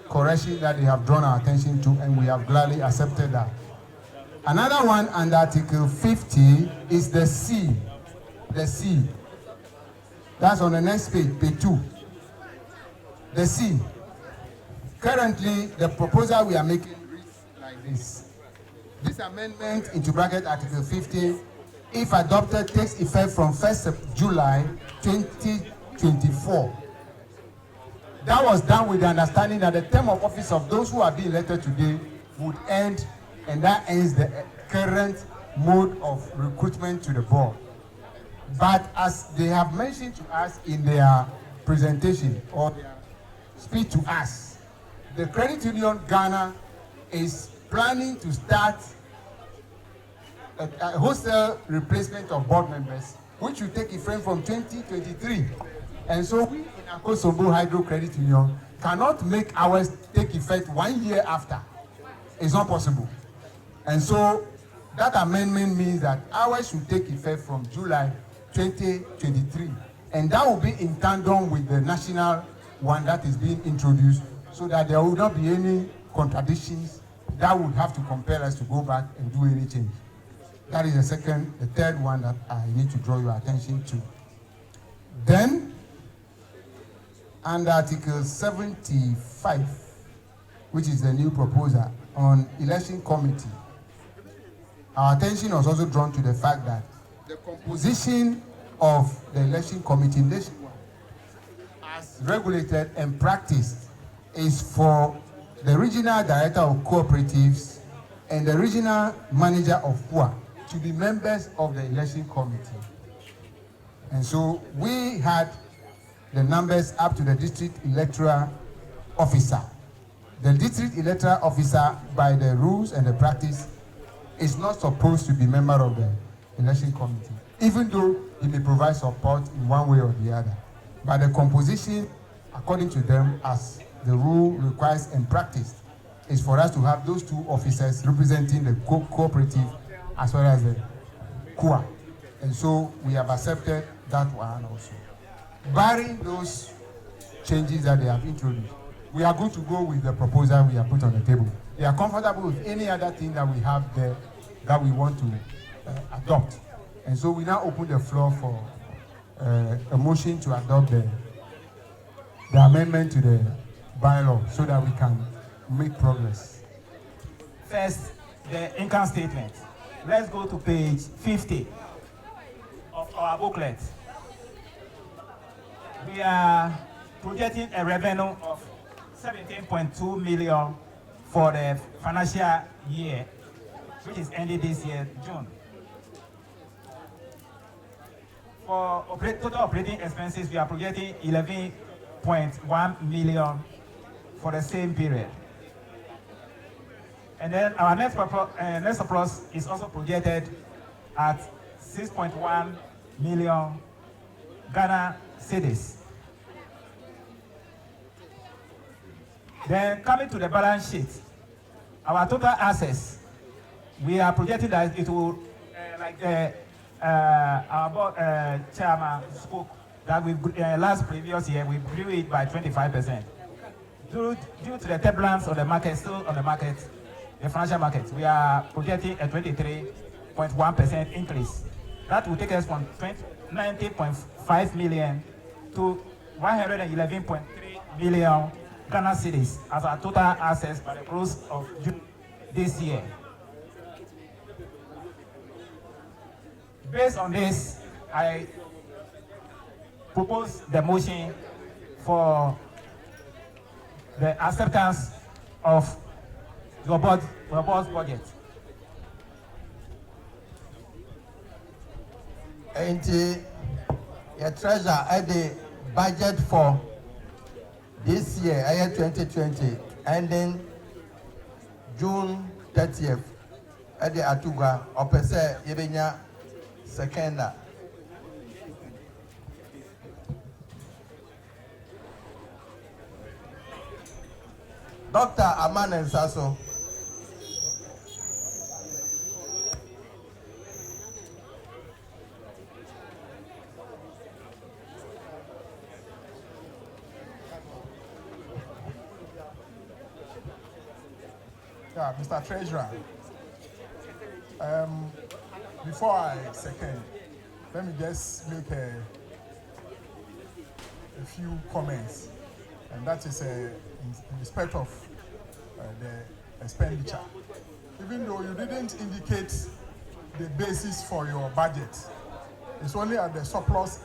correction that they have drawn our attention to, and we have gladly accepted that. Another one under Article 50 is the C. The C. That's on the next page, page 2. The C. Currently, the proposal we are making reads like this. This amendment into bracket Article 50, if adopted, takes effect from 1st of July 2024. That was done with the understanding that the term of office of those who are being elected today would end, and that ends the current mode of recruitment to the board. But as they have mentioned to us in their presentation or their speech to us, the Credit Union Ghana is planning to start a wholesale replacement of board members, which will take effect from 2023. And so we in AKOSOMBO Hydro Credit Union cannot make ours take effect 1 year after. It's not possible. And so that amendment means that ours should take effect from July 2023. And that will be in tandem with the national one that is being introduced, so that there will not be any contradictions that would have to compel us to go back and do any change. That is the third one that I need to draw your attention to. Then, under Article 75, which is the new proposal on election committee, our attention was also drawn to the fact that the composition of the election committee nationwide, as regulated and practiced, is for the regional director of cooperatives and the regional manager of PUA to be members of the election committee. And so we had the numbers up to the district electoral officer. The district electoral officer, by the rules and the practice, is not supposed to be a member of the election committee, even though he may provide support in one way or the other. But the composition, according to them, as the rule requires and practice, is for us to have those two officers representing the cooperative as well as the KUA. And so we have accepted that one also. Barring those changes that they have introduced, we are going to go with the proposal we have put on the table. They are comfortable with any other thing that we have there that we want to adopt. And so we now open the floor for a motion to adopt the amendment to the bylaw so that we can make progress. First, the income statement. Let's go to page 50 of our booklet. We are projecting a revenue of 17.2 million for the financial year, which is ended this year, June. For total operating expenses, we are projecting 11.1 million for the same period. And then our net surplus is also projected at 6.1 million Ghana cedis. Then coming to the balance sheet, our total assets, we are projecting that it will, our board chairman spoke, that we previous year we grew it by 25%. Due to the turbulence of the market, still on the market, the financial market, we are projecting a 23.1% increase. That will take us from 90.5 million to 111.3 million Ghana cedis as our total assets by the close of June this year. Based on this, I propose the motion for the acceptance of your board's budget. And your treasurer at the budget for this year, 2020, ending June 30th, at the Atuga, Opese Yebenya Sekenda. Dr. Aman Sasso. Yeah, Mr. Treasurer, before I second, let me just make a few comments, and that is in respect of the expenditure. Even though you didn't indicate the basis for your budget, it's only at the surplus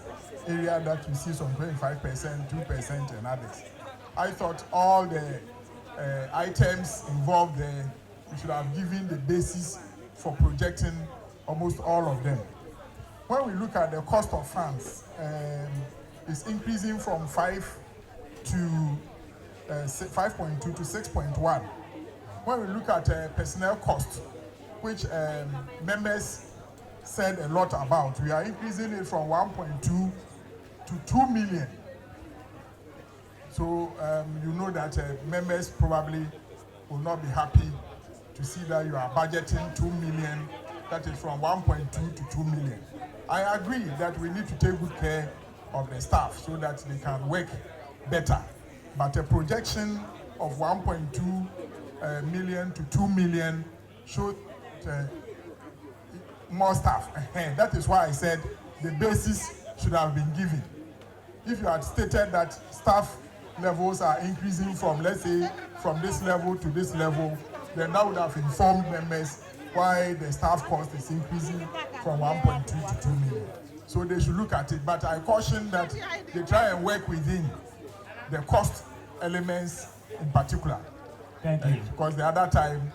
area that you see some 25%, 2%, and others. I thought all the items involved there, we should have given the basis for projecting almost all of them. When we look at the cost of funds, it's increasing from 5.2 to 6.1. When we look at personnel cost, which members said a lot about, we are increasing it from 1.2 to 2 million. So you know that members probably will not be happy to see that you are budgeting 2 million, that is from 1.2 to 2 million. I agree that we need to take good care of the staff so that they can work better. But a projection of 1.2 million to 2 million should more staff. That is why I said the basis should have been given. If you had stated that staff levels are increasing from, let's say, from this level to this level, then that would have informed members why the staff cost is increasing from 1.2 to 2 million. So they should look at it. But I caution that they try and work within the cost elements in particular. Thank you. Because the other time,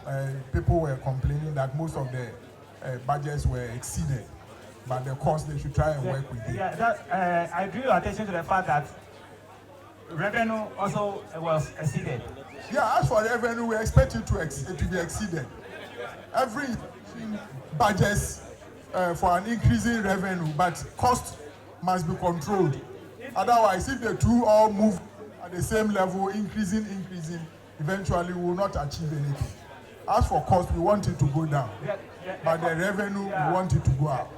people were complaining that most of the budgets were exceeded. But the cost, they should try and work within. Yeah, I drew your attention to the fact that revenue also was exceeded. Yeah, as for revenue, we expect it to be exceeded. Every budgets for an increasing revenue, but cost must be controlled. Otherwise, if the two all move at the same level, increasing, eventually we will not achieve anything. As for cost, we want it to go down, but the revenue, we want it to go up.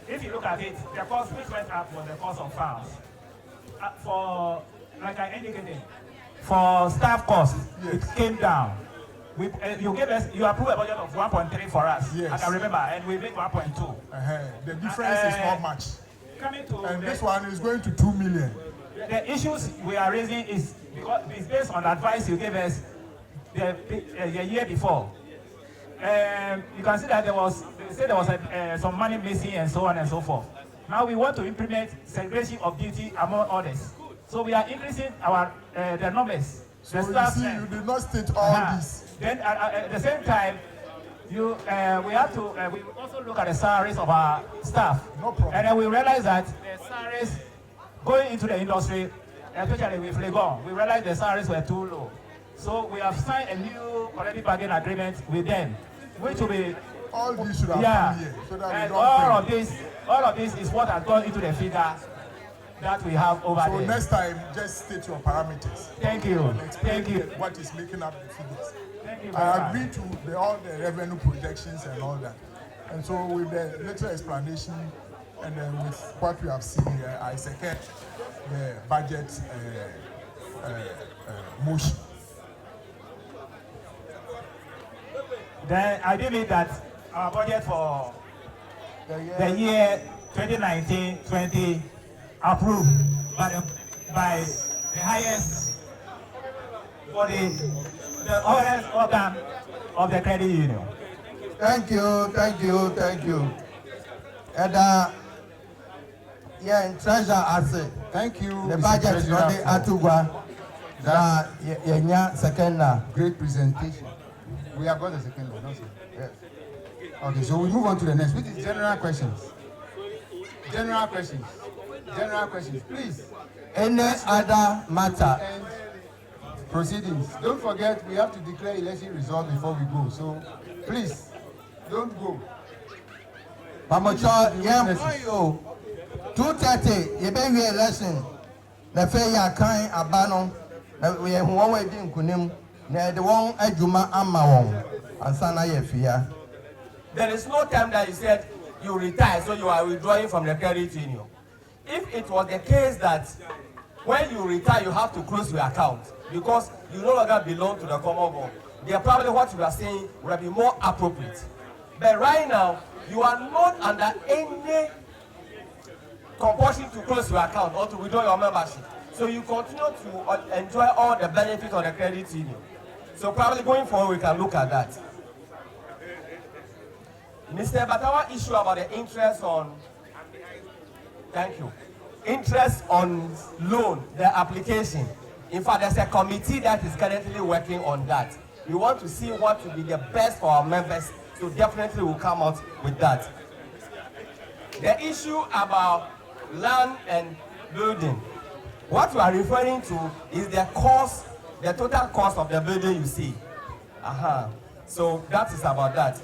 If you look at it, the cost which went up was the cost of funds. For, like I indicated, for staff costs, yes, it came down. You approved a budget of 1.3 for us. Yes. I can remember, and we made 1.2. The difference is not much. And this one is going to 2 million. The issues we are raising is because it's based on advice you gave us the year before. You can see that there was some money missing and so on and so forth. Now we want to implement segregation of duty among others. So we are increasing our the numbers. So you see, you did not state all this. Then at the same time, we have to we also look at the salaries of our staff. No problem. And then we realize that the salaries going into the industry, especially with Legon, we realized the salaries were too low. So we have signed a new collective bargaining agreement with them, which will be all this should have come here, so that and we don't all of this is what has gone into the figure that we have over there. So next time, just state your parameters. Thank you. Thank you. What is making up the figures? Thank you. I agree to all the revenue projections and all that. And so with the little explanation and then with what we have seen here, I second the budget motion. Then I believe that our budget for the year 2019-20 approved by the highest body, the highest organ of the credit union. Thank you. And in treasure asset. Thank you. The budget is not the Atugwa. Second. Great presentation. We have got a second one, also. Yes. Okay, so we move on to the next, which is general questions. General questions, please. Any other matter? And proceedings. Don't forget, we have to declare election results before we go. So, please, don't go. Pamocho, 2:30, you be here election. The fair ya kind abano. We have one way in Kunim. The one Ejuma Amawon and Sana Yefia. There is no time that you said you retire, so you are withdrawing from the credit union. If it was the case that when you retire, you have to close your account because you no longer belong to the Commonwealth, then probably what you are saying would be more appropriate. But right now, you are not under any compulsion to close your account or to withdraw your membership. So you continue to enjoy all the benefits of the credit union. So probably going forward, we can look at that. Mr. Batawa issue about the interest on, thank you, interest on loan, the application. In fact, there's a committee that is currently working on that. We want to see what will be the best for our members, so definitely we'll come out with that. The issue about land and building, what you are referring to is the cost, the total cost of the building you see. So that is about that.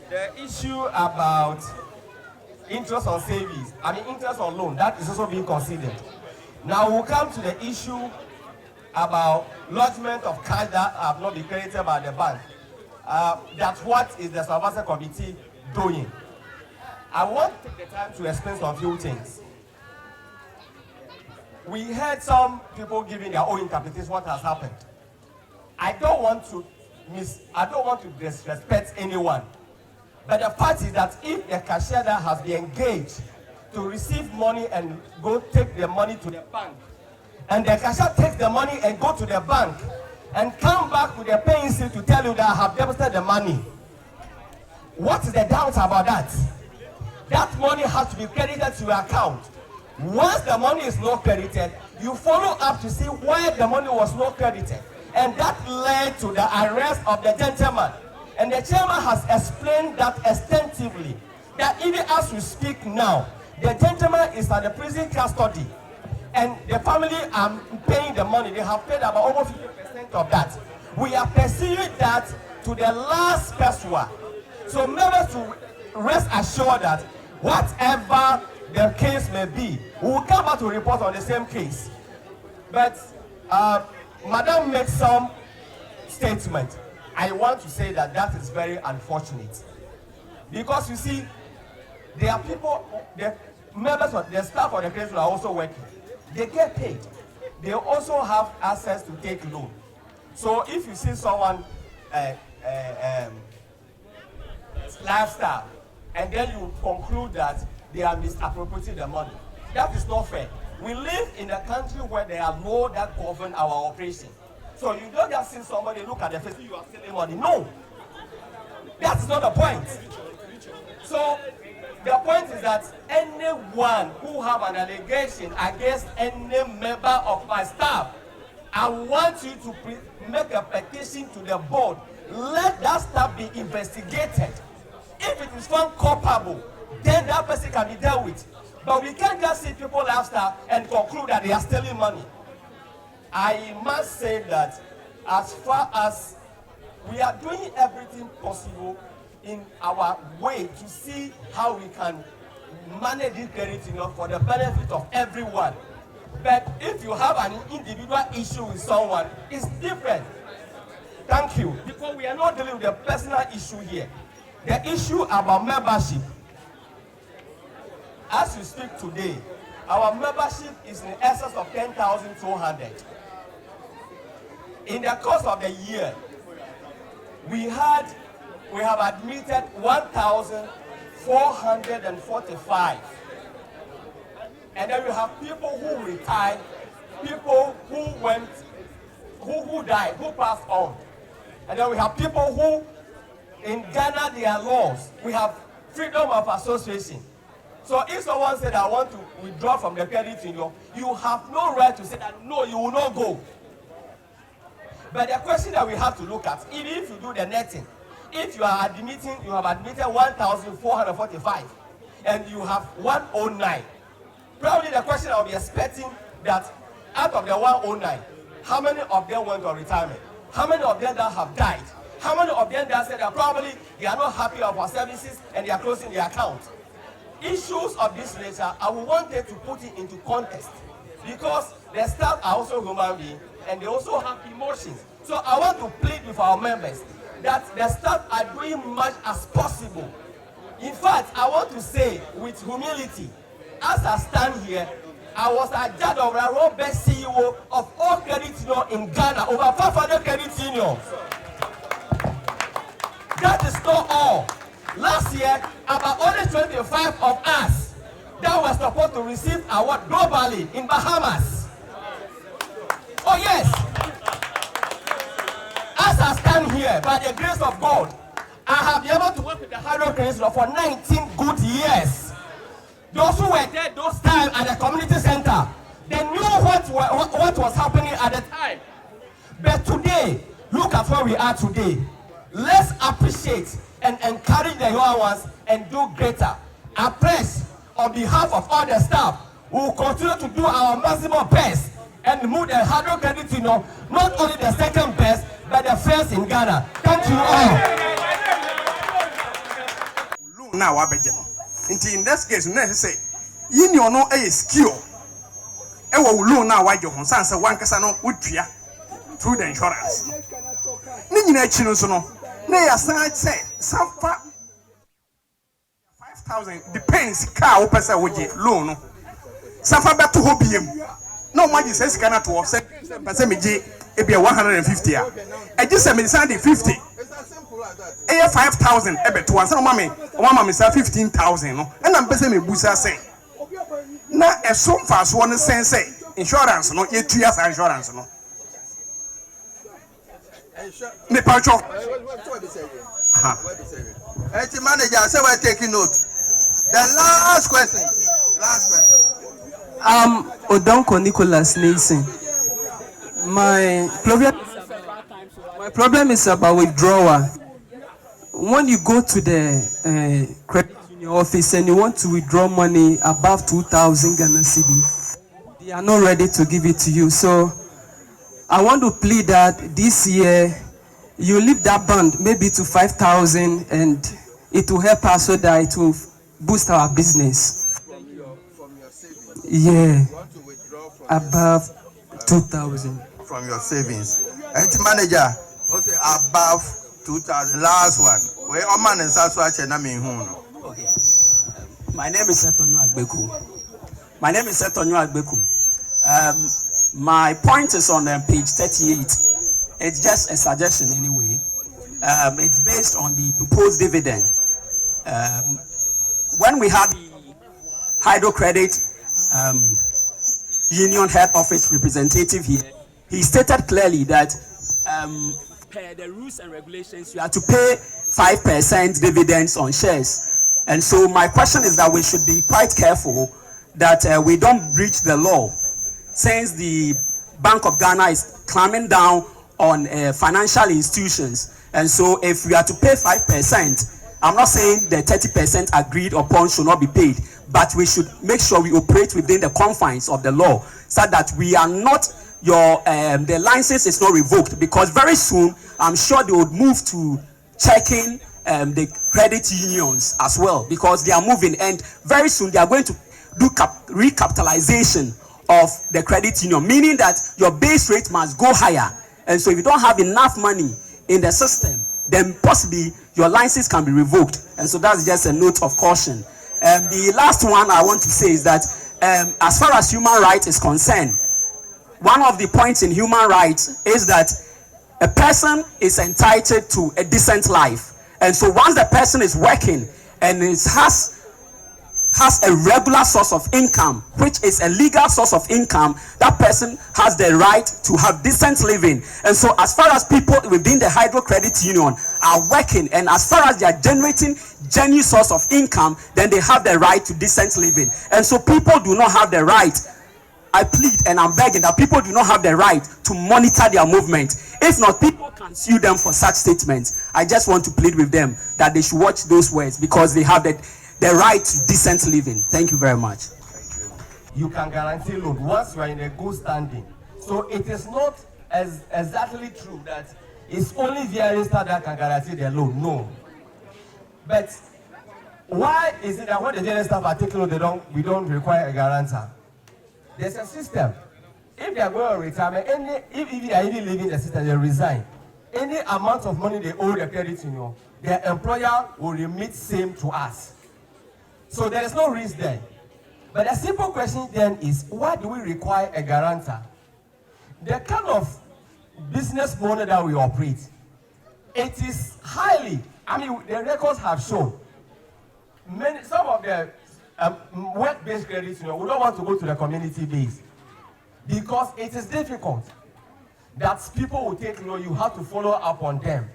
The issue about interest on savings, interest on loan, that is also being considered. Now we'll come to the issue about lodgement of cash that have not been credited by the bank. That's what is the supervisory committee doing. I want to take the time to explain some few things. We heard some people giving their own interpretation what has happened. I don't want to disrespect anyone. But the fact is that if the cashier that has been engaged to receive money and go take the money to the bank, and the cashier takes the money and go to the bank and come back with the paying slip to tell you that I have deposited the money, what is the doubt about that? That money has to be credited to your account. Once the money is not credited, you follow up to see why the money was not credited. And that led to the arrest of the gentleman. And the chairman has explained that extensively, that even as we speak now, the gentleman is at the prison custody. And the family are paying the money. They have paid about almost 50% of that. We are pursuing that to the last person. So members to rest assured that whatever the case may be, we will come back to report on the same case. But Madam made some statement. I want to say that that is very unfortunate. Because you see, there are people, the members of the staff of the credit union are also working. They get paid. They also have access to take loan. So if you see someone lifestyle, and then you conclude that they are misappropriating the money, that is not fair. We live in a country where there are laws that govern our operation. So you don't just see somebody look at their face, you are stealing money. No, that is not the point. So the point is that anyone who have an allegation against any member of my staff, I want you to make a petition to the board. Let that staff be investigated. If it is found culpable, then that person can be dealt with. But we can't just see people lifestyle and conclude that they are stealing money. I must say that as far as we are doing everything possible in our way to see how we can manage this credit union for the benefit of everyone. But if you have an individual issue with someone, it's different. Thank you. Because we are not dealing with a personal issue here. The issue about membership. As we speak today, our membership is in excess of 10,200. In the course of the year, we have admitted 1,445. And then we have people who retired, people who died, who passed on. And then we have people who, in Ghana, there are laws. We have freedom of association. So if someone said, I want to withdraw from the credit union, you have no right to say that, no, you will not go. But the question that we have to look at, even if you do the netting, if you have admitted 1,445 and you have 109, probably the question I will be expecting that out of the 109, how many of them went on retirement? How many of them that have died? How many of them that said that probably they are not happy of our services and they are closing their account? Issues of this nature, I wanted to put it into context because the staff are also human beings and they also have emotions. So I want to plead with our members that the staff are doing much as possible. In fact, I want to say with humility, as I stand here, I was a judge of the world best CEO of all credit unions in Ghana, over 500 credit unions. That is not all. Last year, about only 25 of us that were supposed to receive award globally in Bahamas. Oh yes. As I stand here, by the grace of God, I have been able to work with the Hydrocorporated for 19 good years. Those who were there those times at the community center, they knew what was happening at the time. But today, look at where we are today. Let's appreciate and encourage the young ones and do greater. I press on behalf of all the staff, we will continue to do our maximum best and move the Hydrocorporated Union, not only the second best, but the first in Ghana. Thank you all. Now, in this case, necessary. You know, a skill. Ewo loan now, why you say one casano would fear. through the insurance. Ni nyina chi so no na ya san say safa 5,000 depends car wo pesa wo je loan no. Safa beto ho biem. No imagine say sika na to offset pesa me je e be 150 a. E je say me send 50. E 5,000 e beto ansa no mama me say 15,000 no. E na pesa me busa say. Na e so fa so no sen say insurance no ye tua sa insurance no. Me pacho. Hey, manager, say we're taking note. The last question. Odonko Nicholas Nelson. My problem is about withdrawal. When you go to the credit union office and you want to withdraw money above 2,000 Ghana cedi, they are not ready to give it to you. So I want to plead that this year you leave that band maybe to 5,000 and it will help us so that it will boost our business. From your savings. Yeah. You want to withdraw from above 2,000. From your savings. And manager, also above 2,000. Last one. Where a man is also actually not me who. Okay. My name is Setonyo Agbeku. My point is on page 38. It's just a suggestion anyway. It's based on the proposed dividend. When we had the Hydrocredit Union head office representative here, he stated clearly that per the rules and regulations, you have to pay 5% dividends on shares. And so my question is that we should be quite careful that we don't breach the law, since the Bank of Ghana is clamping down on financial institutions. And so if we are to pay 5%, I'm not saying the 30% agreed upon should not be paid, but we should make sure we operate within the confines of the law, so that we are not, the license is not revoked, because very soon I'm sure they would move to checking the credit unions as well, because they are moving, and very soon they are going to do recapitalization of the credit union, meaning that your base rate must go higher. And so if you don't have enough money in the system, then possibly your license can be revoked. And so that's just a note of caution. The last one I want to say is that as far as human rights is concerned, one of the points in human rights is that a person is entitled to a decent life. And so once the person is working and has a regular source of income, which is a legal source of income, that person has the right to have decent living. And so as far as people within the Hydrocredit Union are working, and as far as they are generating genuine source of income, then they have the right to decent living. And so people do not have the right, I plead and I'm begging that people do not have the right to monitor their movement. If not, people can sue them for such statements. I just want to plead with them that they should watch those words, because they have the right to decent living. Thank you very much. You can guarantee loan once you are in a good standing. So it is not exactly true that it's only via Insta that can guarantee their loan. No. But why is it that when the general staff are taking loan, we don't require a guarantor? There's a system. If they are going on retirement, if they are even leaving the system, they resign. Any amount of money they owe the credit union, their employer will remit same to us. So there is no risk there. But the simple question then is, why do we require a guarantor? The kind of business model that we operate, it is highly, the records have shown, some of the work-based credit unions, we don't want to go to the community base, because it is difficult that people will take loan, you have to follow up on them.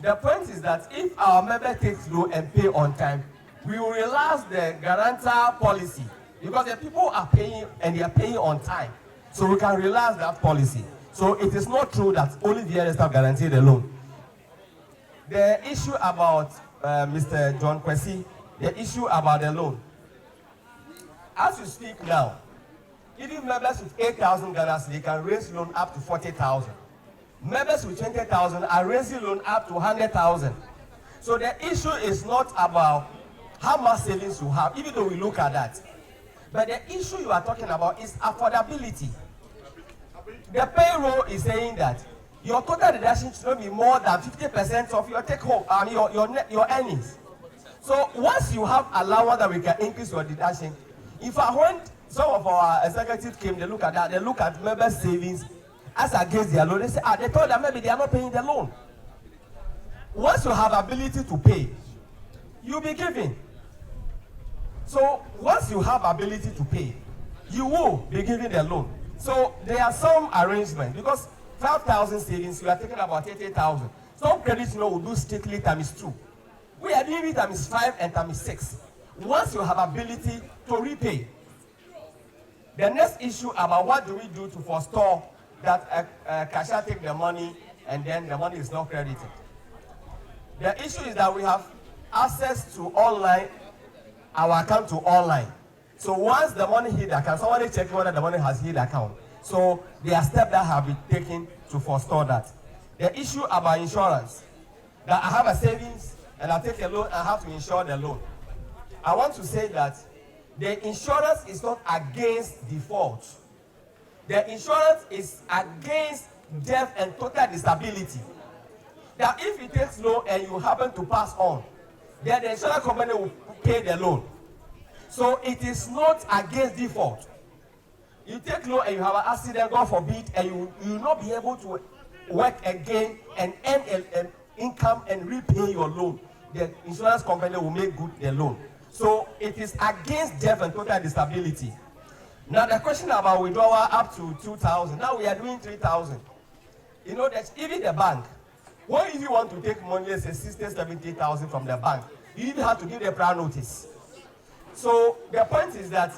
The point is that if our member takes loan and pay on time, we will relax the guarantor policy, because the people are paying and they are paying on time. So we can relax that policy. So it is not true that only the other staff guarantee the loan. The issue about Mr. John Kwesi, the issue about the loan. As you speak now, even members with 8,000 Ghana, they can raise loan up to 40,000. Members with 20,000 are raising loan up to 100,000. So the issue is not about how much savings you have, even though we look at that. But the issue you are talking about is affordability. the payroll is saying that your total deduction should not be more than 50% of your take home, your earnings. So once you have allowance that we can increase your deduction, in fact, when some of our executives came, they look at that, they look at members' savings as against their loan. They say, they thought that maybe they are not paying the loan. Once you have ability to pay, you'll be given. So once you have ability to pay, you will be given the loan. So there are some arrangements because 5,000 savings, you are taking about 80,000. Some credit union will do strictly times 2. We are doing it times 5 and times 6. Once you have ability to repay, the next issue about what do we do to forestall that a cashier take the money and then the money is not credited. The issue is that we have access to online, our account to online. So once the money hit the account, somebody check whether the money has hit the account. So there are steps that have been taken to forestall that. The issue about insurance, that I have a savings and I take a loan, I have to insure the loan. I want to say that the insurance is not against default. The insurance is against death and total disability. That if it takes loan and you happen to pass on, then the insurance company will pay the loan. So it is not against default. You take loan and you have an accident, God forbid, and you will not be able to work again and earn an income and repay your loan. The insurance company will make good the loan. So it is against death and total disability. Now the question about withdrawal up to 2,000. Now we are doing 3,000. You know that even the bank, when if you want to take money, let's say 60,000, 70,000 from the bank, you even have to give the prior notice. So the point is that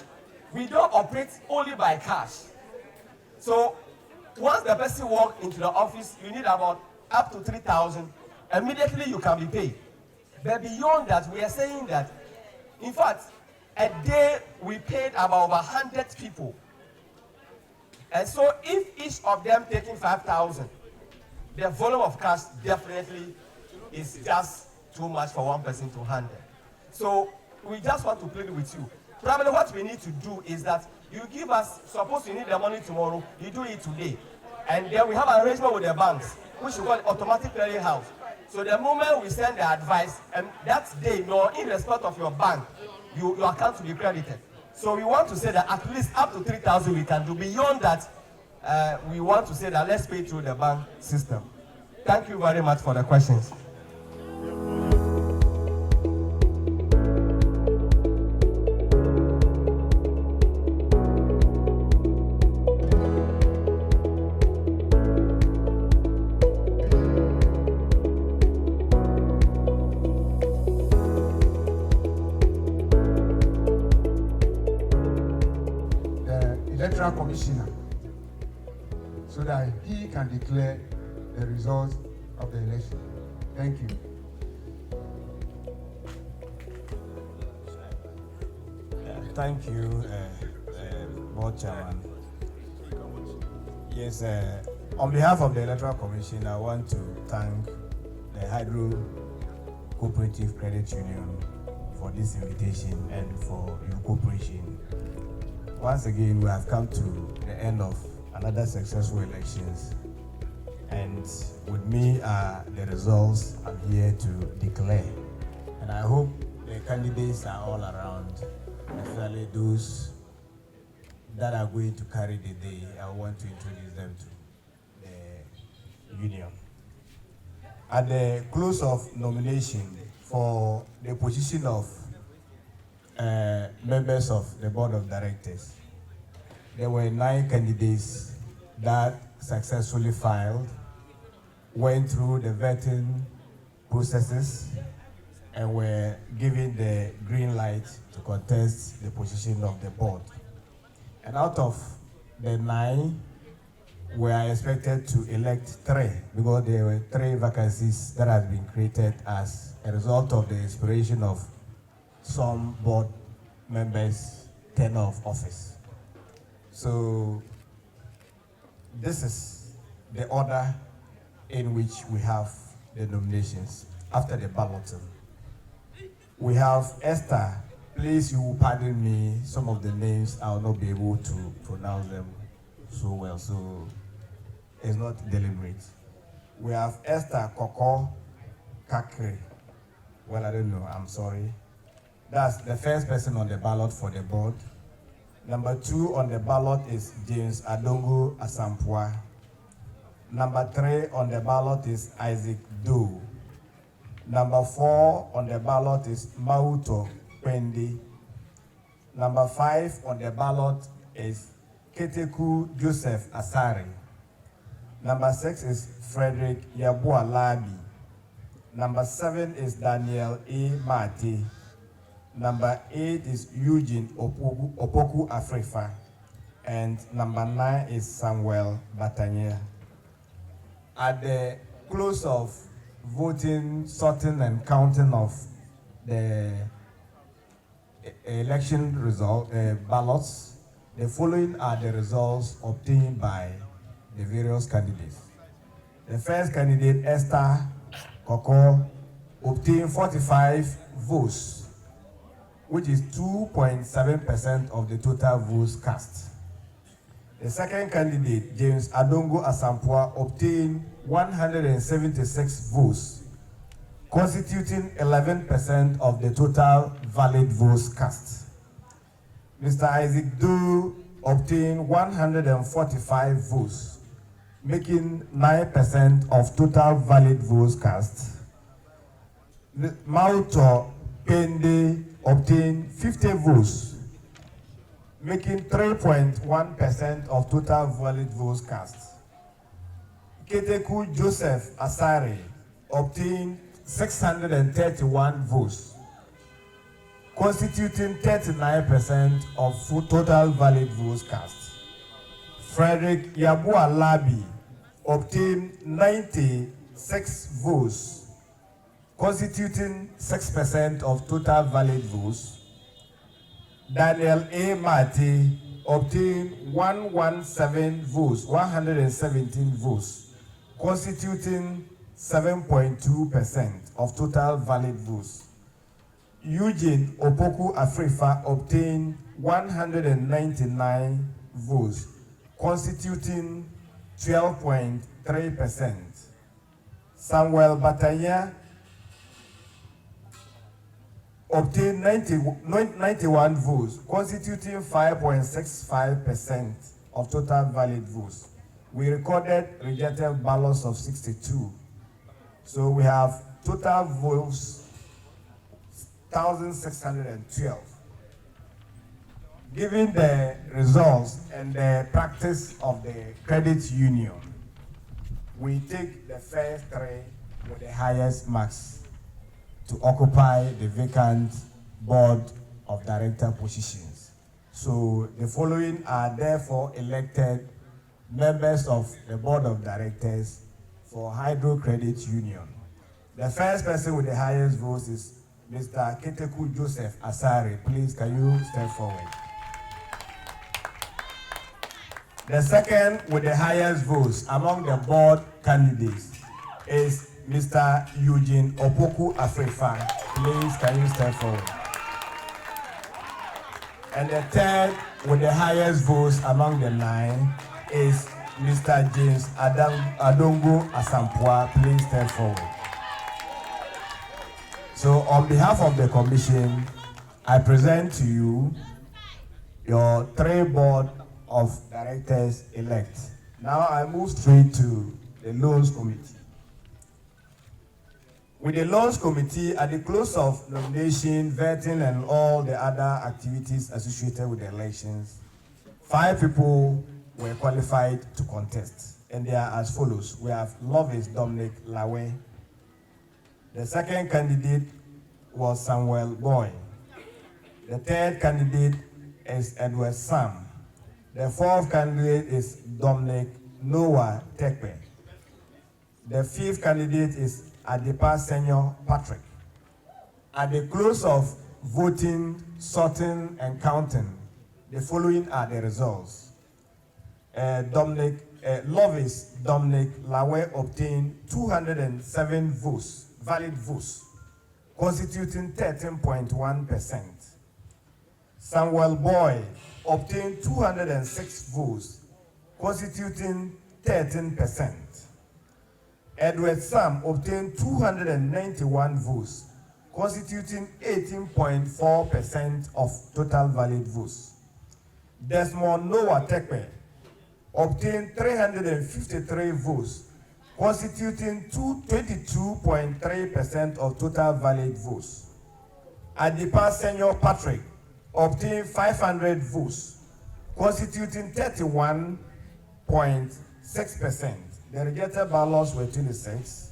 we don't operate only by cash. So once the person walks into the office, you need about up to 3,000. Immediately you can be paid. But beyond that, we are saying that, in fact, a day we paid about 100 people. And so if each of them taking 5,000, the volume of cash definitely is just too much for one person to handle. So we just want to plead with you. Probably what we need to do is that you give us, suppose you need the money tomorrow, you do it today. And then we have an arrangement with the banks, which we call automatic clearing house. So the moment we send the advice, and that day, in respect of your bank, your account will be credited. So we want to say that at least up to 3,000 we can do. Beyond that, we want to say that let's pay through the bank system. Thank you very much for the questions. Commissioner, so that he can declare the results of the election. Thank you. Thank you, Board Chairman. Yes, on behalf of the Electoral Commission, I want to thank the Hydrocorporative Credit Union for this invitation and for your cooperation. Once again, we have come to the end of another successful elections, and with me are the results I'm here to declare. And I hope the candidates are all around, especially those that are going to carry the day. I want to introduce them to the union. At the close of nomination for the position of members of the board of directors, there were 9 candidates that successfully filed, went through the vetting processes, and were given the green light to contest the position of the board. And out of the 9, we are expected to elect 3 because there were 3 vacancies that have been created as a result of the expiration of some board members' tenure of office. So this is the order in which we have the nominations after the balloting. We have Esther. Please, you will pardon me. Some of the names I will not be able to pronounce them so well. So is not deliberate. We have Esther Koko Kakre. Well, I don't know, I'm sorry. That's the first person on the ballot for the board. Number 2 on the ballot is James Adongo Asampua. Number 3 on the ballot is Isaac Doe. Number 4 on the ballot is Mauto Pendi. Number 5 on the ballot is Keteku Joseph Asari. Number 6 is Frederick Yabua Labi. Number 7 is Daniel A. Mate. Number 8 is Eugene Opoku Afrifa. And number 9 is Samuel Batanya. At the close of voting, sorting, and counting of the election result ballots, the following are the results obtained by the various candidates. The first candidate, Esther Koko, obtained 45 votes, which is 2.7% of the total votes cast. The second candidate, James Adongo Asampua, obtained 176 votes, constituting 11% of the total valid votes cast. Mr. Isaac Doe obtained 145 votes, making 9% of total valid votes cast. Mauto Pende obtained 50 votes, making 3.1% of total valid votes cast. Keteku Joseph Asari obtained 631 votes, constituting 39% of total valid votes cast. Frederick Yabua Labi obtained 96 votes, constituting 6% of total valid votes. Daniel A. Mate obtained 117 votes, constituting 7.2% of total valid votes. Eugene Opoku Afrifa obtained 199 votes, constituting 12.3%. Samuel Batanya obtained 91 votes, constituting 5.65% of total valid votes. We recorded rejected ballots of 62. So we have total votes 1,612. Given the results and the practice of the credit union, we take the first 3 with the highest marks to occupy the vacant board of director positions. So the following are therefore elected members of the board of directors for Hydrocorporated Credit Union. The first person with the highest votes is Mr. Keteku Joseph Asari. Please, can you step forward? The second with the highest votes among the board candidates is Mr. Eugene Opoku Afrifa. Please, can you step forward? And the third with the highest votes among the 9 is Mr. James Adongo Asampua. Please step forward. So on behalf of the commission, I present to you your 3 board of directors elect. Now I move straight to the loans committee. With the loans committee, at the close of nomination, vetting, and all the other activities associated with the elections, 5 people were qualified to contest, and they are as follows. We have Lovis Dominic Lawe. The second candidate was Samuel Boy. The third candidate is Edward Sam. The fourth candidate is Dominic Noah Tekpe. The fifth candidate is Adepa Senior Patrick. At the close of voting, sorting, and counting, the following are the results. Lovis Dominic Lawe obtained 207 votes, valid votes, constituting 13.1%. Samuel Boy obtained 206 votes, constituting 13%. Edward Sam obtained 291 votes, constituting 18.4% of total valid votes. Desmond Noah Tekpe obtained 353 votes, constituting 22.3% of total valid votes. Adipa Senior Patrick obtained 500 votes, constituting 31.6%. The rejected ballots were 26,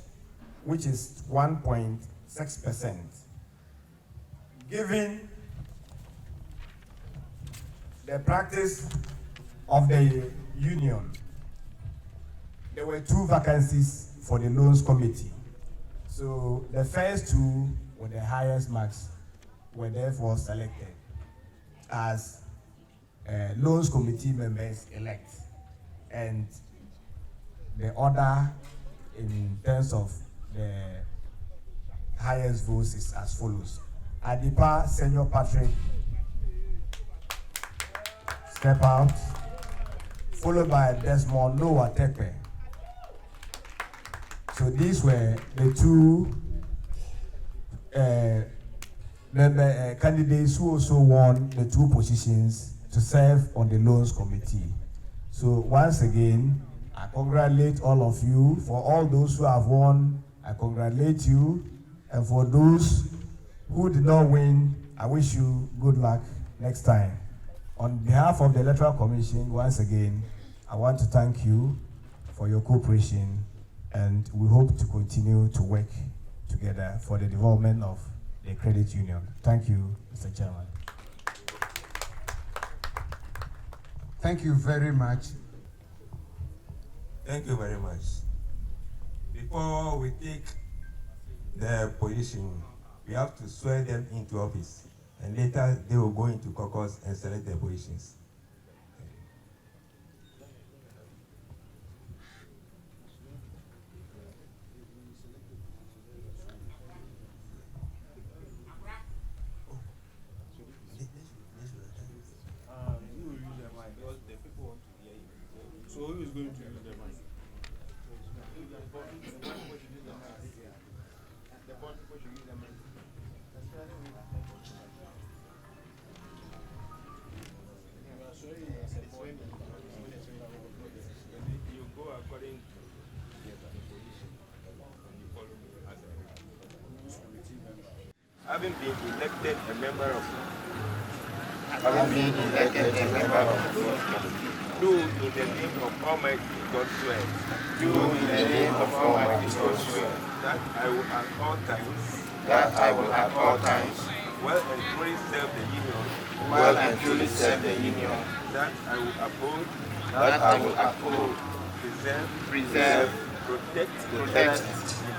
which is 1.6%. Given the practice of the union, there were 2 vacancies for the loans committee. So the first 2 with the highest marks were therefore selected as loans committee members elect. And the order in terms of the highest votes is as follows. Adipa Senior Patrick, step out, followed by Desmond Noah Tekpe. So these were the 2 candidates who also won the 2 positions to serve on the loans committee. So once again, I congratulate all of you. For all those who have won, I congratulate you. And for those who did not win, I wish you good luck next time. On behalf of the Electoral Commission, once again, I want to thank you for your cooperation, and we hope to continue to work together for the development of the credit union. Thank you, Mr. Chairman. Thank you very much. Thank you very much. Before we take their position, we have to swear them into office, and later they will go into caucus and select their positions. So who is going to use the mic? You go according to your position and you follow me as a having been elected a member of do in the name of Almighty God swear. Do in the name of Almighty God swear. That I will at all times. That I will at all times. Well and truly serve the union. Well and truly serve the union. That I will uphold. That I will uphold. Preserve. Protect. And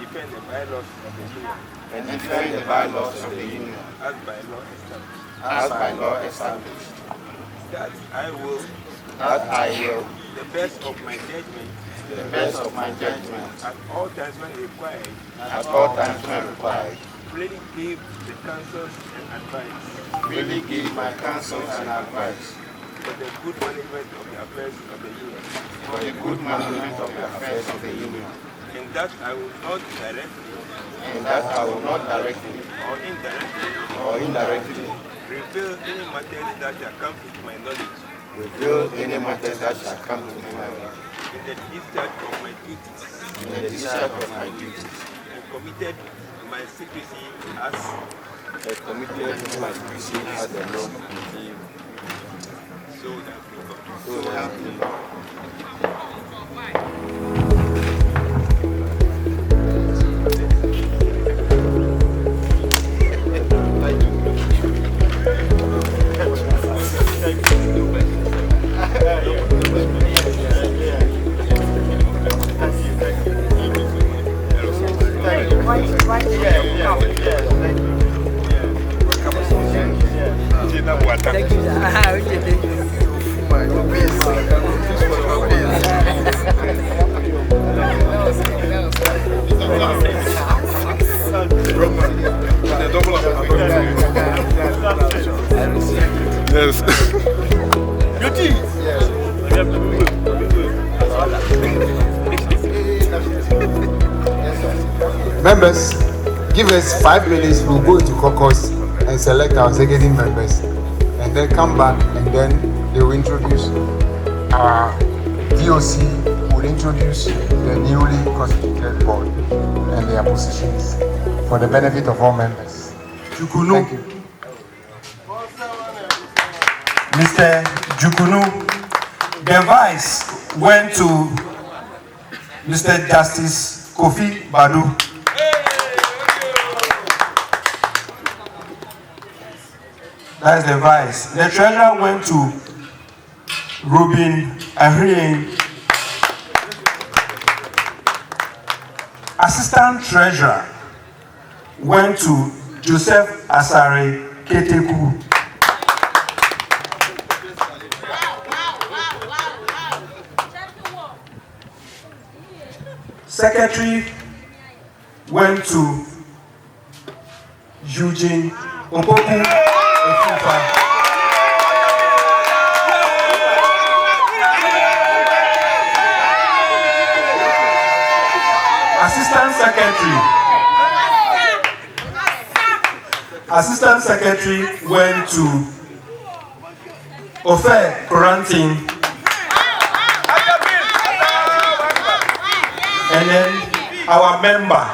defend the bylaws of the union. And defend the bylaws of the union. As by law established. As by law established. That I will. That I will. The best of my judgment. The best of my judgment. At all times when required. At all times when required. Freely give the counsels and advice. Freely give my counsels and advice. For the good management of the affairs of the union. For the good management of the affairs of the union. And that I will not directly. And that I will not directly. Or indirectly. Reveal any matters that shall come to my knowledge. Reveal any matters that shall come to my knowledge. In the discharge of my duties. In the discharge of my duties. And committed my secrecy as the law. So help me God. So help me God. Yes. Members, give us 5 minutes. We'll go into caucus and select our executive members, and then come back, and then they will introduce our DOC, will introduce the newly constituted board and their positions for the benefit of all members. Jukunu. Thank you. Mr. Jukunu, the vice went to Mr. Justice Kofi Badu. That's the vice. The treasurer went to Rubin Ahrin. Assistant treasurer went to Joseph Asare Keteku. Secretary went to Eugene Opoku Efufa. Assistant Secretary went to Ofe Korantin. And then our member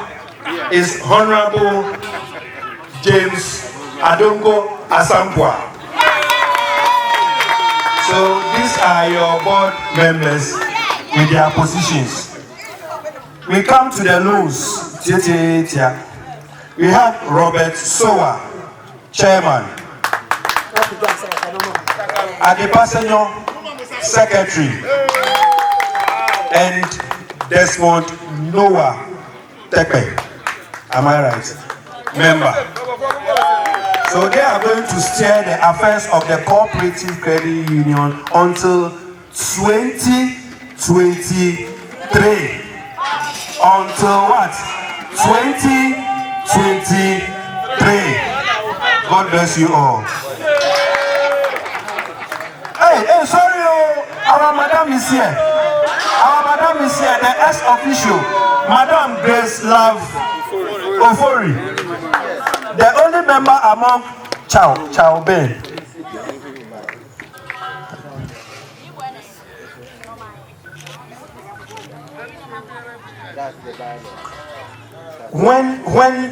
is Honorable James Adongo Asampwa. So these are your board members with their positions. We come to the loans. We have Robert Sowa, Chairman. Adebasenyo, Secretary. And Desmond Noah Tepe. Am I right? Member. So they are going to steer the affairs of the Cooperative Credit Union until 2023. Until what? 2023. God bless you all. Hey, sorry, our madam is here. Our madam is here, the ex-official, Madam Grace Love Ofori, the only member among Chow Ben. When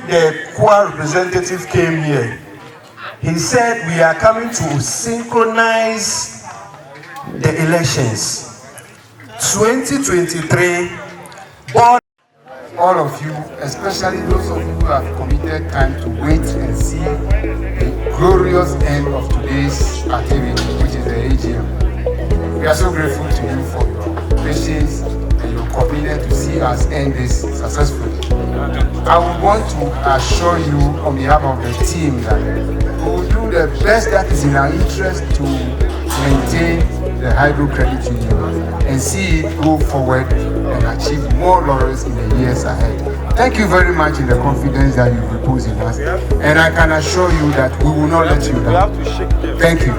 the Kwa representative came here, he said we are coming to synchronize the elections. 2023, all of you, especially those of you who have committed time to wait and see the glorious end of today's activity, which is the AGM. We are so grateful to you for your patience and your commitment to see us end this successfully. I would want to assure you on behalf of the team that we will do the best that is in our interest to maintain the Hydro Credit Union and see it go forward and achieve more laurels in the years ahead. Thank you very much in the confidence that you repose in us, and I can assure you that we will not let you down. Thank you.